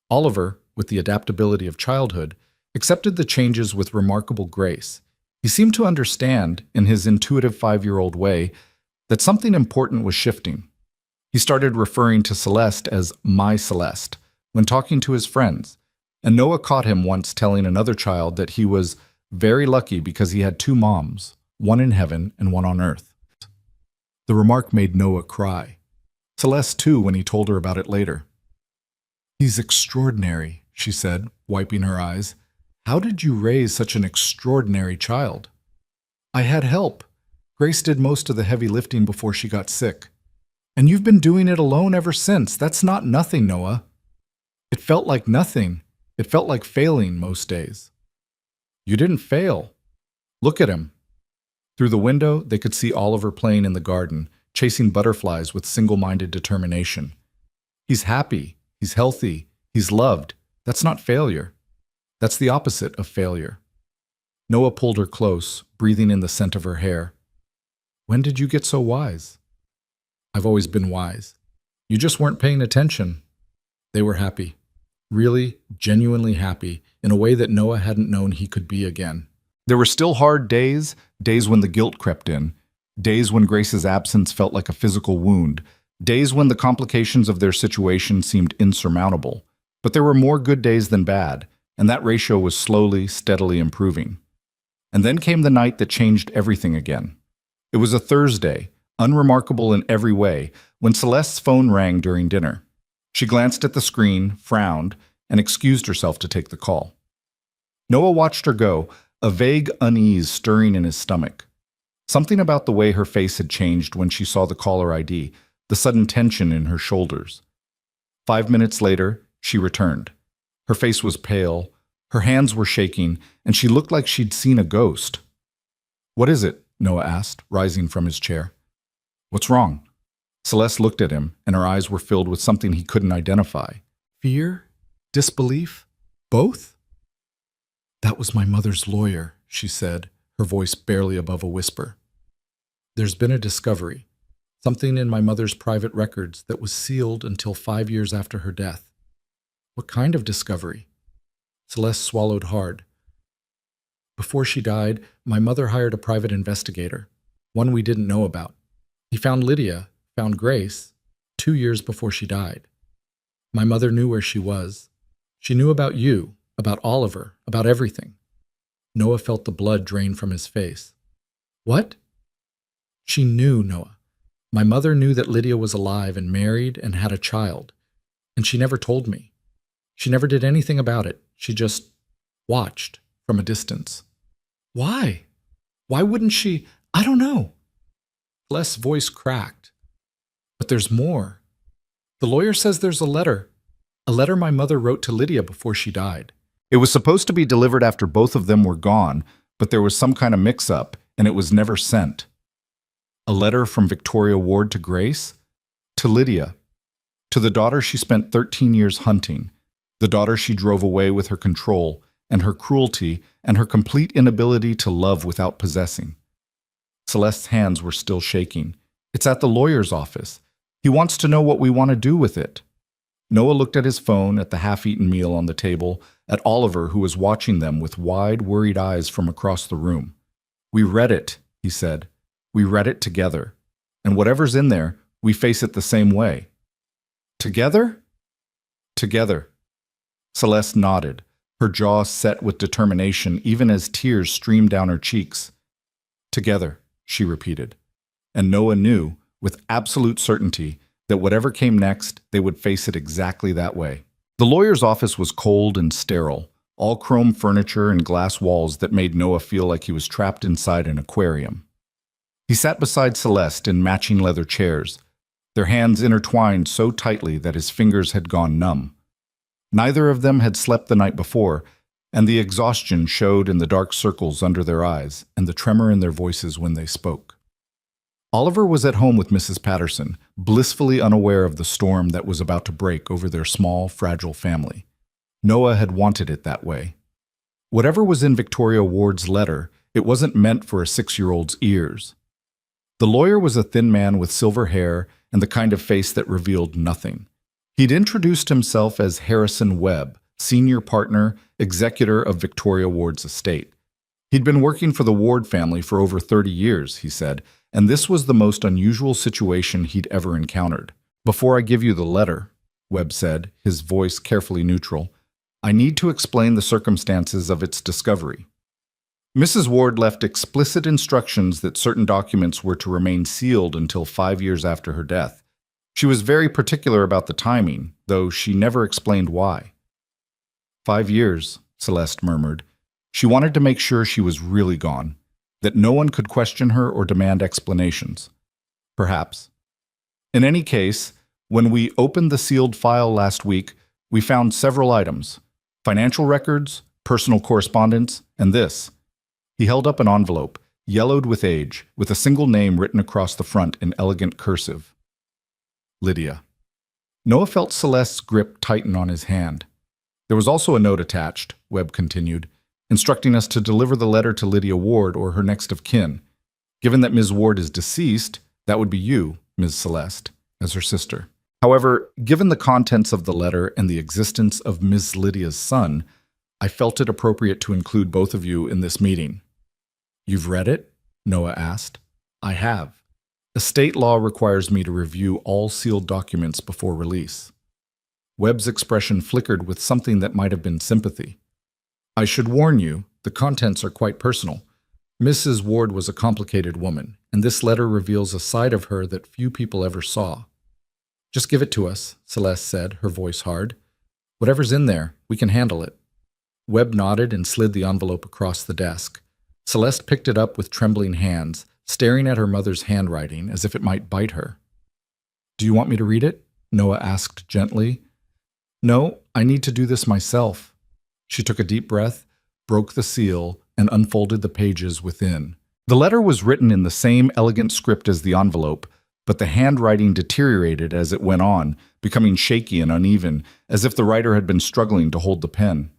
Oliver, with the adaptability of childhood, accepted the changes with remarkable grace. He seemed to understand, in his intuitive 5-year-old way, that something important was shifting. He started referring to Celeste as my Celeste when talking to his friends, and Noah caught him once telling another child that he was very lucky because he had 2 moms, one in heaven and one on earth. The remark made Noah cry. Celeste too, when he told her about it later. He's extraordinary, she said, wiping her eyes. How did you raise such an extraordinary child? I had help. Grace did most of the heavy lifting before she got sick. And you've been doing it alone ever since. That's not nothing, Noah. It felt like nothing. It felt like failing most days. You didn't fail. Look at him. Through the window, they could see Oliver playing in the garden, chasing butterflies with single-minded determination. He's happy. He's healthy. He's loved. That's not failure. That's the opposite of failure. Noah pulled her close, breathing in the scent of her hair. When did you get so wise? I've always been wise. You just weren't paying attention. They were happy. really, genuinely happy in a way that Noah hadn't known he could be again. There were still hard days, days when the guilt crept in, days when Grace's absence felt like a physical wound, days when the complications of their situation seemed insurmountable. But there were more good days than bad, and that ratio was slowly, steadily improving. And then came the night that changed everything again. It was a Thursday, unremarkable in every way, when Celeste's phone rang during dinner. She glanced at the screen, frowned, and excused herself to take the call. Noah watched her go, a vague unease stirring in his stomach. Something about the way her face had changed when she saw the caller ID, the sudden tension in her shoulders. 5 minutes later, she returned. Her face was pale, her hands were shaking, and she looked like she'd seen a ghost. "What is it?" Noah asked, rising from his chair. "What's wrong?" Celeste looked at him, and her eyes were filled with something he couldn't identify. Fear? Disbelief? Both? "That was my mother's lawyer," she said, her voice barely above a whisper. "There's been a discovery, something in my mother's private records that was sealed until 5 years after her death." "What kind of discovery?" Celeste swallowed hard. "Before she died, my mother hired a private investigator, one we didn't know about. He found Lydia, found Grace, 2 years before she died. My mother knew where she was. She knew about you, about Oliver, about everything." Noah felt the blood drain from his face. "What?" "She knew, Noah. My mother knew that Lydia was alive and married and had a child, and she never told me. She never did anything about it. She just watched from a distance." "Why? Why wouldn't she? I don't know." Celeste's voice cracked. "But there's more. The lawyer says there's a letter my mother wrote to Lydia before she died. It was supposed to be delivered after both of them were gone, but there was some kind of mix-up, and it was never sent. A letter from Victoria Ward to Grace? To Lydia. To the daughter she spent 13 years hunting, the daughter she drove away with her control and her cruelty and her complete inability to love without possessing." Celeste's hands were still shaking. "It's at the lawyer's office. He wants to know what we want to do with it." Noah looked at his phone, at the half-eaten meal on the table, at Oliver, who was watching them with wide, worried eyes from across the room. "We read it," he said. "We read it together. And whatever's in there, we face it the same way." "Together?" "Together." Celeste nodded, her jaw set with determination even as tears streamed down her cheeks. "Together," she repeated. And Noah knew, with absolute certainty, that whatever came next, they would face it exactly that way. The lawyer's office was cold and sterile, all chrome furniture and glass walls that made Noah feel like he was trapped inside an aquarium. He sat beside Celeste in matching leather chairs, their hands intertwined so tightly that his fingers had gone numb. Neither of them had slept the night before, and the exhaustion showed in the dark circles under their eyes and the tremor in their voices when they spoke. Oliver was at home with Mrs. Patterson, blissfully unaware of the storm that was about to break over their small, fragile family. Noah had wanted it that way. Whatever was in Victoria Ward's letter, it wasn't meant for a 6-year-old's ears. The lawyer was a thin man with silver hair and the kind of face that revealed nothing. He'd introduced himself as Harrison Webb, senior partner, executor of Victoria Ward's estate. He'd been working for the Ward family for over 30 years, he said, and this was the most unusual situation he'd ever encountered. "Before I give you the letter," Webb said, his voice carefully neutral, "I need to explain the circumstances of its discovery. Mrs. Ward left explicit instructions that certain documents were to remain sealed until 5 years after her death. She was very particular about the timing, though she never explained why." 5 years, Celeste murmured. She wanted to make sure she was really gone, that no one could question her or demand explanations. Perhaps. In any case, when we opened the sealed file last week, we found several items: financial records, personal correspondence, and this. He held up an envelope, yellowed with age, with a single name written across the front in elegant cursive. Lydia. Noah felt Celeste's grip tighten on his hand. "There was also a note attached," Webb continued, "instructing us to deliver the letter to Lydia Ward or her next of kin. Given that Ms. Ward is deceased, that would be you, Ms. Celeste, as her sister." However, given the contents of the letter and the existence of Ms. Lydia's son, I felt it appropriate to include both of you in this meeting. You've read it? Noah asked. I have. Estate law requires me to review all sealed documents before release. Webb's expression flickered with something that might have been sympathy. I should warn you, the contents are quite personal. Mrs. Ward was a complicated woman, and this letter reveals a side of her that few people ever saw. Just give it to us, Celeste said, her voice hard. Whatever's in there, we can handle it. Webb nodded and slid the envelope across the desk. Celeste picked it up with trembling hands, staring at her mother's handwriting as if it might bite her. Do you want me to read it? Noah asked gently. No, I need to do this myself. She took a deep breath, broke the seal, and unfolded the pages within. The letter was written in the same elegant script as the envelope, but the handwriting deteriorated as it went on, becoming shaky and uneven, as if the writer had been struggling to hold the pen.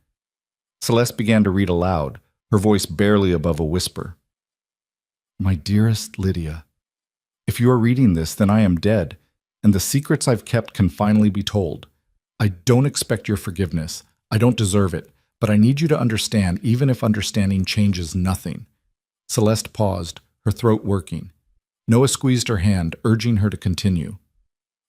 Celeste began to read aloud, her voice barely above a whisper. My dearest Lydia, if you are reading this, then I am dead, and the secrets I've kept can finally be told. I don't expect your forgiveness. I don't deserve it, but I need you to understand, even if understanding changes nothing. Celeste paused, her throat working. Noah squeezed her hand, urging her to continue.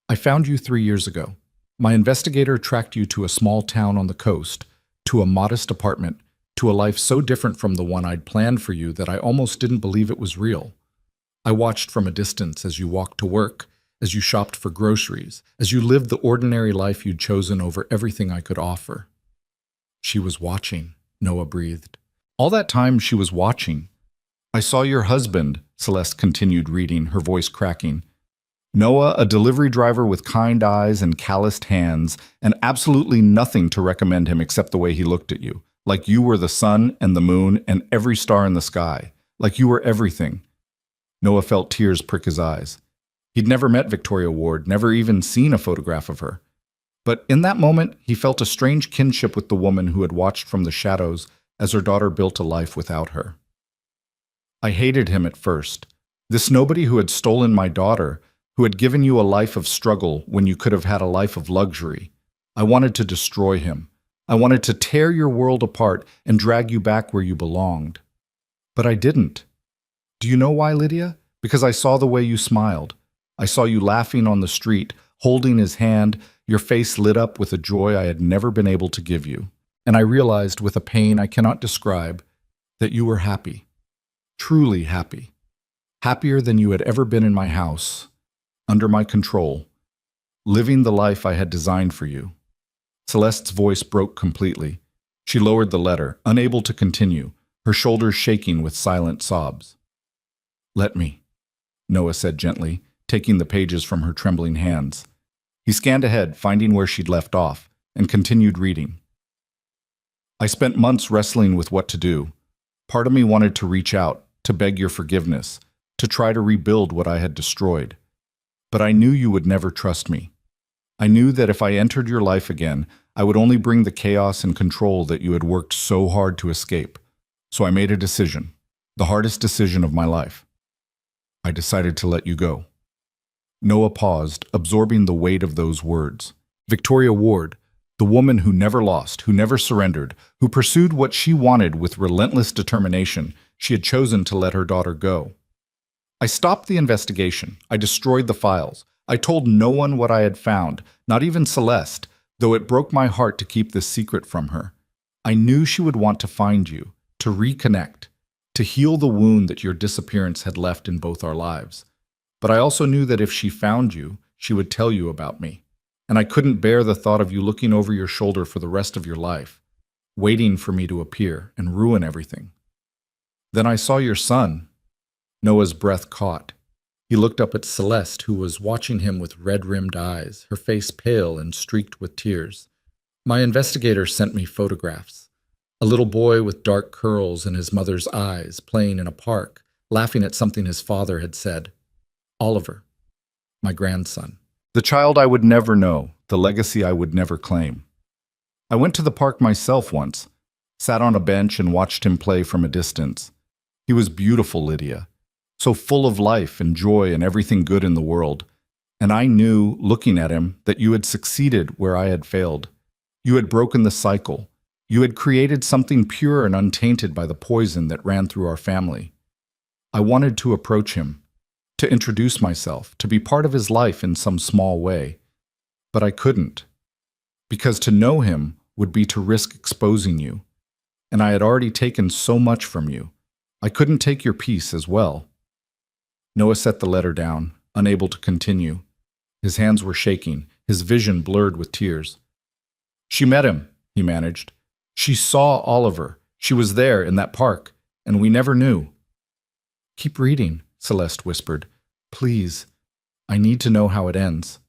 I found you 3 years ago. My investigator tracked you to a small town on the coast, to a modest apartment, to a life so different from the one I'd planned for you that I almost didn't believe it was real. I watched from a distance as you walked to work, as you shopped for groceries, as you lived the ordinary life you'd chosen over everything I could offer. She was watching, Noah breathed. All that time she was watching. I saw your husband, Celeste continued reading, her voice cracking. Noah, a delivery driver with kind eyes and calloused hands, and absolutely nothing to recommend him except the way he looked at you. Like you were the sun and the moon and every star in the sky. Like you were everything. Noah felt tears prick his eyes. He'd never met Victoria Ward, never even seen a photograph of her. But in that moment, he felt a strange kinship with the woman who had watched from the shadows as her daughter built a life without her. I hated him at first. This nobody who had stolen my daughter, who had given you a life of struggle when you could have had a life of luxury. I wanted to destroy him. I wanted to tear your world apart and drag you back where you belonged. But I didn't. Do you know why, Lydia? Because I saw the way you smiled. I saw you laughing on the street, holding his hand, your face lit up with a joy I had never been able to give you. And I realized with a pain I cannot describe that you were happy. Truly happy. Happier than you had ever been in my house, under my control, living the life I had designed for you. Celeste's voice broke completely. She lowered the letter, unable to continue, her shoulders shaking with silent sobs. Let me, Noah said gently, taking the pages from her trembling hands. He scanned ahead, finding where she'd left off, and continued reading. I spent months wrestling with what to do. Part of me wanted to reach out, to beg your forgiveness, to try to rebuild what I had destroyed. But I knew you would never trust me. I knew that if I entered your life again, I would only bring the chaos and control that you had worked so hard to escape. So I made a decision, the hardest decision of my life. I decided to let you go. Noah paused, absorbing the weight of those words. Victoria Ward, the woman who never lost, who never surrendered, who pursued what she wanted with relentless determination, she had chosen to let her daughter go. I stopped the investigation. I destroyed the files. I told no one what I had found, not even Celeste, though it broke my heart to keep this secret from her. I knew she would want to find you, to reconnect, to heal the wound that your disappearance had left in both our lives. But I also knew that if she found you, she would tell you about me. And I couldn't bear the thought of you looking over your shoulder for the rest of your life, waiting for me to appear and ruin everything. Then I saw your son. Noah's breath caught. He looked up at Celeste, who was watching him with red-rimmed eyes, her face pale and streaked with tears. My investigator sent me photographs. A little boy with dark curls and his mother's eyes, playing in a park, laughing at something his father had said. Oliver, my grandson. The child I would never know, the legacy I would never claim. I went to the park myself once, sat on a bench and watched him play from a distance. He was beautiful, Lydia, so full of life and joy and everything good in the world. And I knew, looking at him, that you had succeeded where I had failed. You had broken the cycle. You had created something pure and untainted by the poison that ran through our family. I wanted to approach him, to introduce myself, to be part of his life in some small way. But I couldn't, because to know him would be to risk exposing you. And I had already taken so much from you. I couldn't take your peace as well. Noah set the letter down, unable to continue. His hands were shaking, his vision blurred with tears. She met him, he managed. She saw Oliver. She was there in that park, and we never knew. Keep reading, Celeste whispered. Please, I need to know how it ends.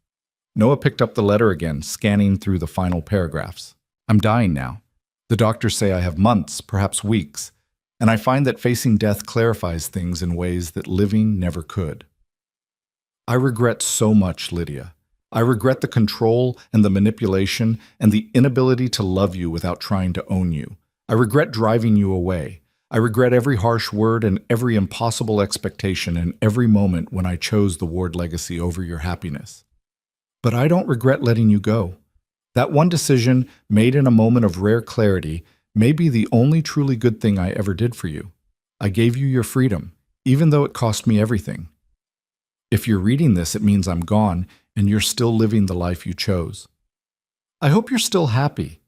Noah picked up the letter again, scanning through the final paragraphs. I'm dying now. The doctors say I have months, perhaps weeks, and I find that facing death clarifies things in ways that living never could. I regret so much, Lydia. I regret the control and the manipulation and the inability to love you without trying to own you. I regret driving you away. I regret every harsh word and every impossible expectation and every moment when I chose the Ward legacy over your happiness. But I don't regret letting you go. That one decision, made in a moment of rare clarity, may be the only truly good thing I ever did for you. I gave you your freedom, even though it cost me everything. If you're reading this, it means I'm gone, and you're still living the life you chose. I hope you're still happy.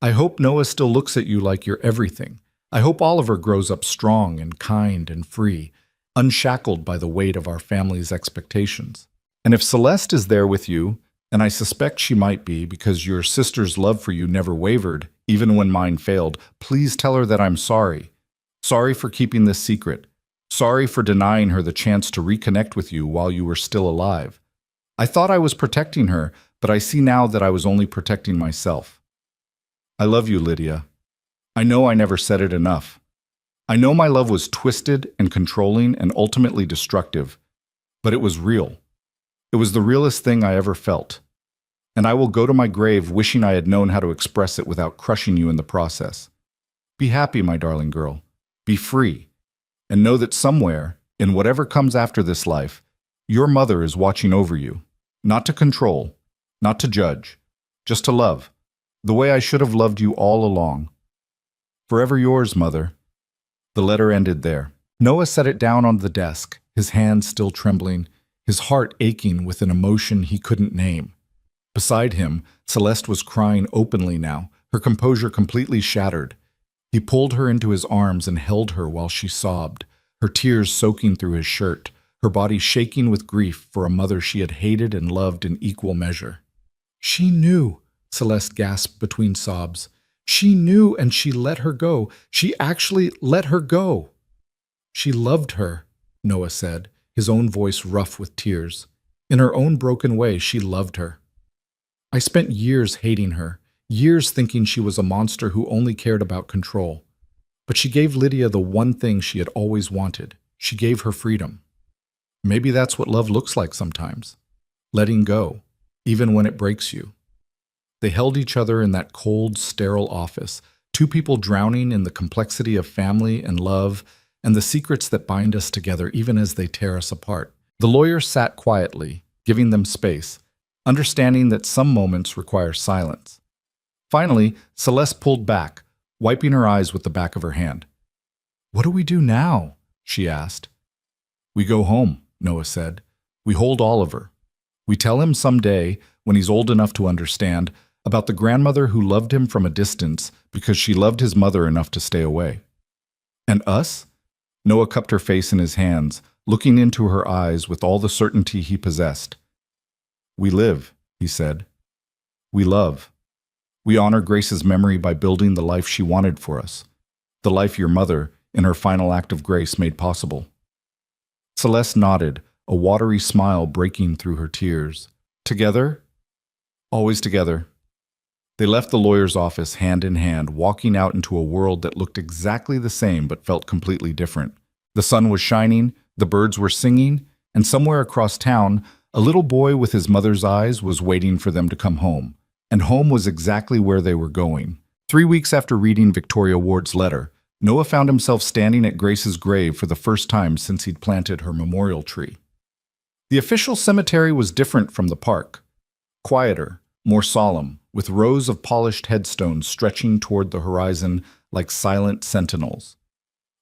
I hope Noah still looks at you like you're everything. I hope Oliver grows up strong and kind and free, unshackled by the weight of our family's expectations. And if Celeste is there with you, and I suspect she might be because your sister's love for you never wavered, even when mine failed, please tell her that I'm sorry. Sorry for keeping this secret. Sorry for denying her the chance to reconnect with you while you were still alive. I thought I was protecting her, but I see now that I was only protecting myself. I love you, Lydia. I know I never said it enough. I know my love was twisted and controlling and ultimately destructive, but it was real. It was the realest thing I ever felt. And I will go to my grave wishing I had known how to express it without crushing you in the process. Be happy, my darling girl. Be free. And know that somewhere, in whatever comes after this life, your mother is watching over you. Not to control, not to judge, just to love, the way I should have loved you all along. Forever yours, Mother. The letter ended there. Noah set it down on the desk, his hands still trembling, his heart aching with an emotion he couldn't name. Beside him, Celeste was crying openly now, her composure completely shattered. He pulled her into his arms and held her while she sobbed, her tears soaking through his shirt, her body shaking with grief for a mother she had hated and loved in equal measure. She knew, Celeste gasped between sobs. She knew, and she let her go. She actually let her go. She loved her, Noah said, his own voice rough with tears. In her own broken way, she loved her. I spent years hating her, years thinking she was a monster who only cared about control. But she gave Lydia the one thing she had always wanted. She gave her freedom. Maybe that's what love looks like sometimes. Letting go, even when it breaks you. They held each other in that cold, sterile office, two people drowning in the complexity of family and love and the secrets that bind us together even as they tear us apart. The lawyer sat quietly, giving them space, understanding that some moments require silence. Finally, Celeste pulled back, wiping her eyes with the back of her hand. "What do we do now?" she asked. "We go home," Noah said. "We hold Oliver. We tell him someday, when he's old enough to understand, about the grandmother who loved him from a distance because she loved his mother enough to stay away. And us?" Noah cupped her face in his hands, looking into her eyes with all the certainty he possessed. "We live," he said. "We love. We honor Grace's memory by building the life she wanted for us, the life your mother, in her final act of grace, made possible." Celeste nodded, a watery smile breaking through her tears. "Together? Always together." They left the lawyer's office hand in hand, walking out into a world that looked exactly the same but felt completely different. The sun was shining, the birds were singing, and somewhere across town, a little boy with his mother's eyes was waiting for them to come home. And home was exactly where they were going. 3 weeks after reading Victoria Ward's letter, Noah found himself standing at Grace's grave for the first time since he'd planted her memorial tree. The official cemetery was different from the park. Quieter, more solemn, with rows of polished headstones stretching toward the horizon like silent sentinels.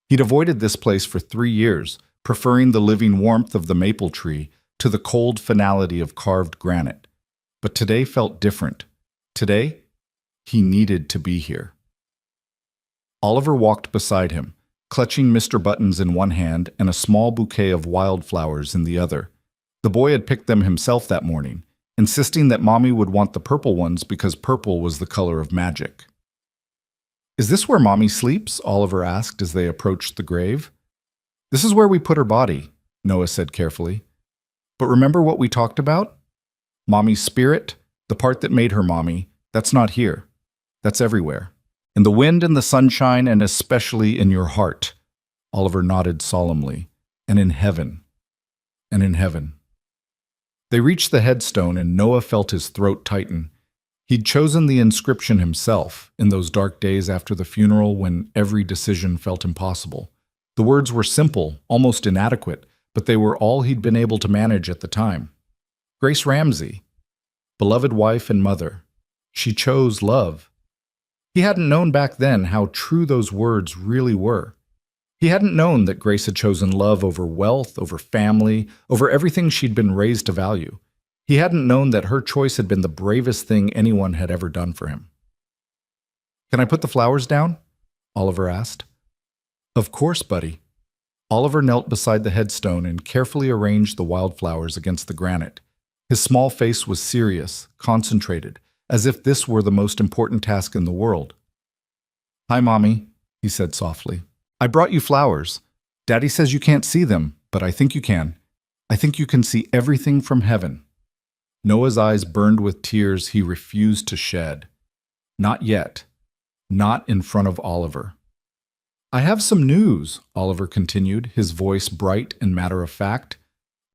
He'd avoided this place for 3 years, preferring the living warmth of the maple tree to the cold finality of carved granite. But today felt different. Today, he needed to be here. Oliver walked beside him, clutching Mr. Buttons in one hand and a small bouquet of wildflowers in the other. The boy had picked them himself that morning, insisting that Mommy would want the purple ones because purple was the color of magic. "Is this where Mommy sleeps?" Oliver asked as they approached the grave. "This is where we put her body," Noah said carefully. "But remember what we talked about? Mommy's spirit, the part that made her Mommy, that's not here. That's everywhere. In the wind and the sunshine, and especially in your heart." Oliver nodded solemnly. "And in heaven. And in heaven." They reached the headstone and Noah felt his throat tighten. He'd chosen the inscription himself in those dark days after the funeral when every decision felt impossible. The words were simple, almost inadequate, but they were all he'd been able to manage at the time. Grace Ramsey, beloved wife and mother. She chose love. He hadn't known back then how true those words really were. He hadn't known that Grace had chosen love over wealth, over family, over everything she'd been raised to value. He hadn't known that her choice had been the bravest thing anyone had ever done for him. "Can I put the flowers down?" Oliver asked. "Of course, buddy." Oliver knelt beside the headstone and carefully arranged the wildflowers against the granite. His small face was serious, concentrated, as if this were the most important task in the world. "Hi, Mommy," he said softly. "I brought you flowers. Daddy says you can't see them, but I think you can. I think you can see everything from heaven." Noah's eyes burned with tears he refused to shed. Not yet. Not in front of Oliver. "I have some news," Oliver continued, his voice bright and matter-of-fact.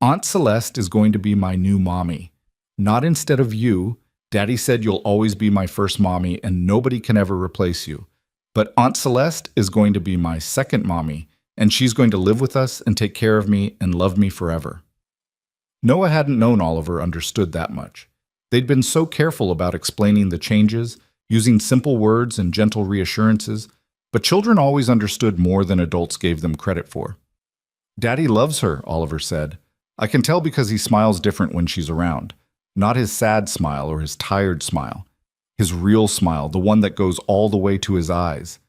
"Aunt Celeste is going to be my new mommy. Not instead of you. Daddy said you'll always be my first mommy and nobody can ever replace you. But Aunt Celeste is going to be my second mommy, and she's going to live with us and take care of me and love me forever." Noah hadn't known Oliver understood that much. They'd been so careful about explaining the changes, using simple words and gentle reassurances, but children always understood more than adults gave them credit for. "Daddy loves her," Oliver said. "I can tell because he smiles different when she's around. Not his sad smile or his tired smile. His real smile, the one that goes all the way to his eyes.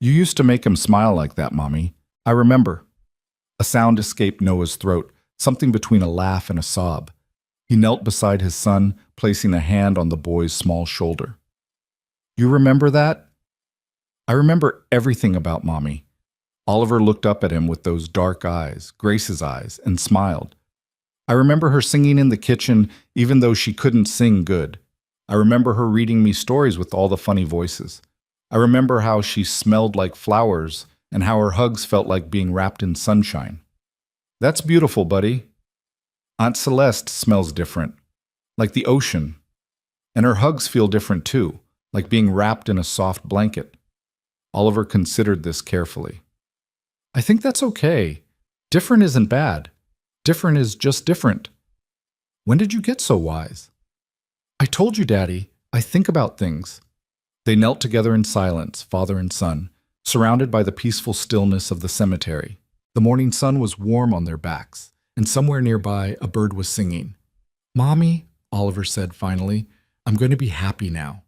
You used to make him smile like that, Mommy. I remember." A sound escaped Noah's throat, something between a laugh and a sob. He knelt beside his son, placing a hand on the boy's small shoulder. "You remember that?" "I remember everything about Mommy." Oliver looked up at him with those dark eyes, Grace's eyes, and smiled. "I remember her singing in the kitchen even though she couldn't sing good. I remember her reading me stories with all the funny voices. I remember how she smelled like flowers and how her hugs felt like being wrapped in sunshine." "That's beautiful, buddy." "Aunt Celeste smells different, like the ocean. And her hugs feel different too, like being wrapped in a soft blanket." Oliver considered this carefully. "I think that's okay. Different isn't bad. Different is just different." "When did you get so wise?" "I told you, Daddy, I think about things." They knelt together in silence, father and son, surrounded by the peaceful stillness of the cemetery. The morning sun was warm on their backs, and somewhere nearby a bird was singing. "Mommy," Oliver said finally, "I'm going to be happy now.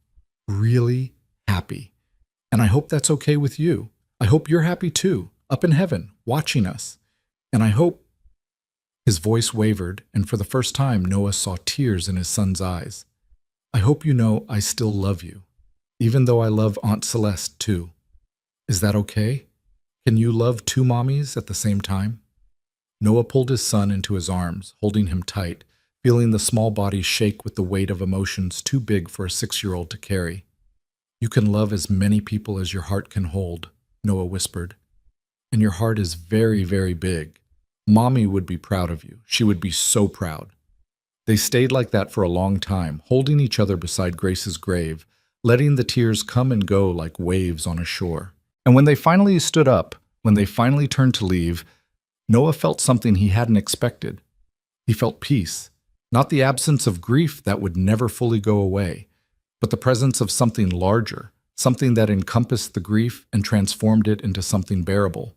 Really happy. And I hope that's okay with you. I hope you're happy too, up in heaven, watching us. And I hope—" His voice wavered, and for the first time Noah saw tears in his son's eyes. "I hope you know I still love you, even though I love Aunt Celeste too. Is that okay? Can you love two mommies at the same time?" Noah pulled his son into his arms, holding him tight, feeling the small body shake with the weight of emotions too big for a 6-year-old to carry. "You can love as many people as your heart can hold," Noah whispered. "And your heart is very, very big. Mommy would be proud of you. She would be so proud." They stayed like that for a long time, holding each other beside Grace's grave, letting the tears come and go like waves on a shore. And when they finally stood up, when they finally turned to leave, Noah felt something he hadn't expected. He felt peace, not the absence of grief that would never fully go away, but the presence of something larger, something that encompassed the grief and transformed it into something bearable,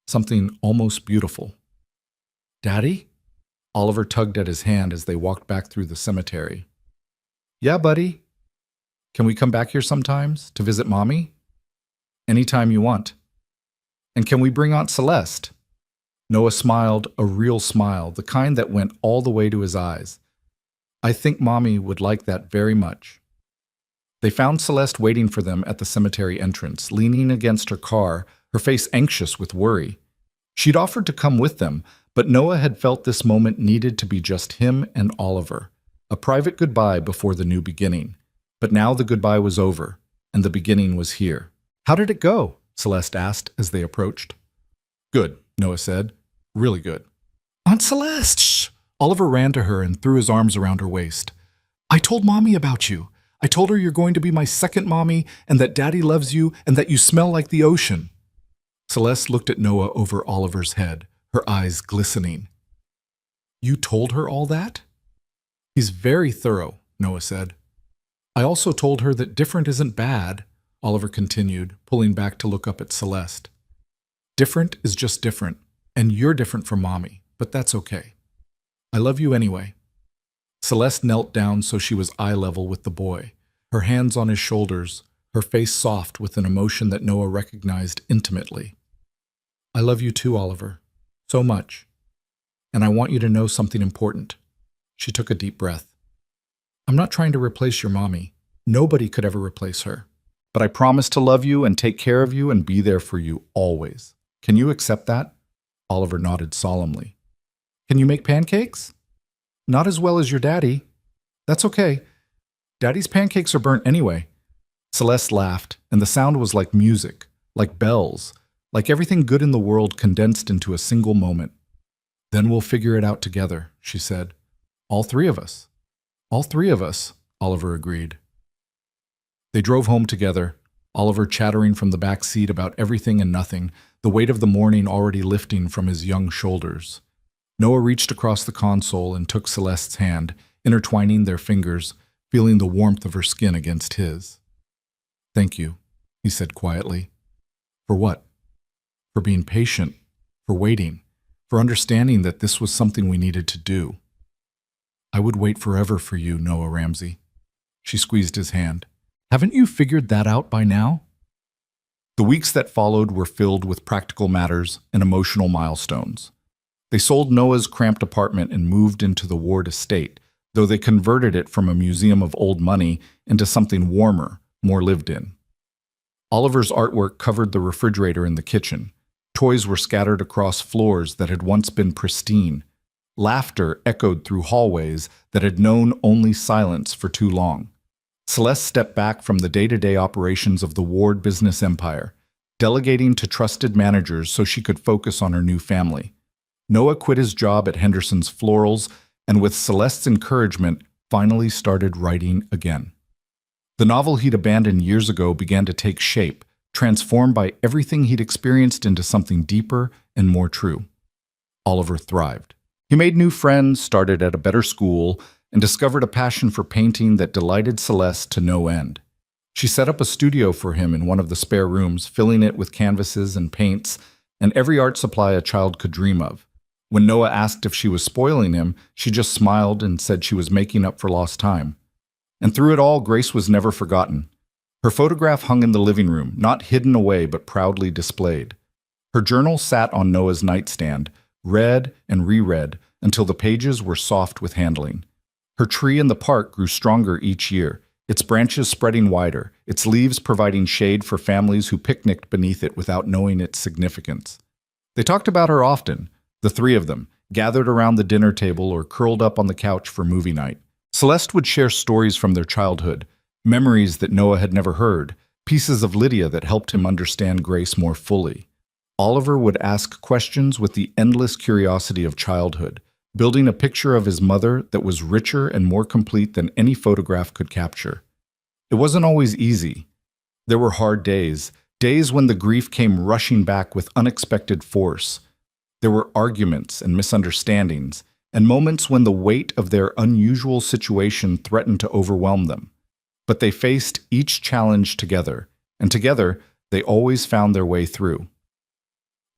something almost beautiful. "Daddy?" Oliver tugged at his hand as they walked back through the cemetery. "Yeah, buddy. Can we come back here sometimes to visit Mommy?" "Anytime you want." "And can we bring Aunt Celeste?" Noah smiled, a real smile, the kind that went all the way to his eyes. "I think Mommy would like that very much." They found Celeste waiting for them at the cemetery entrance, leaning against her car, her face anxious with worry. She'd offered to come with them, but Noah had felt this moment needed to be just him and Oliver, a private goodbye before the new beginning. But now the goodbye was over, and the beginning was here. "How did it go?" Celeste asked as they approached. "Good," Noah said. "Really good." "Aunt Celeste!" Shh. Oliver ran to her and threw his arms around her waist. "I told Mommy about you. I told her you're going to be my second mommy, and that Daddy loves you, and that you smell like the ocean." Celeste looked at Noah over Oliver's head, her eyes glistening. "You told her all that?" "He's very thorough," Noah said. "I also told her that different isn't bad," Oliver continued, pulling back to look up at Celeste. "Different is just different, and you're different from Mommy, but that's okay. I love you anyway." Celeste knelt down so she was eye level with the boy, her hands on his shoulders, her face soft with an emotion that Noah recognized intimately. "I love you too, Oliver. So much. And I want you to know something important." She took a deep breath. "I'm not trying to replace your Mommy. Nobody could ever replace her. But I promise to love you and take care of you and be there for you always. Can you accept that?" Oliver nodded solemnly. "Can you make pancakes?" "Not as well as your daddy." "That's okay. Daddy's pancakes are burnt anyway." Celeste laughed, and the sound was like music, like bells, like everything good in the world condensed into a single moment. "Then we'll figure it out together," she said. "All three of us." "All three of us," Oliver agreed. They drove home together, Oliver chattering from the back seat about everything and nothing, the weight of the morning already lifting from his young shoulders. Noah reached across the console and took Celeste's hand, intertwining their fingers, feeling the warmth of her skin against his. "Thank you," he said quietly. "For what?" "For being patient, for waiting, for understanding that this was something we needed to do." "I would wait forever for you, Noah Ramsey." She squeezed his hand. "Haven't you figured that out by now?" The weeks that followed were filled with practical matters and emotional milestones. They sold Noah's cramped apartment and moved into the Ward estate, though they converted it from a museum of old money into something warmer, more lived in. Oliver's artwork covered the refrigerator in the kitchen. Toys were scattered across floors that had once been pristine. Laughter echoed through hallways that had known only silence for too long. Celeste stepped back from the day-to-day operations of the Ward business empire, delegating to trusted managers so she could focus on her new family. Noah quit his job at Henderson's Florals and, with Celeste's encouragement, finally started writing again. The novel he'd abandoned years ago began to take shape, transformed by everything he'd experienced into something deeper and more true. Oliver thrived. He made new friends, started at a better school, and discovered a passion for painting that delighted Celeste to no end. She set up a studio for him in one of the spare rooms, filling it with canvases and paints, and every art supply a child could dream of. When Noah asked if she was spoiling him, she just smiled and said she was making up for lost time. And through it all, Grace was never forgotten. Her photograph hung in the living room, not hidden away but proudly displayed. Her journal sat on Noah's nightstand, read and reread until the pages were soft with handling. Her tree in the park grew stronger each year, its branches spreading wider, its leaves providing shade for families who picnicked beneath it without knowing its significance. They talked about her often, the three of them, gathered around the dinner table or curled up on the couch for movie night. Celeste would share stories from their childhood, memories that Noah had never heard, pieces of Lydia that helped him understand Grace more fully. Oliver would ask questions with the endless curiosity of childhood, building a picture of his mother that was richer and more complete than any photograph could capture. It wasn't always easy. There were hard days, days when the grief came rushing back with unexpected force. There were arguments and misunderstandings, and moments when the weight of their unusual situation threatened to overwhelm them. But they faced each challenge together, and together they always found their way through.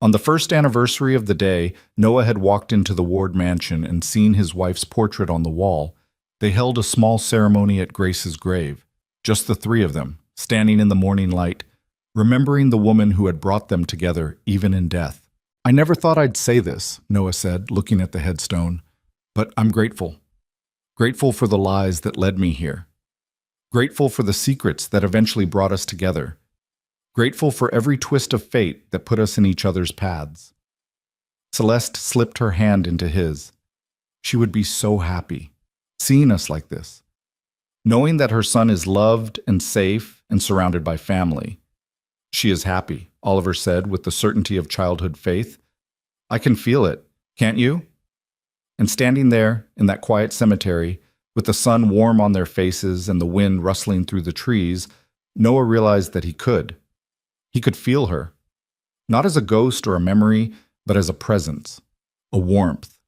On the first anniversary of the day, Noah had walked into the Ward mansion and seen his wife's portrait on the wall. They held a small ceremony at Grace's grave, just the three of them, standing in the morning light, remembering the woman who had brought them together even in death. "I never thought I'd say this," Noah said, looking at the headstone, "but I'm grateful. Grateful for the lies that led me here. Grateful for the secrets that eventually brought us together. Grateful for every twist of fate that put us in each other's paths." Celeste slipped her hand into his. She would be so happy, seeing us like this, knowing that her son is loved and safe and surrounded by family. "She is happy," Oliver said with the certainty of childhood faith. "I can feel it, can't you?" And standing there, in that quiet cemetery, with the sun warm on their faces and the wind rustling through the trees, Noah realized that he could. He could feel her, not as a ghost or a memory, but as a presence, a warmth,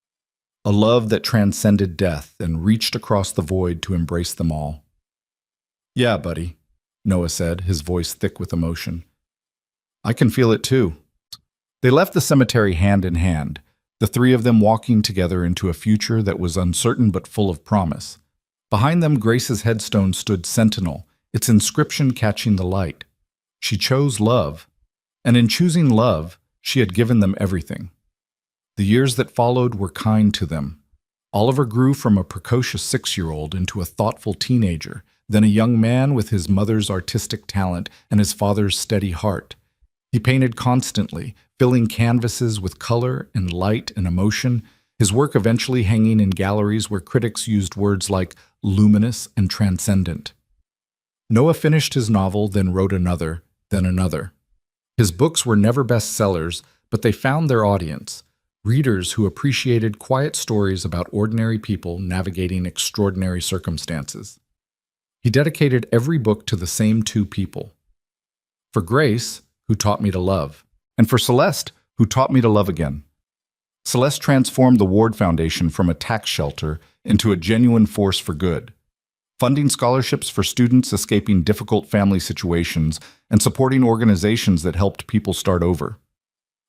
a love that transcended death and reached across the void to embrace them all. "Yeah, buddy," Noah said, his voice thick with emotion. "I can feel it too." They left the cemetery hand in hand, the three of them walking together into a future that was uncertain but full of promise. Behind them, Grace's headstone stood sentinel, its inscription catching the light. She chose love, and in choosing love, she had given them everything. The years that followed were kind to them. Oliver grew from a precocious 6-year-old into a thoughtful teenager, then a young man with his mother's artistic talent and his father's steady heart. He painted constantly, filling canvases with color and light and emotion, his work eventually hanging in galleries where critics used words like luminous and transcendent. Noah finished his novel, then wrote another, then another. His books were never bestsellers, but they found their audience, readers who appreciated quiet stories about ordinary people navigating extraordinary circumstances. He dedicated every book to the same two people. For Grace, who taught me to love, and for Celeste, who taught me to love again. Celeste transformed the Ward Foundation from a tax shelter into a genuine force for good, funding scholarships for students escaping difficult family situations and supporting organizations that helped people start over.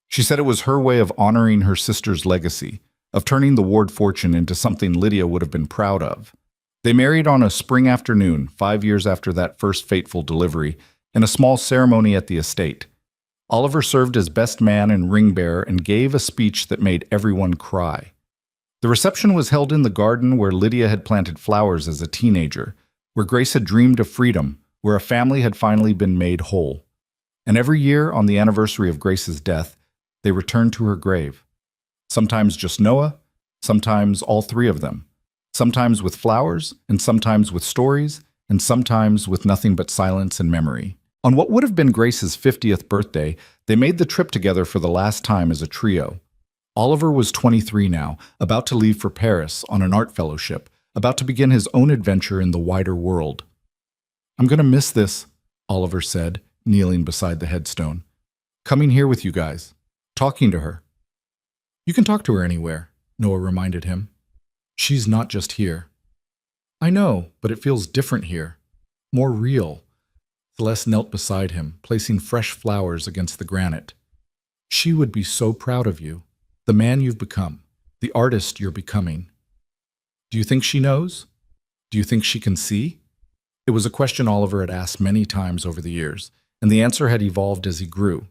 She said it was her way of honoring her sister's legacy, of turning the Ward fortune into something Lydia would have been proud of. They married on a spring afternoon, 5 years after that first fateful delivery, in a small ceremony at the estate. Oliver served as best man and ring bearer and gave a speech that made everyone cry. The reception was held in the garden where Lydia had planted flowers as a teenager, where Grace had dreamed of freedom, where a family had finally been made whole. And every year, on the anniversary of Grace's death, they returned to her grave. Sometimes just Noah, sometimes all three of them. Sometimes with flowers, and sometimes with stories, and sometimes with nothing but silence and memory. On what would have been Grace's 50th birthday, they made the trip together for the last time as a trio. Oliver was 23 now, about to leave for Paris on an art fellowship, about to begin his own adventure in the wider world. "I'm going to miss this," Oliver said, kneeling beside the headstone. "Coming here with you guys, talking to her." "You can talk to her anywhere," Noah reminded him. "She's not just here." "I know, but it feels different here. More real." Celeste knelt beside him, placing fresh flowers against the granite. "She would be so proud of you, the man you've become, the artist you're becoming." "Do you think she knows? Do you think she can see?" It was a question Oliver had asked many times over the years, and the answer had evolved as he grew.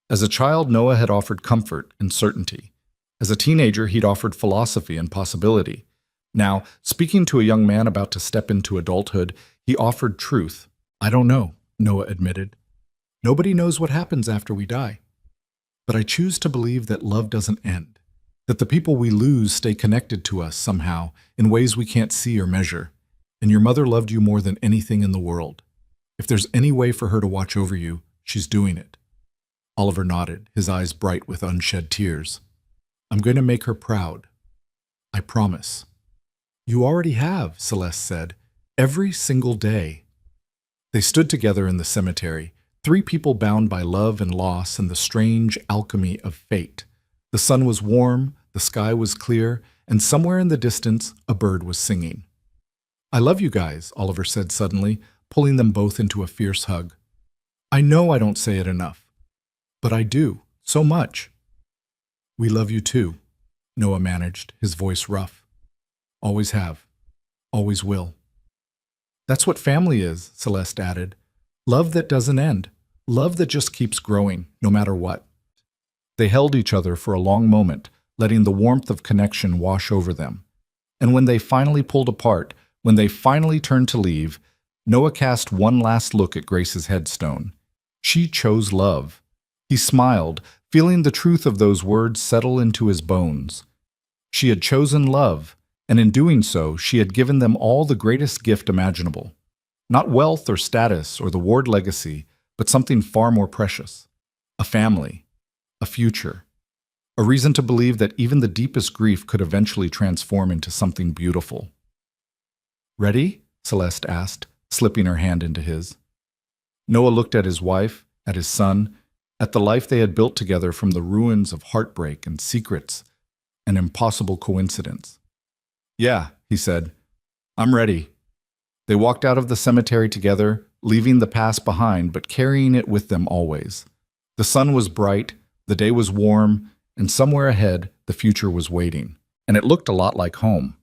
As a child, Noah had offered comfort and certainty. As a teenager, he'd offered philosophy and possibility. Now, speaking to a young man about to step into adulthood, he offered truth. "I don't know," Noah admitted. "Nobody knows what happens after we die. But I choose to believe that love doesn't end, that the people we lose stay connected to us somehow in ways we can't see or measure. And your mother loved you more than anything in the world. If there's any way for her to watch over you, she's doing it." Oliver nodded, his eyes bright with unshed tears. "I'm going to make her proud. I promise." "You already have," Celeste said, "every single day." They stood together in the cemetery, three people bound by love and loss and the strange alchemy of fate. The sun was warm, the sky was clear, and somewhere in the distance, a bird was singing. "I love you guys," Oliver said suddenly, pulling them both into a fierce hug. "I know I don't say it enough, but I do, so much." "We love you too," Noah managed, his voice rough. "Always have, always will." "That's what family is," Celeste added. "Love that doesn't end, love that just keeps growing, no matter what." They held each other for a long moment, letting the warmth of connection wash over them. And when they finally pulled apart, when they finally turned to leave, Noah cast one last look at Grace's headstone. She chose love. He smiled, feeling the truth of those words settle into his bones. She had chosen love, and in doing so, she had given them all the greatest gift imaginable. Not wealth or status or the Ward legacy, but something far more precious. A family. A future. A reason to believe that even the deepest grief could eventually transform into something beautiful. "Ready?" Celeste asked, slipping her hand into his. Noah looked at his wife, at his son, at the life they had built together from the ruins of heartbreak and secrets, an impossible coincidence. "Yeah," he said. "I'm ready." They walked out of the cemetery together, leaving the past behind but carrying it with them always. The sun was bright, the day was warm, and somewhere ahead, the future was waiting. And it looked a lot like home.